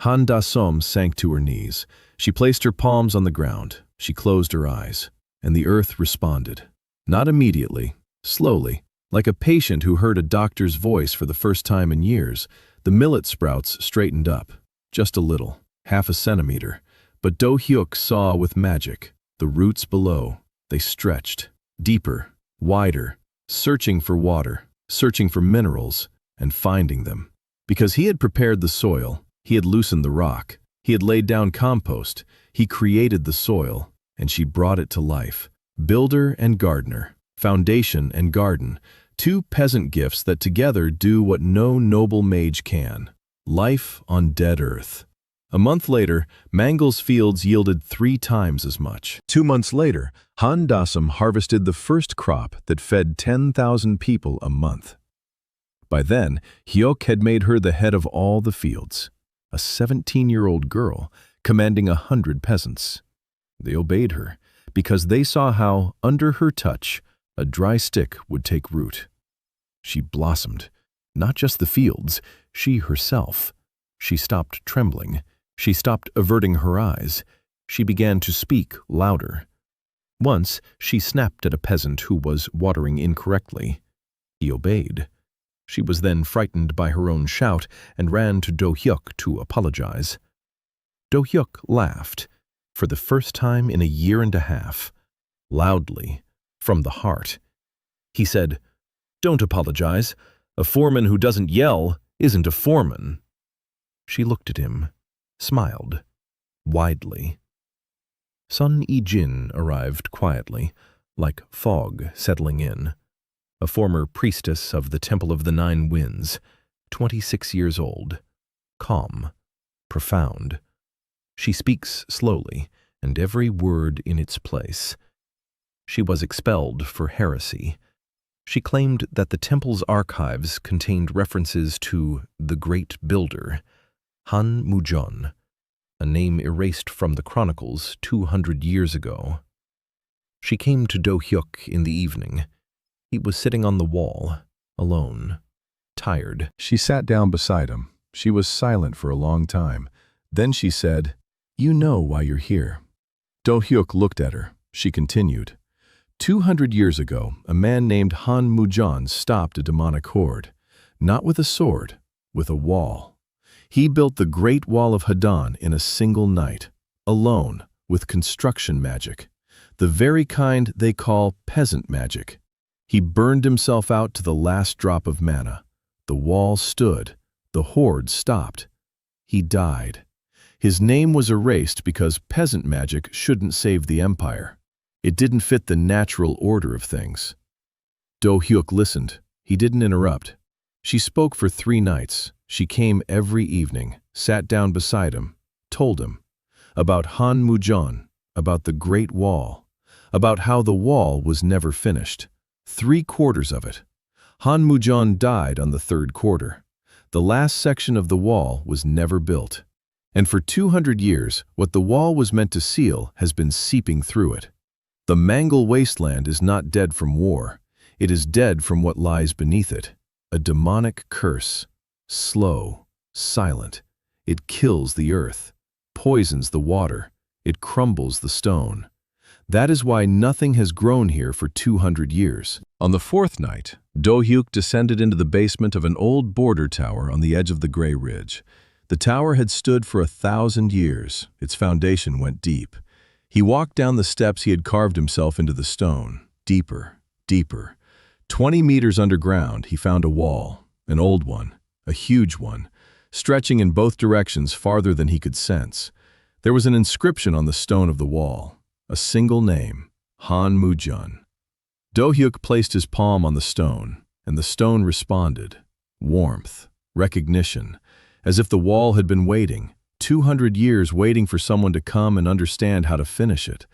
Han Da-som sank to her knees. She placed her palms on the ground. She closed her eyes, and the earth responded. Not immediately, slowly, like a patient who heard a doctor's voice for the first time in years. The millet sprouts straightened up, just a little, half a centimeter. But Do Hyuk saw with magic. The roots below, they stretched, deeper, wider, searching for water, searching for minerals, and finding them. Because he had prepared the soil, he had loosened the rock, he had laid down compost, he created the soil, and she brought it to life. Builder and gardener, foundation and garden, two peasant gifts that together do what no noble mage can. Life on dead earth. A month later, Mangal's fields yielded 3 times as much. 2 months later, Han Da-som harvested the first crop that fed 10,000 people a month. By then, Hyuk had made her the head of all the fields, a 17-year-old girl commanding 100 peasants. They obeyed her because they saw how, under her touch, a dry stick would take root. She blossomed, not just the fields, she herself. She stopped trembling. She stopped averting her eyes. She began to speak louder. Once, she snapped at a peasant who was watering incorrectly. He obeyed. She was then frightened by her own shout and ran to Do Hyuk to apologize. Do Hyuk laughed, for the first time in a year and a half, loudly, from the heart. He said, "Don't apologize. A foreman who doesn't yell isn't a foreman." She looked at him, smiled, widely. Sun E-jin arrived quietly, like fog settling in. A former priestess of the Temple of the Nine Winds, 26 years old, calm, profound. She speaks slowly, and every word in its place. She was expelled for heresy. She claimed that the temple's archives contained references to the Great Builder, Han Mujon, a name erased from the chronicles 200 years ago. She came to Do Hyuk in the evening. He was sitting on the wall, alone, tired. She sat down beside him. She was silent for a long time. Then she said, "You know why you're here." Do Hyuk looked at her. She continued, 200 years ago, a man named Han Mujon stopped a demonic horde, not with a sword, with a wall. He built the Great Wall of Hadan in a single night, alone, with construction magic, the very kind they call peasant magic. He burned himself out to the last drop of mana. The wall stood. The horde stopped. He died. His name was erased because peasant magic shouldn't save the empire. It didn't fit the natural order of things. Do Hyuk listened. He didn't interrupt. She spoke for 3 nights. She came every evening, sat down beside him, told him about Han Mujon, about the Great Wall, about how the wall was never finished. 3/4 of it. Han Mujon died on the 3rd quarter. The last section of the wall was never built. And for 200 years, what the wall was meant to seal has been seeping through it. The Mangal Wasteland is not dead from war. It is dead from what lies beneath it. A demonic curse. Slow, silent. It kills the earth, poisons the water. It crumbles the stone. That is why nothing has grown here for 200 years. On the 4th night, Do Hyuk descended into the basement of an old border tower on the edge of the Grey Ridge. The tower had stood for 1,000 years. Its foundation went deep. He walked down the steps he had carved himself into the stone, deeper, deeper. 20 meters underground, he found a wall, an old one, a huge one, stretching in both directions farther than he could sense. There was an inscription on the stone of the wall, a single name, Han Mujon. Do Hyuk placed his palm on the stone, and the stone responded. Warmth, recognition, as if the wall had been waiting, 200 years waiting for someone to come and understand how to finish it.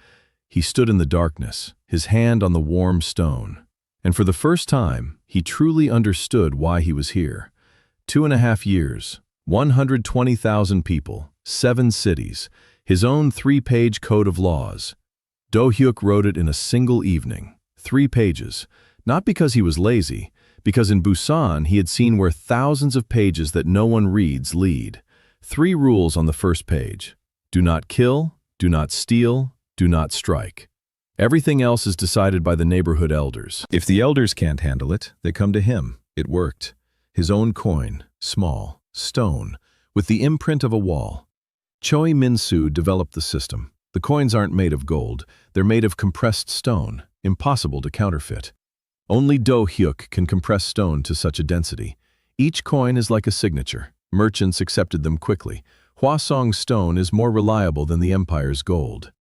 He stood in the darkness, his hand on the warm stone. And for the first time, he truly understood why he was here. 2.5 years, 120,000 people, 7 cities, his own 3-page code of laws. Do Hyuk wrote it in a single evening, 3 pages, not because he was lazy, because in Busan he had seen where thousands of pages that no one reads lead. 3 rules on the first page. Do not kill, do not steal, do not strike. Everything else is decided by the neighborhood elders. If the elders can't handle it, they come to him. It worked. His own coin, small, stone, with the imprint of a wall. Choi Min-soo developed the system. The coins aren't made of gold, they're made of compressed stone, impossible to counterfeit. Only Do Hyuk can compress stone to such a density. Each coin is like a signature. Merchants accepted them quickly. Hwasong stone is more reliable than the empire's gold.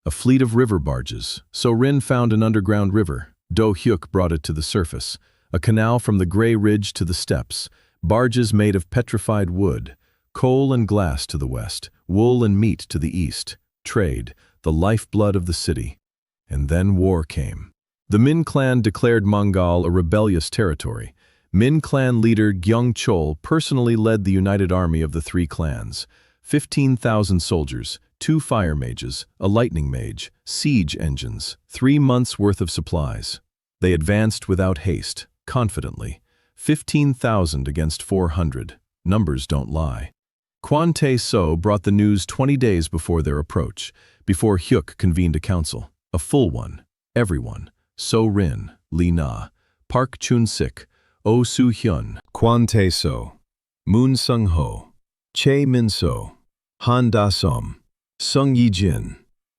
A fleet of river barges. So Rin found an underground river. Do Hyuk brought it to the surface. A canal from the Gray Ridge to the steppes. Barges made of petrified wood. Coal and glass to the west. Wool and meat to the east. Trade, the lifeblood of the city. And then war came. The Min clan declared Mangal a rebellious territory. Min clan leader Gyeong Chol personally led the united army of the 3 clans. 15,000 soldiers, 2 fire mages, a lightning mage, siege engines, 3 months' worth of supplies. They advanced without haste, confidently. 15,000 against 400. Numbers don't lie. Kwon Tae-so brought the news 20 days before their approach, before Hyuk convened a council. A full one. Everyone. So Rin, Lee Na, Park Chun-sik, Oh Soo-hyun, Kwon Tae-so, Moon Sung-ho, Chae Min-so, Han Da-som, Sung Yi-jin,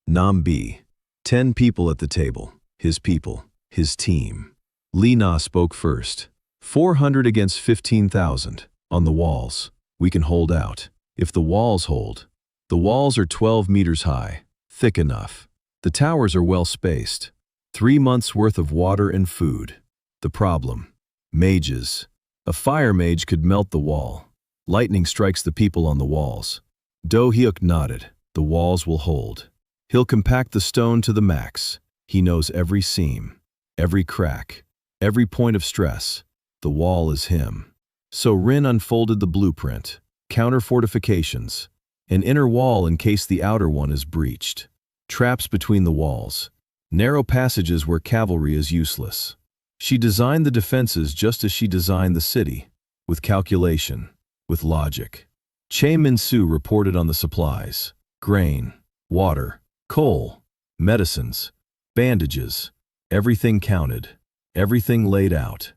Nam Bi. 10 people at the table. His people. His team. Lee Na spoke first. 400 against 15,000. On the walls. We can hold out. If the walls hold. The walls are 12 meters high. Thick enough. The towers are well spaced. 3 months' worth of water and food. The problem. Mages. A fire mage could melt the wall. Lightning strikes the people on the walls. Do Hyuk nodded. The walls will hold. He'll compact the stone to the max. He knows every seam, every crack, every point of stress. The wall is him. So Rin unfolded the blueprint. Counter fortifications. An inner wall in case the outer one is breached. Traps between the walls. Narrow passages where cavalry is useless. She designed the defenses just as she designed the city, with calculation, with logic. Chae Min-soo reported on the supplies. Grain, water, coal, medicines, bandages. Everything counted. Everything laid out.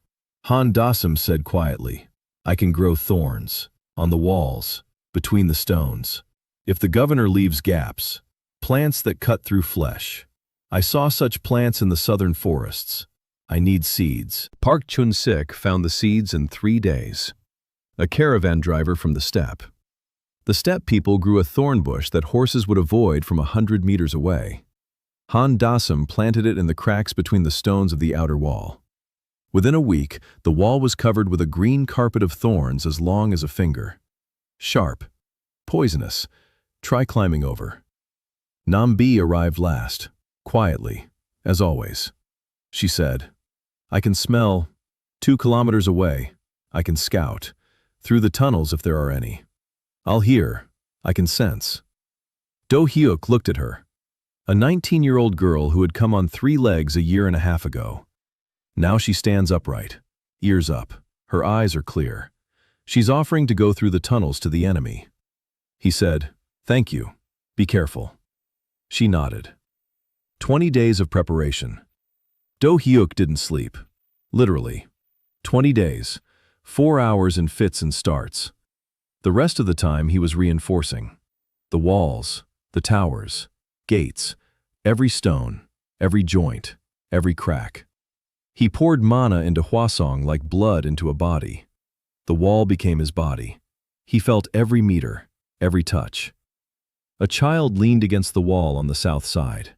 Han Da-som said quietly, I can grow thorns, on the walls, between the stones. If the governor leaves gaps, plants that cut through flesh. I saw such plants in the southern forests. I need seeds. Park Chun-sik found the seeds in 3 days. A caravan driver from the steppe. The steppe people grew a thorn bush that horses would avoid from 100 meters away. Han Da-som planted it in the cracks between the stones of the outer wall. Within a week, the wall was covered with a green carpet of thorns as long as a finger. Sharp. Poisonous. Try climbing over. Nam Bi arrived last, quietly, as always. She said, I can smell 2 kilometers away. I can scout. Through the tunnels if there are any. I'll hear. I can sense. Do Hyuk looked at her. A 19-year-old girl who had come on 3 legs a year and a half ago. Now she stands upright, ears up. Her eyes are clear. She's offering to go through the tunnels to the enemy. He said, Thank you. Be careful. She nodded. 20 days of preparation. Do Hyuk didn't sleep. Literally. 20 days. 4 hours in fits and starts. The rest of the time he was reinforcing. The walls, the towers, gates, every stone, every joint, every crack. He poured mana into Hwasong like blood into a body. The wall became his body. He felt every meter, every touch. A child leaned against the wall on the south side.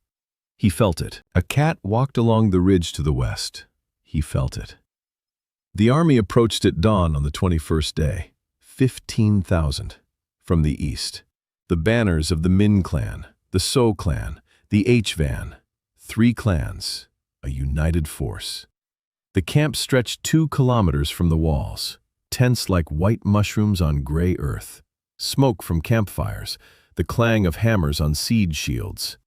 He felt it. A cat walked along the ridge to the west. He felt it. The army approached at dawn on the 21st day. 15,000 from the east. The banners of the Min clan, the So clan, the H-van. 3 clans, a united force. The camp stretched 2 kilometers from the walls, tents like white mushrooms on gray earth. Smoke from campfires, the clang of hammers on siege shields.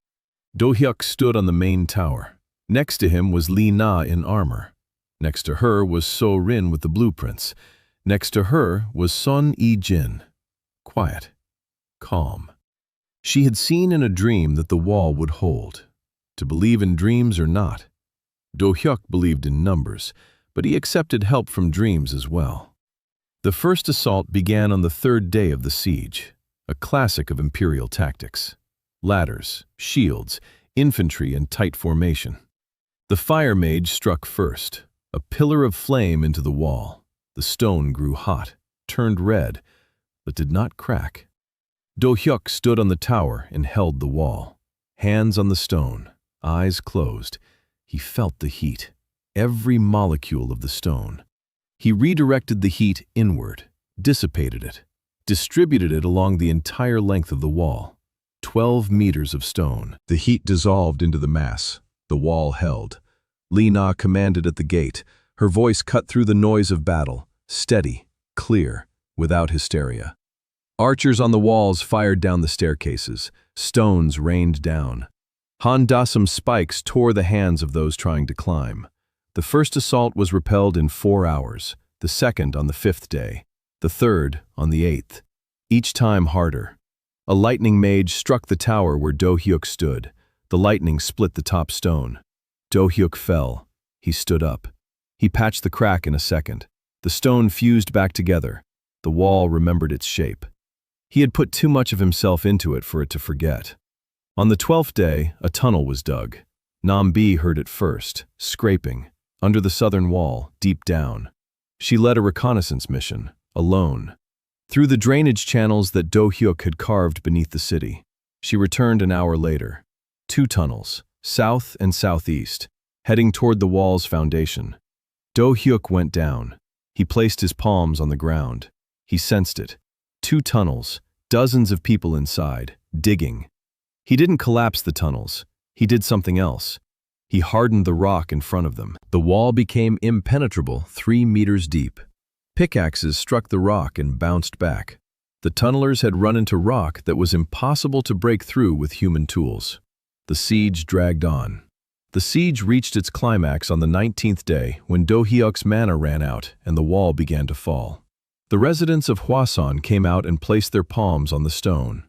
Do Hyuk stood on the main tower. Next to him was Lee Na in armor. Next to her was So Rin with the blueprints. Next to her was Son E-jin. Quiet. Calm. She had seen in a dream that the wall would hold. To believe in dreams or not. Do Hyuk believed in numbers, but he accepted help from dreams as well. The first assault began on the third day of the siege, a classic of Imperial tactics. Ladders, shields, infantry in tight formation. The fire mage struck first, a pillar of flame into the wall. The stone grew hot, turned red, but did not crack. Do Hyuk stood on the tower and held the wall. Hands on the stone, eyes closed. He felt the heat, every molecule of the stone. He redirected the heat inward, dissipated it, distributed it along the entire length of the wall. 12 meters of stone. The heat dissolved into the mass. The wall held. Lee Na commanded at the gate. Her voice cut through the noise of battle, steady, clear, without hysteria. Archers on the walls fired down the staircases. Stones rained down. Han Dasam's spikes tore the hands of those trying to climb. The first assault was repelled in 4 hours, the second on the 5th day, the third on the 8th, each time harder. A lightning mage struck the tower where Do Hyuk stood. The lightning split the top stone. Do Hyuk fell. He stood up. He patched the crack in a second. The stone fused back together. The wall remembered its shape. He had put too much of himself into it for it to forget. On the 12th day, a tunnel was dug. Nam Bi heard it first, scraping, under the southern wall, deep down. She led a reconnaissance mission, alone. Through the drainage channels that Do Hyuk had carved beneath the city. She returned an hour later. 2 tunnels, south and southeast, heading toward the wall's foundation. Do Hyuk went down. He placed his palms on the ground. He sensed it. 2 tunnels, dozens of people inside, digging. He didn't collapse the tunnels. He did something else. He hardened the rock in front of them. The wall became impenetrable, 3 meters deep. Pickaxes struck the rock and bounced back. The tunnelers had run into rock that was impossible to break through with human tools. The siege dragged on. The siege reached its climax on the 19th day when Do Hyuk's mana ran out and the wall began to fall. The residents of Hwasong came out and placed their palms on the stone.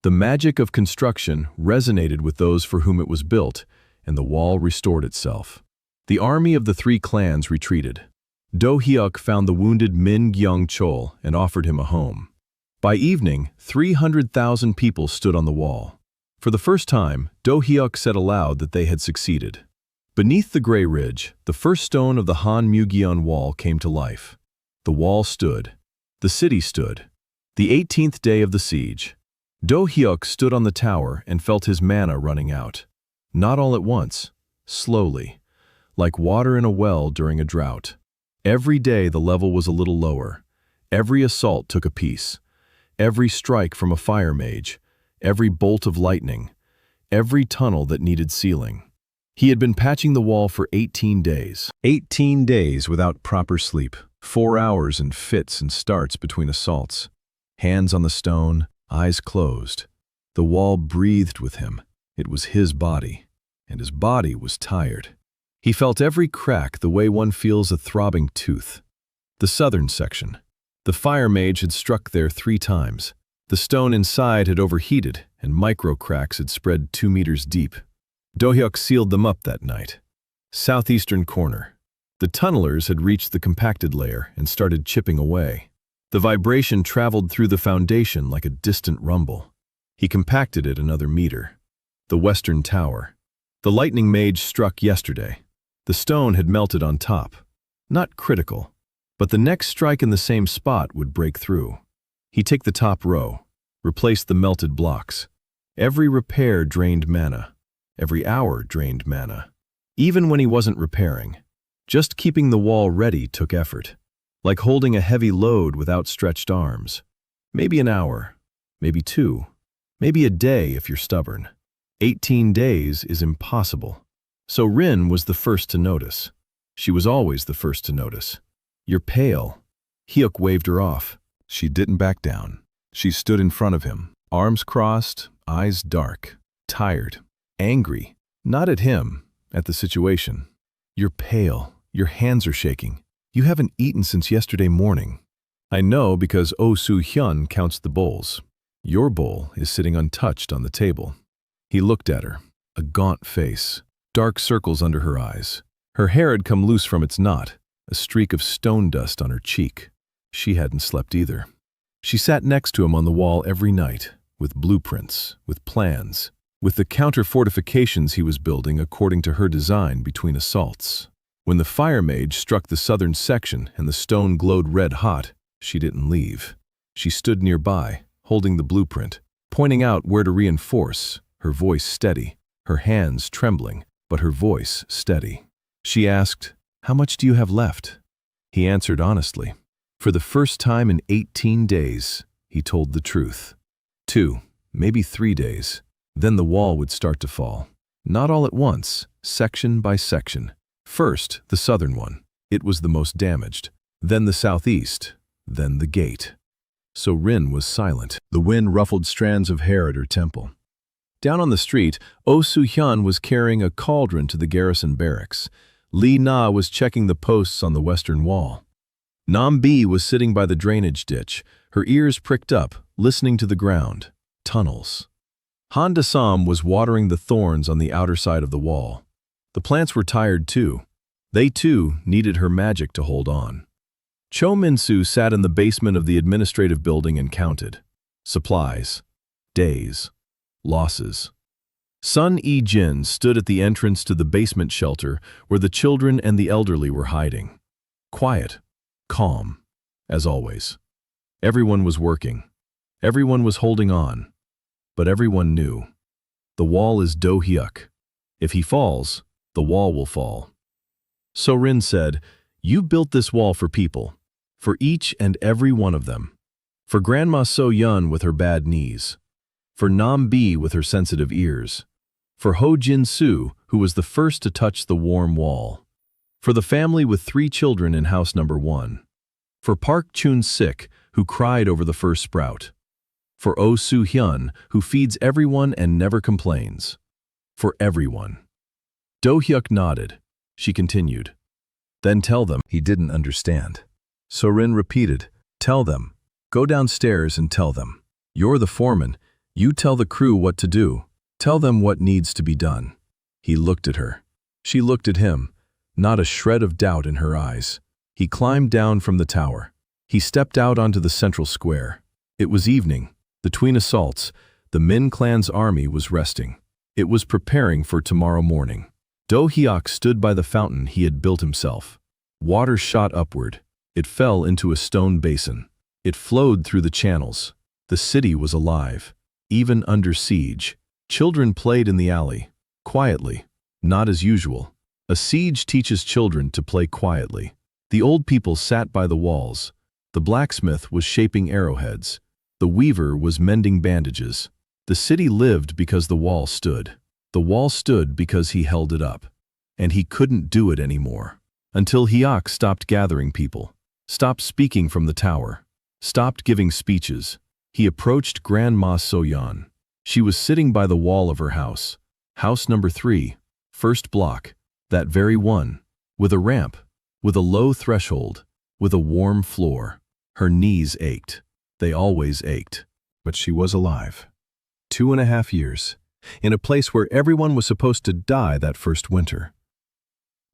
The magic of construction resonated with those for whom it was built, and the wall restored itself. The army of the 3 clans retreated. Do Hyuk found the wounded Min Gyung Chol and offered him a home. By evening, 300,000 people stood on the wall. For the first time, Do Hyuk said aloud that they had succeeded. Beneath the gray ridge, the first stone of the Han Mugyeon wall came to life. The wall stood. The city stood. The 18th day of the siege. Do Hyuk stood on the tower and felt his mana running out. Not all at once, slowly, like water in a well during a drought. Every day the level was a little lower. Every assault took a piece. Every strike from a fire mage. Every bolt of lightning. Every tunnel that needed sealing. He had been patching the wall for 18 days. 18 days without proper sleep. 4 hours in fits and starts between assaults. Hands on the stone, eyes closed. The wall breathed with him. It was his body, and his body was tired. He felt every crack the way one feels a throbbing tooth. The southern section. The fire mage had struck there 3 times. The stone inside had overheated, and micro-cracks had spread 2 meters deep. Do Hyuk sealed them up that night. Southeastern corner. The tunnelers had reached the compacted layer and started chipping away. The vibration traveled through the foundation like a distant rumble. He compacted it another meter. The western tower. The lightning mage struck yesterday. The stone had melted on top. Not critical, but the next strike in the same spot would break through. He took the top row, replaced the melted blocks. Every repair drained mana. Every hour drained mana. Even when he wasn't repairing. Just keeping the wall ready took effort. Like holding a heavy load with outstretched arms. Maybe an hour, maybe 2, maybe a day if you're stubborn. 18 days is impossible. So Rin was the first to notice. She was always the first to notice. "You're pale." Hyuk waved her off. She didn't back down. She stood in front of him, arms crossed, eyes dark, tired. Angry, not at him, at the situation. You're pale, your hands are shaking. You haven't eaten since yesterday morning. I know because Oh Soo-hyun counts the bowls. Your bowl is sitting untouched on the table. He looked at her, a gaunt face, dark circles under her eyes. Her hair had come loose from its knot, a streak of stone dust on her cheek. She hadn't slept either. She sat next to him on the wall every night, with blueprints, with plans, with the counter-fortifications he was building according to her design between assaults. When the fire mage struck the southern section and the stone glowed red-hot, she didn't leave. She stood nearby, holding the blueprint, pointing out where to reinforce, her voice steady, her hands trembling, but her voice steady. She asked, "How much do you have left?" He answered honestly. For the first time in 18 days, he told the truth. 2, maybe 3 days. Then the wall would start to fall. Not all at once, section by section. First, the southern one. It was the most damaged. Then the southeast. Then the gate. So Rin was silent. The wind ruffled strands of hair at her temple. Down on the street, Oh Soo-hyun was carrying a cauldron to the garrison barracks. Lee Na was checking the posts on the western wall. Nam Bi was sitting by the drainage ditch, her ears pricked up, listening to the ground. Tunnels. Han Da-sam was watering the thorns on the outer side of the wall. The plants were tired too. They too needed her magic to hold on. Cho Min-soo sat in the basement of the administrative building and counted. Supplies. Days. Losses. Sun E-jin stood at the entrance to the basement shelter where the children and the elderly were hiding. Quiet. Calm. As always. Everyone was working. Everyone was holding on. But everyone knew. The wall is Do Hyuk. If he falls, the wall will fall. So Rin said, "You built this wall for people. For each and every one of them. For Grandma So-yun with her bad knees. For Nam Bi with her sensitive ears. For Ho Jin-soo, who was the first to touch the warm wall. For the family with 3 children in house number 1. For Park Chun-sik, who cried over the first sprout. For Oh Soo-hyun, who feeds everyone and never complains. For everyone." Do Hyuk nodded. She continued. "Then tell them." He didn't understand. So Rin repeated, "Tell them. Go downstairs and tell them. You're the foreman. You tell the crew what to do. Tell them what needs to be done." He looked at her. She looked at him, not a shred of doubt in her eyes. He climbed down from the tower. He stepped out onto the central square. It was evening. Between assaults, the Min clan's army was resting. It was preparing for tomorrow morning. Do Hyuk stood by the fountain he had built himself. Water shot upward. It fell into a stone basin. It flowed through the channels. The city was alive. Even under siege, children played in the alley, quietly, not as usual. A siege teaches children to play quietly. The old people sat by the walls. The blacksmith was shaping arrowheads. The weaver was mending bandages. The city lived because the wall stood. The wall stood because he held it up. And he couldn't do it anymore. Until Hyuk stopped gathering people, stopped speaking from the tower, stopped giving speeches. He approached Grandma So-yun. She was sitting by the wall of her house. House number 3, first block, that very one, with a ramp, with a low threshold, with a warm floor. Her knees ached. They always ached. But she was alive. 2.5 years, in a place where everyone was supposed to die that first winter.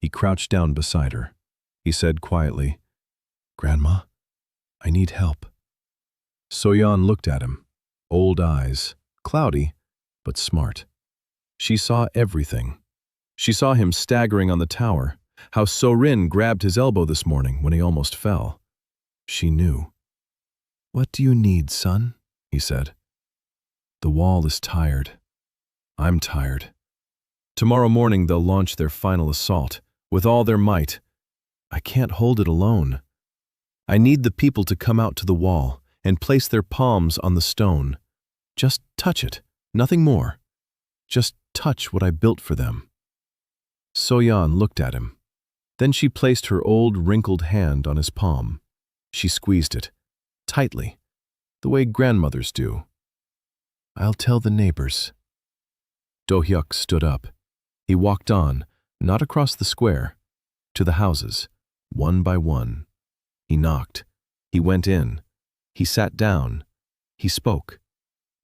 He crouched down beside her. He said quietly, "Grandma, I need help." So-yun looked at him, old eyes, cloudy, but smart. She saw everything. She saw him staggering on the tower, how So-rin grabbed his elbow this morning when he almost fell. She knew. "What do you need, son?" he said. "The wall is tired. I'm tired. Tomorrow morning they'll launch their final assault, with all their might. I can't hold it alone. I need the people to come out to the wall and place their palms on the stone. Just touch it, nothing more. Just touch what I built for them." So-yun looked at him. Then she placed her old wrinkled hand on his palm. She squeezed it, tightly, the way grandmothers do. "I'll tell the neighbors." Do Hyuk stood up. He walked on, not across the square, to the houses, one by one. He knocked. He went in. He sat down. He spoke.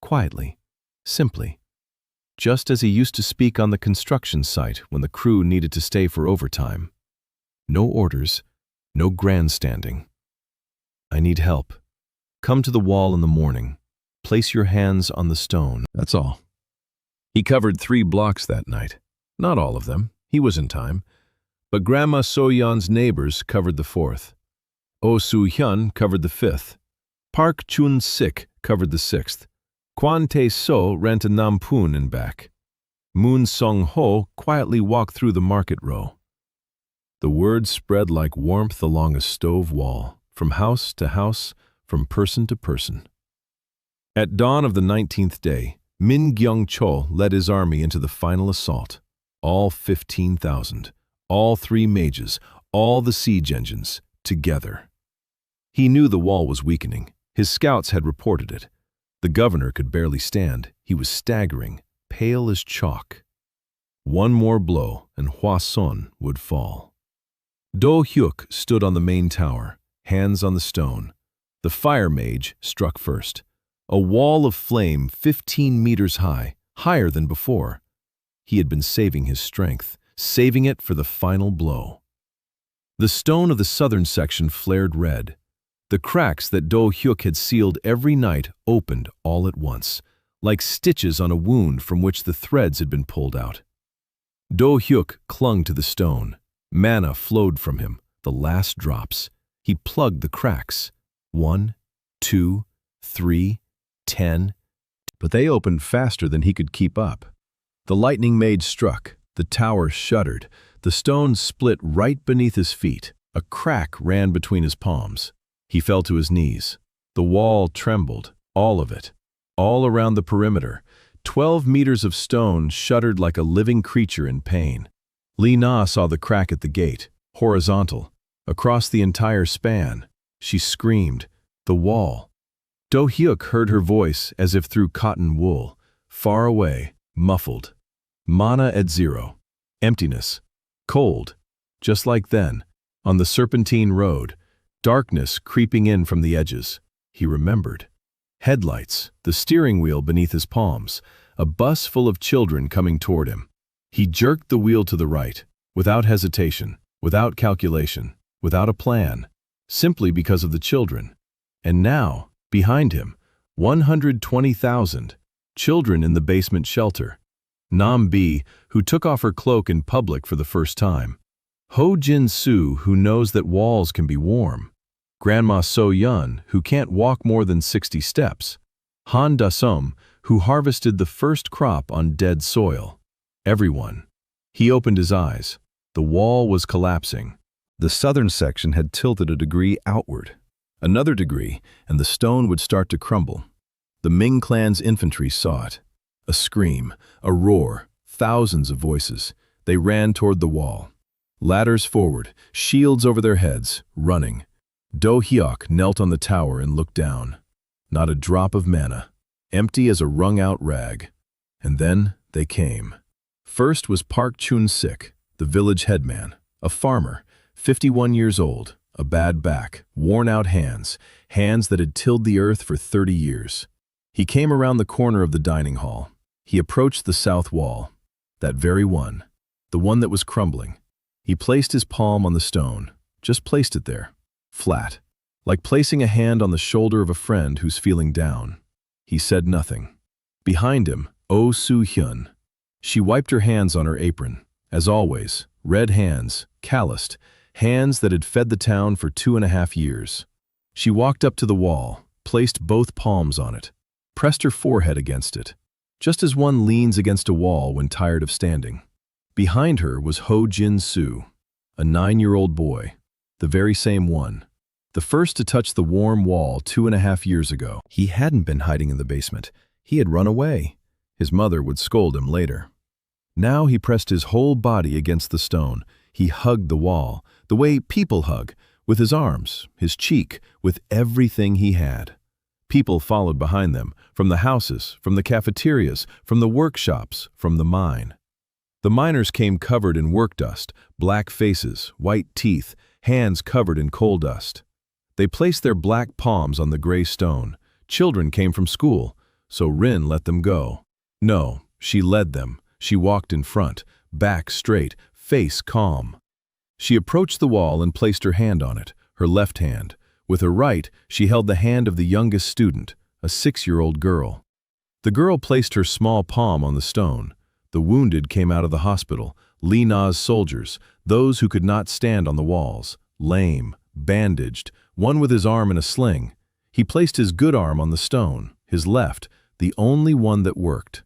Quietly, simply. Just as he used to speak on the construction site when the crew needed to stay for overtime. No orders, no grandstanding. I need help. Come to the wall in the morning. Place your hands on the stone. That's all. He covered 3 blocks that night. Not all of them. He was in time. But Grandma So-yeon's neighbors covered the 4th. Oh Soo-hyun covered the 5th. Park Chun-sik covered the 6th. Kwan Tae-so ran to Nampoon and back. Moon Sung-ho quietly walked through the market row. The word spread like warmth along a stove wall, from house to house, from person to person. At dawn of the 19th day, Min Gyung-chol led his army into the final assault. All 15,000, all 3 mages, all the siege engines, together. He knew the wall was weakening. His scouts had reported it. The governor could barely stand. He was staggering, pale as chalk. One more blow, and Hwasong would fall. Do Hyuk stood on the main tower, hands on the stone. The fire mage struck first. A wall of flame 15 meters high, higher than before. He had been saving his strength, saving it for the final blow. The stone of the southern section flared red. The cracks that Do Hyuk had sealed every night opened all at once, like stitches on a wound from which the threads had been pulled out. Do Hyuk clung to the stone. Mana flowed from him, the last drops. He plugged the cracks. 1, 2, 3, 10. But they opened faster than he could keep up. The lightning mage struck. The tower shuddered. The stone split right beneath his feet. A crack ran between his palms. He fell to his knees. The wall trembled, all of it, all around the perimeter. 12 meters of stone shuddered like a living creature in pain. Li Na saw the crack at the gate, horizontal, across the entire span. She screamed, "The wall!" Do Hyuk heard her voice as if through cotton wool, far away, muffled. Mana at 0. Emptiness. Cold. Just like then, on the serpentine road, darkness creeping in from the edges. He remembered. Headlights, the steering wheel beneath his palms, a bus full of children coming toward him. He jerked the wheel to the right, without hesitation, without calculation, without a plan, simply because of the children. And now, behind him, 120,000 children in the basement shelter. Nam Bi, who took off her cloak in public for the first time. Ho Jin-soo, who knows that walls can be warm. Grandma So-yeon, who can't walk more than 60 steps. Han Da-sum, who harvested the first crop on dead soil. Everyone. He opened his eyes. The wall was collapsing. The southern section had tilted a degree outward. Another degree, and the stone would start to crumble. The Ming clan's infantry saw it. A scream, a roar, thousands of voices. They ran toward the wall. Ladders forward, shields over their heads, running. Do Hyuk knelt on the tower and looked down. Not a drop of mana, empty as a wrung-out rag. And then they came. First was Park Chun-sik, the village headman, a farmer, 51 years old, a bad back, worn-out hands, hands that had tilled the earth for 30 years. He came around the corner of the dining hall. He approached the south wall, that very one, the one that was crumbling. He placed his palm on the stone, just placed it there, flat, like placing a hand on the shoulder of a friend who's feeling down. He said nothing. Behind him, Oh Soo-hyun. She wiped her hands on her apron. As always, red hands, calloused, hands that had fed the town for 2.5 years. She walked up to the wall, placed both palms on it, pressed her forehead against it, just as one leans against a wall when tired of standing. Behind her was Ho Jin-soo, a 9-year-old boy, the very same one, the first to touch the warm wall 2.5 years ago. He hadn't been hiding in the basement. He had run away. His mother would scold him later. Now he pressed his whole body against the stone. He hugged the wall, the way people hug, with his arms, his cheek, with everything he had. People followed behind them, from the houses, from the cafeterias, from the workshops, from the mine. The miners came covered in work dust, black faces, white teeth, hands covered in coal dust. They placed their black palms on the gray stone. Children came from school, so Rin let them go. No, she led them. She walked in front, back straight, face calm. She approached the wall and placed her hand on it, her left hand. With her right, she held the hand of the youngest student, a 6-year-old girl. The girl placed her small palm on the stone. The wounded came out of the hospital, Li Na's soldiers, those who could not stand on the walls, lame, bandaged, one with his arm in a sling. He placed his good arm on the stone, his left, the only one that worked.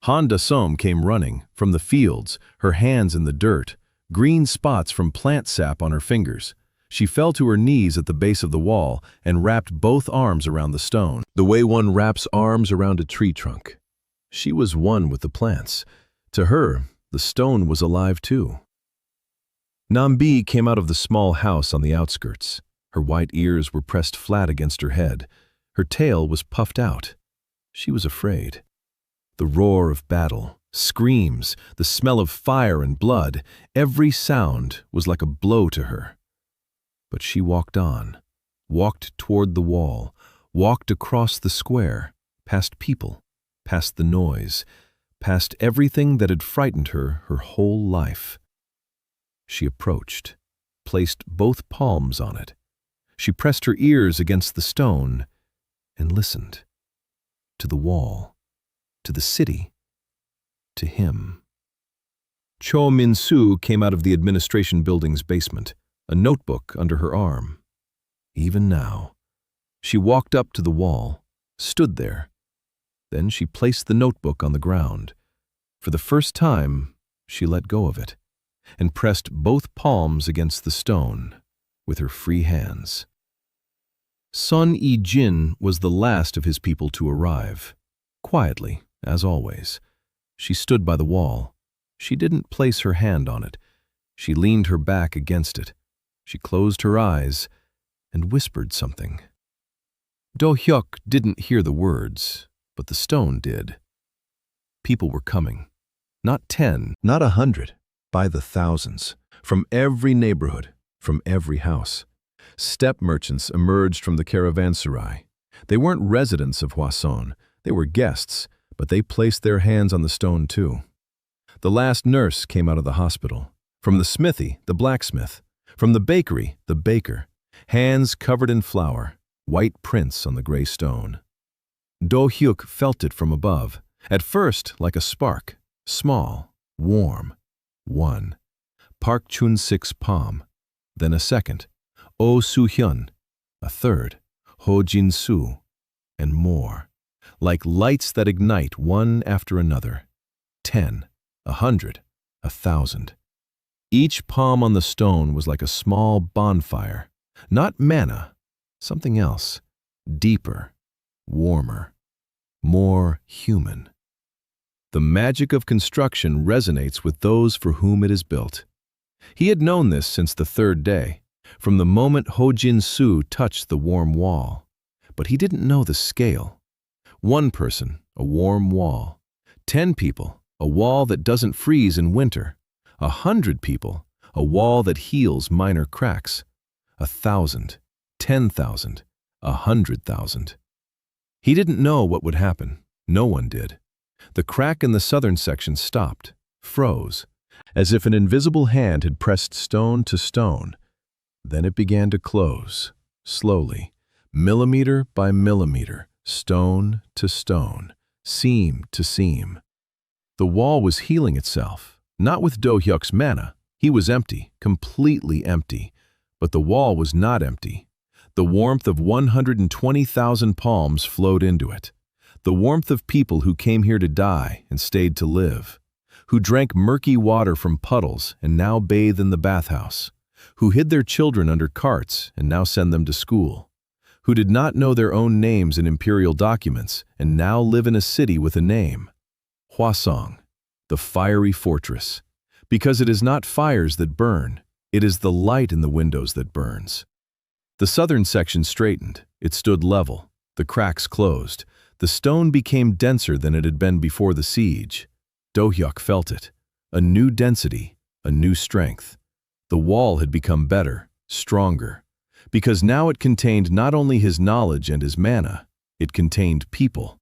Han Da-som came running, from the fields, her hands in the dirt, green spots from plant sap on her fingers. She fell to her knees at the base of the wall and wrapped both arms around the stone, the way one wraps arms around a tree trunk. She was one with the plants. To her, the stone was alive too. Nambi came out of the small house on the outskirts. Her white ears were pressed flat against her head. Her tail was puffed out. She was afraid. The roar of battle, screams, the smell of fire and blood, every sound was like a blow to her. But she walked on, walked toward the wall, walked across the square, past people, past the noise, past everything that had frightened her whole life. She approached, placed both palms on it. She pressed her ears against the stone and listened. To the wall, to the city, to him. Cho Min-soo came out of the administration building's basement, a notebook under her arm. Even now, she walked up to the wall, stood there. Then she placed the notebook on the ground. For the first time, she let go of it and pressed both palms against the stone with her free hands. Sun Yi-jin was the last of his people to arrive. Quietly, as always, she stood by the wall. She didn't place her hand on it. She leaned her back against it. She closed her eyes and whispered something. Do Hyuk didn't hear the words, but the stone did. People were coming. Not 10, not 100, by the thousands, from every neighborhood, from every house. Steppe merchants emerged from the caravanserai. They weren't residents of Hwasong, they were guests, but they placed their hands on the stone too. The last nurse came out of the hospital. From the smithy, the blacksmith. From the bakery, the baker. Hands covered in flour, white prints on the gray stone. Do Hyuk felt it from above, at first like a spark, small, warm. One. Park Chun-sik's palm. Then a second. Oh Soo-hyun. A third. Ho Jin-soo. And more. Like lights that ignite one after another. 10, 100, 1,000. Each palm on the stone was like a small bonfire. Not manna, something else. Deeper, warmer, more human. The magic of construction resonates with those for whom it is built. He had known this since the third day, from the moment Ho Jin-soo touched the warm wall. But he didn't know the scale. 1 person, a warm wall. 10 people, a wall that doesn't freeze in winter. 100 people, a wall that heals minor cracks. 1,000, 10,000, 100,000. He didn't know what would happen. No one did. The crack in the southern section stopped, froze, as if an invisible hand had pressed stone to stone. Then it began to close, slowly, millimeter by millimeter, stone to stone, seam to seam. The wall was healing itself, not with Do Hyuk's mana. He was empty, completely empty. But the wall was not empty. The warmth of 120,000 palms flowed into it. The warmth of people who came here to die and stayed to live, who drank murky water from puddles and now bathe in the bathhouse, who hid their children under carts and now send them to school, who did not know their own names in imperial documents and now live in a city with a name. Hwasong, the fiery fortress. Because it is not fires that burn, it is the light in the windows that burns. The southern section straightened. It stood level. The cracks closed. The stone became denser than it had been before the siege. Do Hyuk felt it. A new density, a new strength. The wall had become better, stronger, because now it contained not only his knowledge and his mana, it contained people.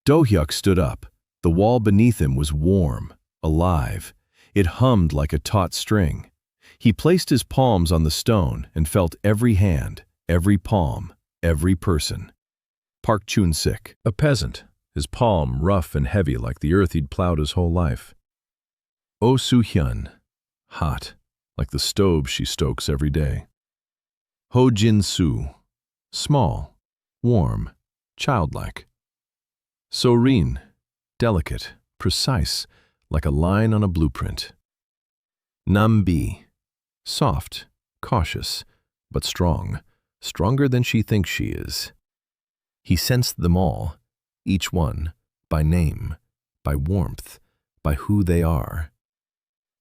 Do Hyuk stood up. The wall beneath him was warm, alive. It hummed like a taut string. He placed his palms on the stone and felt every hand, every palm, every person. Park Chun-sik, a peasant, his palm rough and heavy like the earth he'd plowed his whole life. Oh Soo-hyun, hot, like the stove she stokes every day. Ho Jin-soo, small, warm, childlike. So-rin, delicate, precise, like a line on a blueprint. Nam-bi, soft, cautious, but strong, stronger than she thinks she is. He sensed them all, each one, by name, by warmth, by who they are.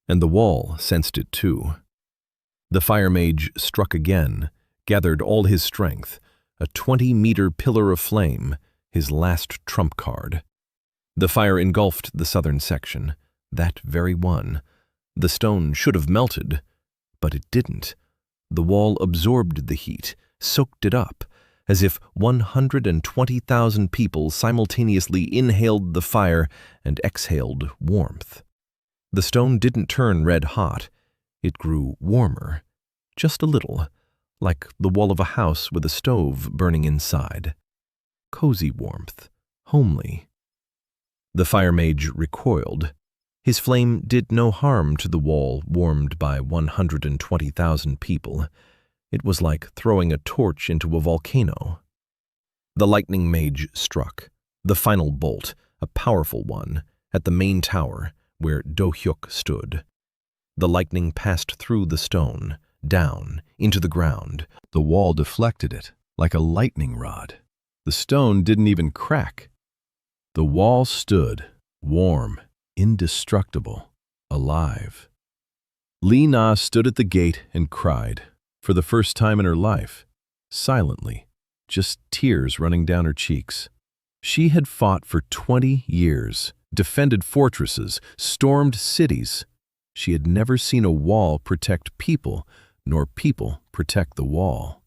And the wall sensed it too. The fire mage struck again, gathered all his strength, a 20-meter pillar of flame, his last trump card. The fire engulfed the southern section, that very one. The stone should have melted, but it didn't. The wall absorbed the heat, soaked it up, as if 120,000 people simultaneously inhaled the fire and exhaled warmth. The stone didn't turn red hot. It grew warmer, just a little, like the wall of a house with a stove burning inside. Cozy warmth, homely. The fire mage recoiled. His flame did no harm to the wall warmed by 120,000 people. It was like throwing a torch into a volcano. The lightning mage struck, the final bolt, a powerful one, at the main tower where Do Hyuk stood. The lightning passed through the stone, down, into the ground. The wall deflected it, like a lightning rod. The stone didn't even crack. The wall stood, warm, indestructible, alive. Lee Na stood at the gate and cried, for the first time in her life, silently, just tears running down her cheeks. She had fought for 20 years, defended fortresses, stormed cities. She had never seen a wall protect people, nor people protect the wall.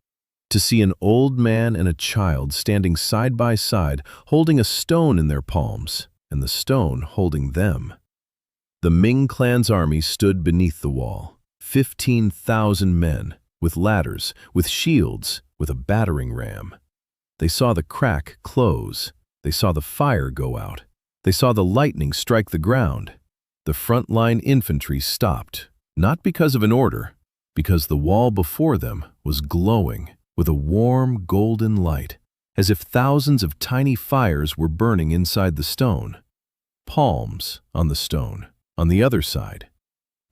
To see an old man and a child standing side by side, holding a stone in their palms, and the stone holding them. The Ming clan's army stood beneath the wall, 15,000 men, with ladders, with shields, with a battering ram. They saw the crack close. They saw the fire go out. They saw the lightning strike the ground. The front-line infantry stopped, not because of an order, because the wall before them was glowing with a warm golden light, as if thousands of tiny fires were burning inside the stone. Palms on the stone, on the other side.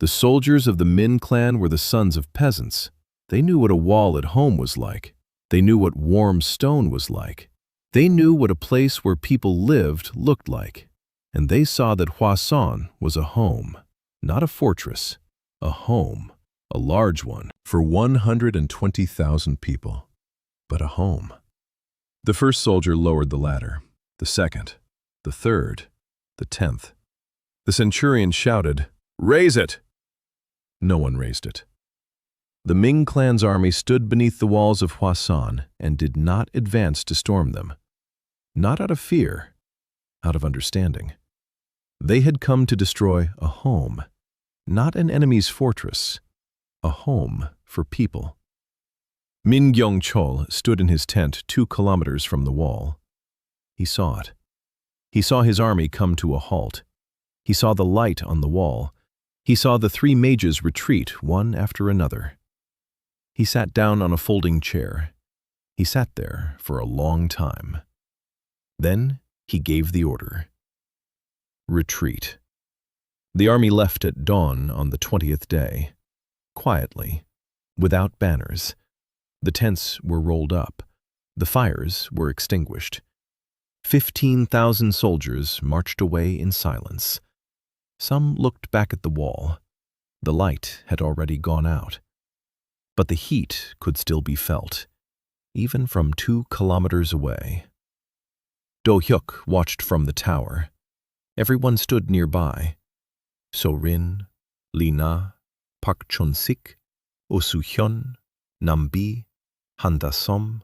The soldiers of the Min clan were the sons of peasants. They knew what a wall at home was like. They knew what warm stone was like. They knew what a place where people lived looked like. And they saw that Hwasong was a home, not a fortress, a home, a large one, for 120,000 people, but a home. The first soldier lowered the ladder, the second, the third, the 10th. The centurion shouted, "Raise it!" No one raised it. The Ming clan's army stood beneath the walls of Hwasong and did not advance to storm them. Not out of fear, out of understanding. They had come to destroy a home, not an enemy's fortress, a home for people. Min Gyong-chol stood in his tent 2 kilometers from the wall. He saw it. He saw his army come to a halt. He saw the light on the wall. He saw the 3 mages retreat one after another. He sat down on a folding chair. He sat there for a long time. Then he gave the order. Retreat. The army left at dawn on the 20th day, quietly, without banners. The tents were rolled up. The fires were extinguished. 15,000 soldiers marched away in silence. Some looked back at the wall. The light had already gone out. But the heat could still be felt. even from 2 kilometers away. Do Hyuk watched from the tower. Everyone stood nearby. So-rin, Lee-na, Park Chon-sik, Oh Soo-hyun, Nam-bi, Han Da-som,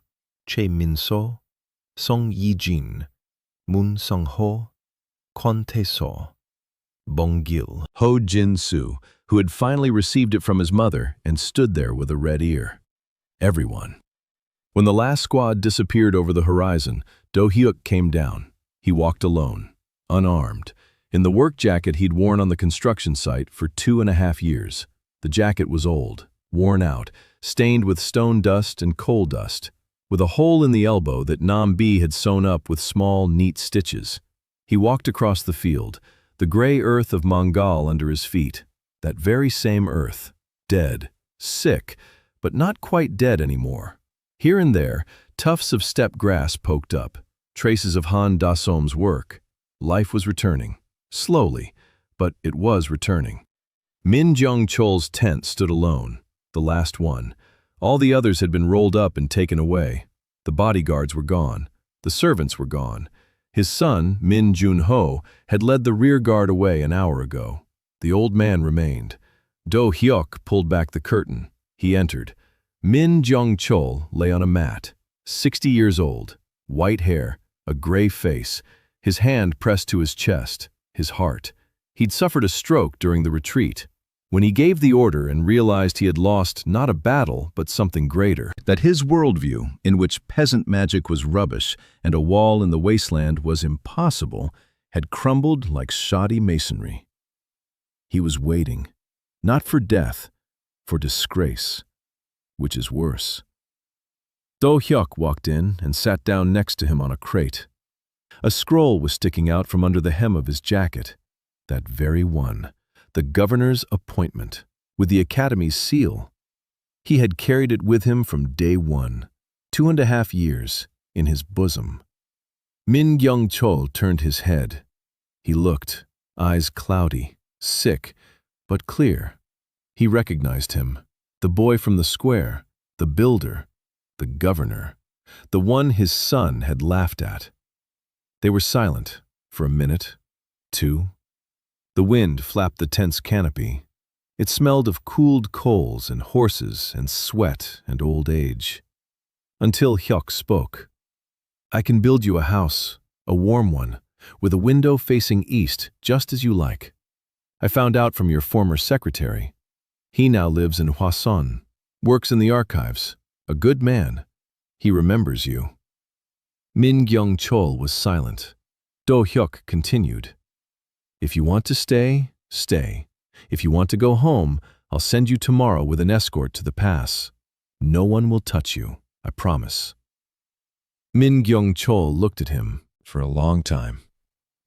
Chae Min-so, Song Yi-jin, Moon Sung-ho, Kwon Tae-so, Bong Gil, Ho Jin-soo, who had finally received it from his mother and stood there with a red ear. Everyone. When the last squad disappeared over the horizon, Do Hyuk came down. He walked alone, unarmed, in the work jacket he'd worn on the construction site for 2.5 years. The jacket was old, worn out, stained with stone dust and coal dust, with a hole in the elbow that Nam-bi had sewn up with small, neat stitches. He walked across the field, the gray earth of Mangal under his feet, that very same earth, dead, sick, but not quite dead anymore. Here and there, tufts of steppe grass poked up, traces of Han Da-som's work. Life was returning, slowly, but it was returning. Min Jung-chol's tent stood alone, the last one. All the others had been rolled up and taken away. The bodyguards were gone. The servants were gone. His son, Min Jun-ho, had led the rear guard away an hour ago. The old man remained. Do Hyuk pulled back the curtain. He entered. Min Jung-chol lay on a mat, 60 years old, white hair, a gray face, his hand pressed to his chest, his heart. He'd suffered a stroke during the retreat. When he gave the order and realized he had lost not a battle but something greater, that his worldview, in which peasant magic was rubbish and a wall in the wasteland was impossible, had crumbled like shoddy masonry. He was waiting, not for death, for disgrace, which is worse. Do Hyuk walked in and sat down next to him on a crate. A scroll was sticking out from under the hem of his jacket. That very one, the governor's appointment, with the Academy's seal. He had carried it with him from day one, 2.5 years, in his bosom. Min Jung-chol turned his head. He looked, eyes cloudy, sick, but clear. He recognized him. The boy from the square, the builder, the governor, the one his son had laughed at. They were silent for a minute, 2. The wind flapped the tent's canopy. It smelled of cooled coals and horses and sweat and old age. Until Hyuk spoke. "I can build you a house, a warm one, with a window facing east, just as you like. I found out from your former secretary. He now lives in Hwasong, works in the archives, a good man. He remembers you." Min Jung-chol was silent. Do Hyuk continued. "If you want to stay, stay. If you want to go home, I'll send you tomorrow with an escort to the pass. No one will touch you, I promise." Min Jung-chol looked at him for a long time.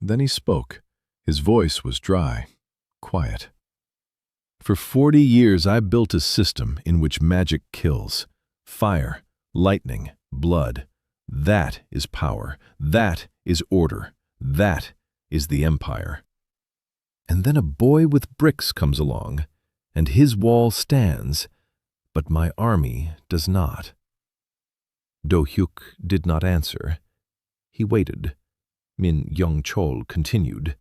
Then he spoke. His voice was dry, quiet. "For 40 years I built a system in which magic kills. Fire, lightning, blood. That is power. That is order. That is the empire. And then a boy with bricks comes along, and his wall stands, but my army does not." Do Hyuk did not answer. He waited. Min Jung-chol continued.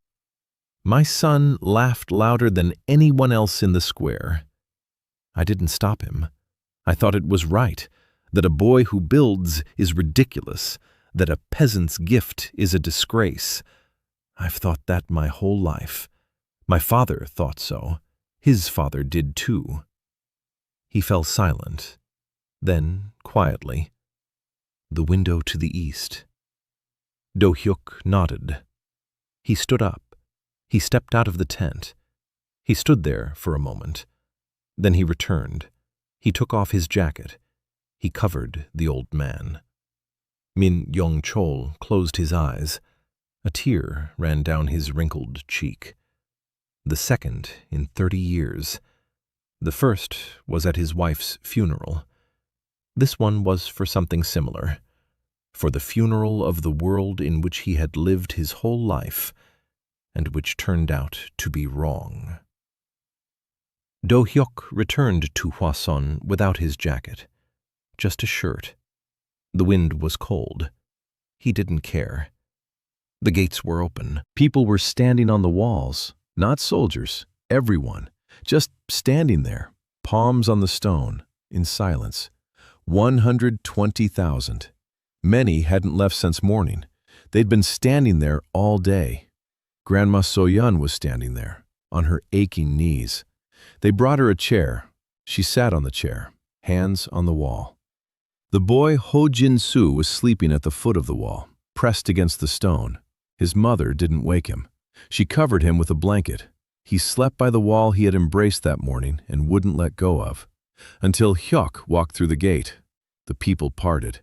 "My son laughed louder than anyone else in the square. I didn't stop him. I thought it was right, that a boy who builds is ridiculous, that a peasant's gift is a disgrace. I've thought that my whole life. My father thought so. His father did too." He fell silent. Then, quietly, "The window to the east." Do Hyuk nodded. He stood up. He stepped out of the tent. He stood there for a moment. Then he returned. He took off his jacket. He covered the old man. Min Jung-chol closed his eyes. A tear ran down his wrinkled cheek. The second in 30 years. The first was at his wife's funeral. This one was for something similar. For the funeral of the world in which he had lived his whole life, and which turned out to be wrong. Do Hyuk returned to Hwasong without his jacket, just a shirt. The wind was cold. He didn't care. The gates were open. People were standing on the walls, not soldiers, everyone, just standing there, palms on the stone, in silence. 120,000. Many hadn't left since morning. They'd been standing there all day. Grandma So-yeon was standing there, on her aching knees. They brought her a chair. She sat on the chair, hands on the wall. The boy Ho-jin-soo was sleeping at the foot of the wall, pressed against the stone. His mother didn't wake him. She covered him with a blanket. He slept by the wall he had embraced that morning and wouldn't let go of. Until Hyuk walked through the gate. The people parted.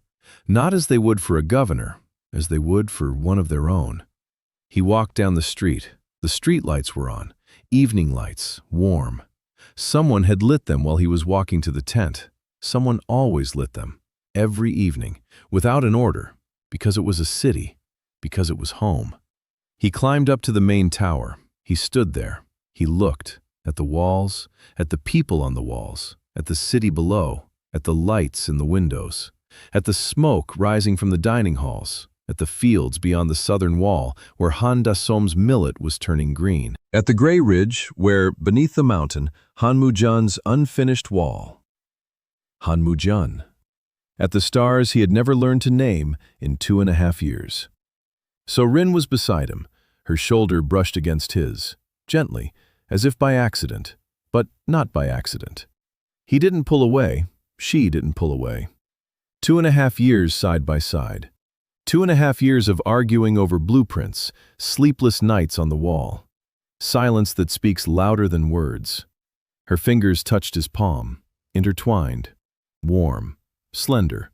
Not as they would for a governor, as they would for one of their own. He walked down the street. The street lights were on. Evening lights, warm. Someone had lit them while he was walking to the tent. Someone always lit them, every evening, without an order, because it was a city, because it was home. He climbed up to the main tower. He stood there. He looked at the walls, at the people on the walls, at the city below, at the lights in the windows, at the smoke rising from the dining halls, at the fields beyond the southern wall where Han Da-som's millet was turning green, at the gray ridge where, beneath the mountain, Hanmujeon's unfinished wall. Hanmujeon. At the stars he had never learned to name in 2.5 years. So Rin was beside him, her shoulder brushed against his, gently, as if by accident, but not by accident. He didn't pull away, she didn't pull away. 2.5 years side by side. 2.5 years of arguing over blueprints, sleepless nights on the wall. Silence that speaks louder than words. Her fingers touched his palm, intertwined, warm, slender,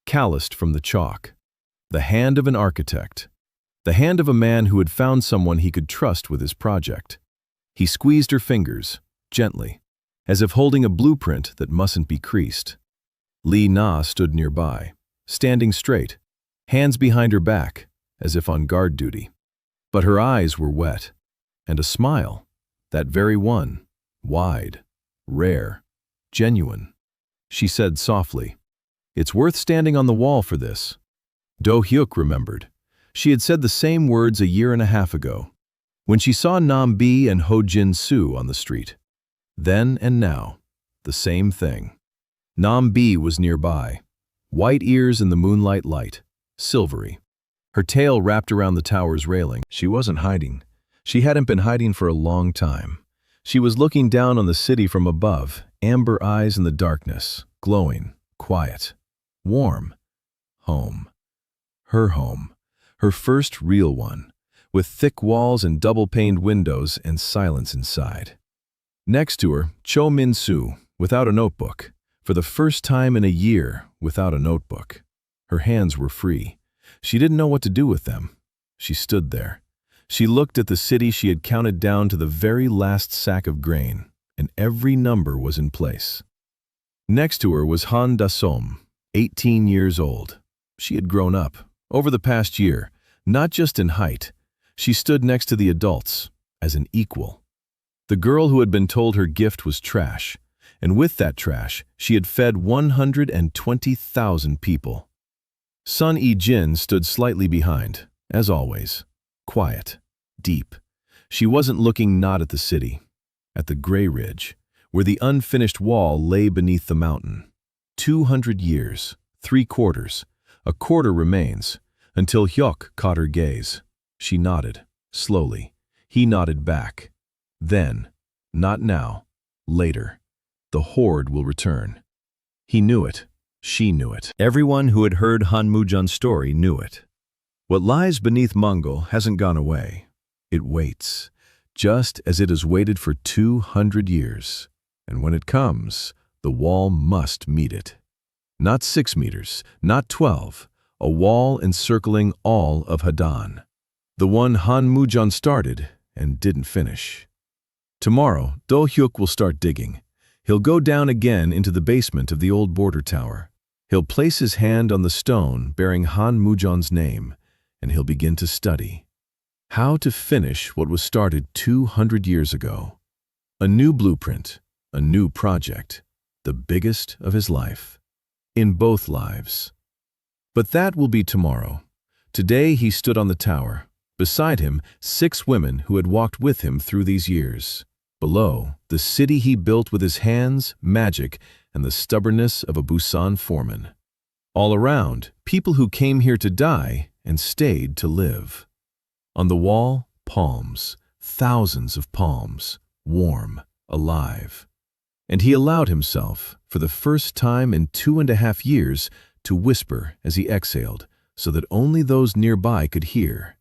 calloused from the chalk. The hand of an architect. The hand of a man who had found someone he could trust with his project. He squeezed her fingers, gently, as if holding a blueprint that mustn't be creased. Lee Na stood nearby, standing straight, hands behind her back, as if on guard duty. But her eyes were wet, and a smile, that very one, wide, rare, genuine. She said softly, "It's worth standing on the wall for this." Do Hyuk remembered. She had said the same words 1.5 years ago, when she saw Nam Bi and Ho Jin-soo on the street. Then and now, the same thing. Nam Bi was nearby, white ears in the moonlight light, silvery. Her tail wrapped around the tower's railing. She wasn't hiding. She hadn't been hiding for a long time. She was looking down on the city from above, amber eyes in the darkness, glowing, quiet, warm. Home. Her home. Her first real one, with thick walls and double-paned windows and silence inside. Next to her, Cho Min-soo, without a notebook, for the first time in a year without a notebook. Her hands were free. She didn't know what to do with them. She stood there. She looked at the city she had counted down to the very last sack of grain, and every number was in place. Next to her was Han Da-som, 18 years old. She had grown up. Over the past year, not just in height, she stood next to the adults, as an equal. The girl who had been told her gift was trash, and with that trash, she had fed 120,000 people. Sun E-jin stood slightly behind, as always, quiet, deep. She wasn't looking not at the city, at the gray ridge, where the unfinished wall lay beneath the mountain. 200 years, 3/4, a quarter remains, until Hyuk caught her gaze. She nodded, slowly. He nodded back. Then, not now, later, the horde will return. He knew it. She knew it. Everyone who had heard Hanmujeon's story knew it. What lies beneath Mangal hasn't gone away. It waits, just as it has waited for 200 years. And when it comes, the wall must meet it. Not 6 meters, not 12, a wall encircling all of Hadan. The one Hanmujeon started and didn't finish. Tomorrow, Do Hyuk will start digging. He'll go down again into the basement of the old border tower. He'll place his hand on the stone bearing Hanmujeon's name, and he'll begin to study how to finish what was started 200 years ago. A new blueprint, a new project, the biggest of his life. In both lives. But that will be tomorrow. Today he stood on the tower. Beside him, 6 women who had walked with him through these years. Below, the city he built with his hands, magic, and the stubbornness of a Busan foreman. All around, people who came here to die and stayed to live. On the wall, palms, thousands of palms, warm, alive. And he allowed himself, for the first time in 2.5 years, to whisper as he exhaled, so that only those nearby could hear.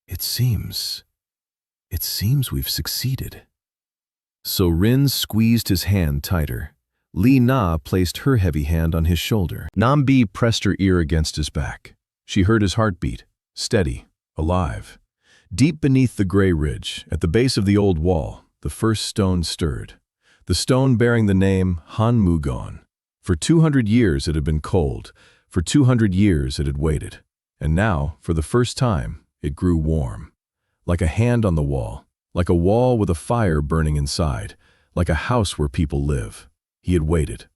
It seems we've succeeded. So Rin squeezed his hand tighter. Li Na placed her heavy hand on his shoulder. Nambi pressed her ear against his back. She heard his heartbeat, steady, alive. Deep beneath the gray ridge, at the base of the old wall, the first stone stirred. The stone bearing the name Han Mugon. For 200 years it had been cold. For 200 years it had waited. And now, for the first time, it grew warm. Like a hand on the wall. Like a wall with a fire burning inside. Like a house where people live. He had waited.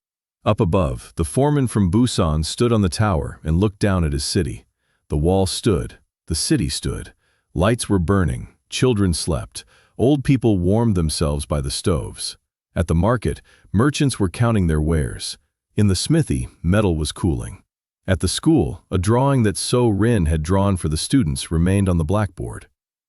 Up above, the foreman from Busan stood on the tower and looked down at his city. The wall stood. The city stood. Lights were burning. Children slept. Old people warmed themselves by the stoves. At the market, merchants were counting their wares. In the smithy, metal was cooling. At the school, a drawing that So Rin had drawn for the students remained on the blackboard.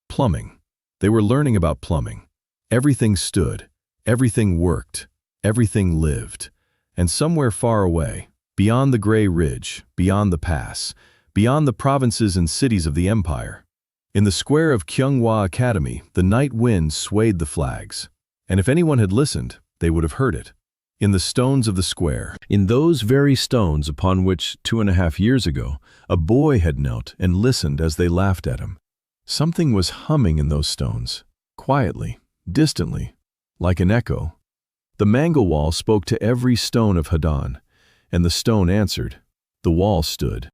Plumbing. They were learning about plumbing. Everything stood. Everything worked. Everything lived. And somewhere far away, beyond the gray ridge, beyond the pass, beyond the provinces and cities of the empire, in the square of Kyunghwa Academy, the night wind swayed the flags. And if anyone had listened, they would have heard it. In the stones of the square, in those very stones upon which 2.5 years ago, a boy had knelt and listened as they laughed at him. Something was humming in those stones, quietly, distantly, like an echo. The mango wall spoke to every stone of Hadan, and the stone answered. The wall stood.